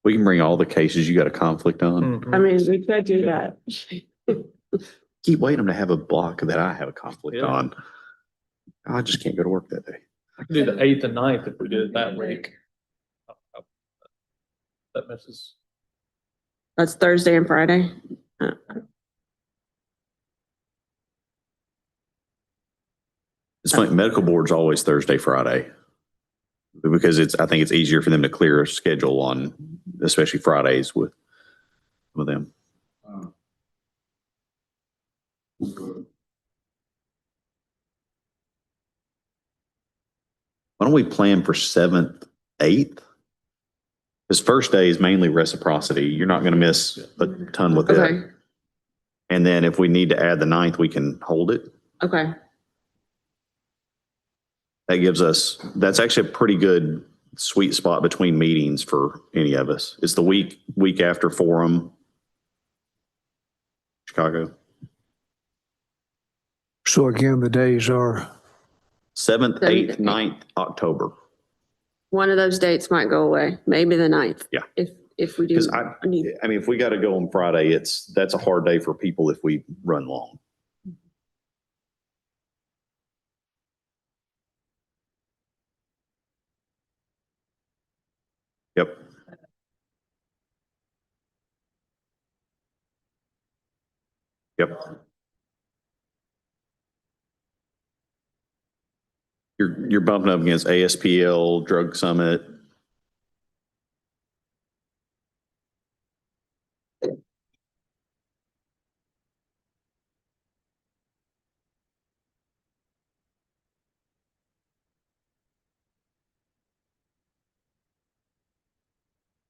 We can bring all the cases you got a conflict on. I mean, we could do that. Keep waiting to have a block that I have a conflict Yeah. on. I just can't go to work that day. I could do the 8th and 9th if we did it that week. That misses. That's Thursday and Friday. It's funny, medical board's always Thursday, Friday. Because I think it's easier for them to clear a schedule on, especially Fridays with them. don't we plan for 7th, 8th? Because first day is mainly reciprocity. You're not going to miss a ton with Okay, it. And then if we need to add the 9th, we can hold it. okay. That gives us, that's actually a pretty good sweet spot between meetings for any of us. It's the week after Forum. Chicago. So again, the days are, 7th, 8th, 9th, October. One of those dates might go away, maybe the 9th. Yeah. If we do. Because I mean, if we got to go on Friday, that's a hard day for people if we run long. Yep. Yep. You're bumping up against ASPL, Drug Summit.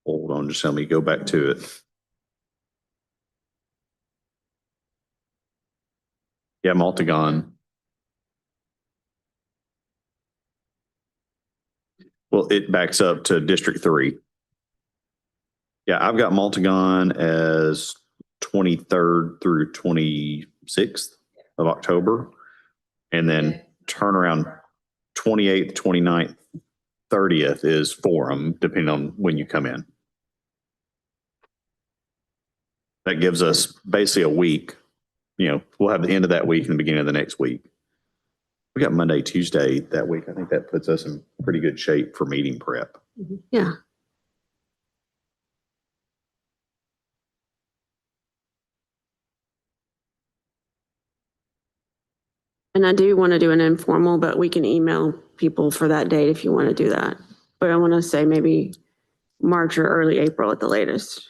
Hold on, just let me go back to it. Yeah, Multigon. Well, it backs up to District 3. Yeah, I've got Multigon as 23rd through 26th of October. And then turnaround 28th, 29th, 30th is Forum, depending on when you come in. That gives us basically a week. You know, we'll have the end of that week and the beginning of the next week. We got Monday, Tuesday that week. I think that puts us in pretty good shape for meeting prep. Yeah. And I do want to do an informal, but we can email people for that date if you want to do that. But I want to say maybe March or early April at the latest.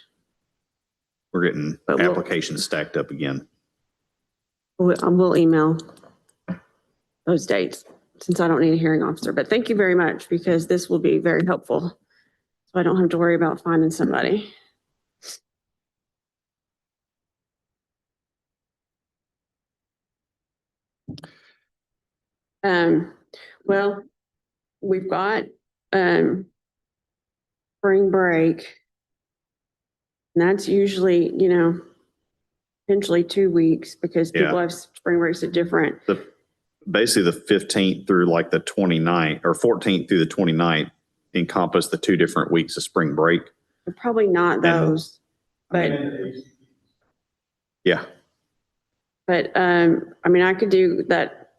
We're getting But we'll- applications stacked up again. We'll email those dates since I don't need a hearing officer. But thank you very much because this will be very helpful. So I don't have to worry about finding somebody. Well, we've got, spring break. And that's usually, potentially 2 weeks because people Yeah. have spring breaks at different. Basically the 15th through like the 29th or 14th through the 29th encompass the 2 different weeks of spring break. Probably not those, but, Yeah. I mean, I could do that.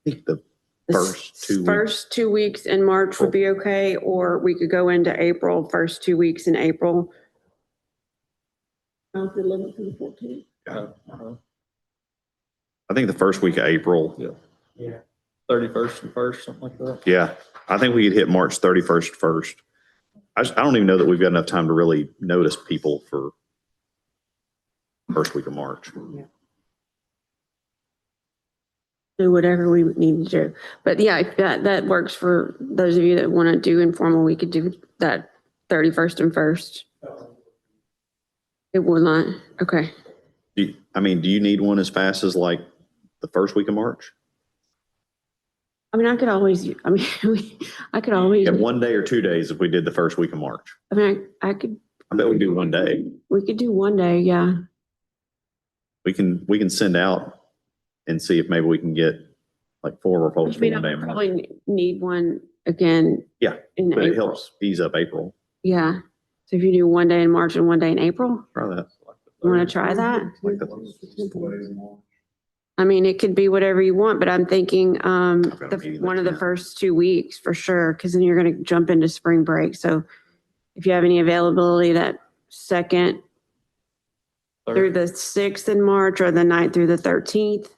The the first 2 weeks. First 2 weeks in March would be okay, or we could go into April, first 2 weeks in April. 11th and 14th. I think the first week of April. Yeah. 31st and 1st, something like that. Yeah. I think we could hit March 31st first. I don't even know that we've got enough time to really notice people for first week of March. Do whatever we need to do. But yeah, if that works for those of you that want to do informal, we could do that 31st and 1st. It will not, okay. Do you need one as fast as like the first week of March? I mean, I could always, I could always, Yeah, 1 day or 2 days if we did the first week of March. I mean, I could, I bet we do 1 day. we could do 1 day, yeah. We can send out and see if maybe we can get like 4 of our folks I for mean, 1 day. I in March. probably need one again. Yeah, in but it April. helps ease up April. Yeah. So if you do 1 day in March and 1 day in April, Try that. you want to try that? Like the- I mean, it could be whatever you want, but I'm thinking, got a meeting one that of the 10th. first 2 weeks for sure, because then you're going to jump into spring break. So if you have any availability that 2nd through the 6th in March or the 9th through the 13th.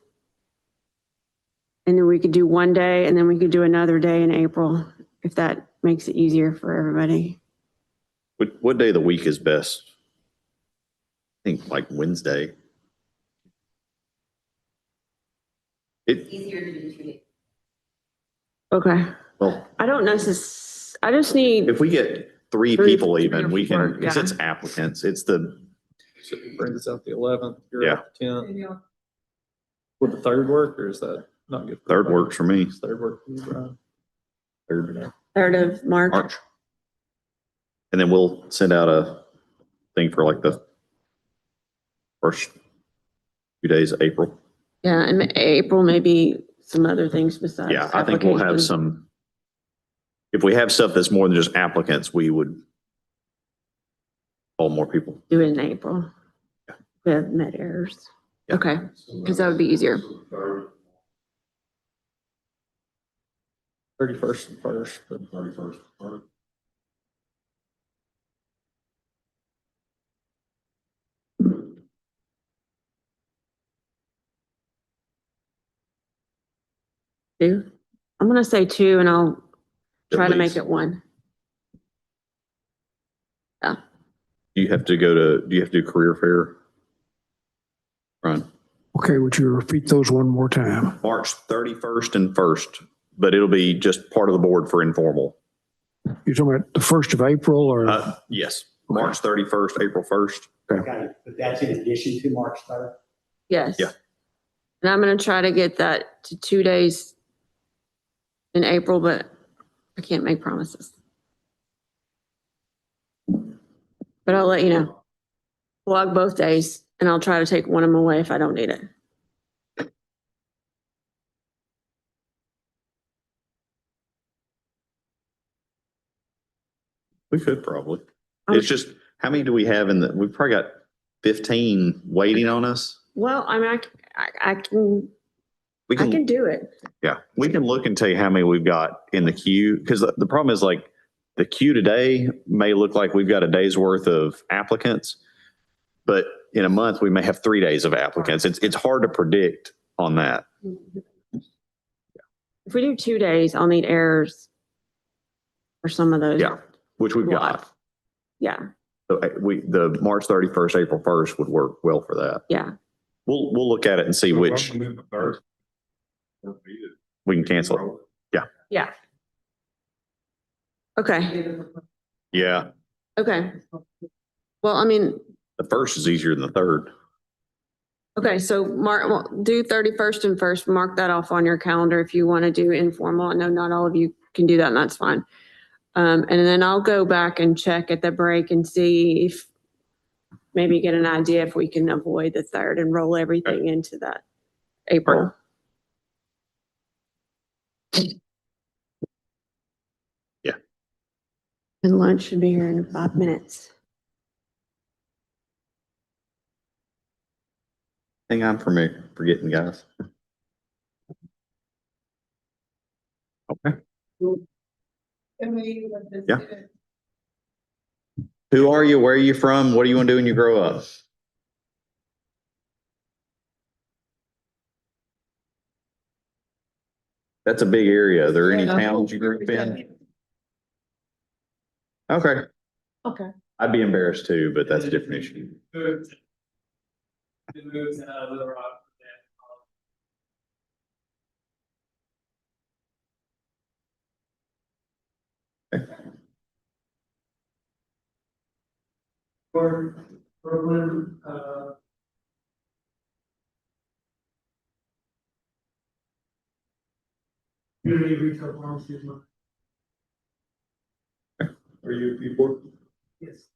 And then we could do 1 day and then we could do another day in April, if that makes it easier for everybody. What day of the week is best? I think like Wednesday. Okay. Well, I don't I just need, if we get three Three, people three even, or we four, can, because yeah. it's applicants, it's the, So it brings us out the 11th. You're Yeah. at the 10th. Would the third work, or is that not good? for third everybody? works for me. Does third work for you, Brian? Third 3rd of March. March. And then we'll send out a thing for like the first few days of April. Yeah, and April, maybe some other things besides. Yeah, I think we'll have applications. some, if we have stuff that's more than just applicants, we would call more people. Do it in April. We have med errors. Okay, because that would be easier. 31st and 1st, but 31st. Two. I'm gonna say 2 and I'll try to make least. it 1. Do you have to do career fair? Run. Okay, would you repeat those one more time? March 31st and 1st, but it'll be just part of the board for informal. You're talking about the 1st of April or? Yes, March 31st, April 1st. Okay, but that's in addition to March 3rd? Yes. Yeah. And I'm gonna try to get that to 2 days in April, but I can't make promises. But I'll let you know. Log both days and I'll try to take one of them away if I don't need it. We could probably. It's just, how many do we have we've probably got 15 waiting on us. Well, I mean, I can We I can do it. Yeah, we can look and tell you how many we've got in the queue, because the problem is like the queue today may look like we've got a day's worth of applicants, but in a month, we may have 3 days of applicants. It's hard to predict on that. If we do 2 days, I'll need errors for some of those. Yeah, which we've got. Yeah, So the March 31st, April 1st would work well for that. yeah. We'll look at it and see which we can cancel it. Yeah. Yeah. Okay, Yeah. okay. Well, I mean, The 1st is easier than the 3rd. okay, so do 31st and 1st, mark that off on your calendar if you want to do informal. I know not all of you can do that and that's fine. And then I'll go back and check at the break and see if maybe get an idea if we can avoid the 3rd and roll everything into that April. Yeah. And lunch should be here in 5 minutes. Hang on for me, forgetting, guys. Okay. Yeah. Who are you? Where are you from? What do you want to do when you grow up? That's a big area. Are there any towns you grew up in? Okay. Okay. I'd be embarrassed too, but that's a different issue. Brooklyn, community retail pharmacy is not. Are you people? Yes.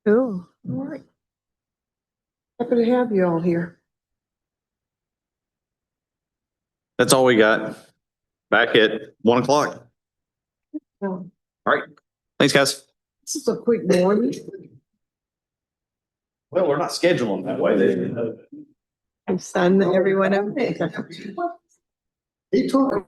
Cool. All right. Happy to have you all here. That's all we got. Back at 1 o'clock. Oh, All right. Thanks, guys. this is a quick morning. Well, we're not scheduling that way. I've signed everyone up. He took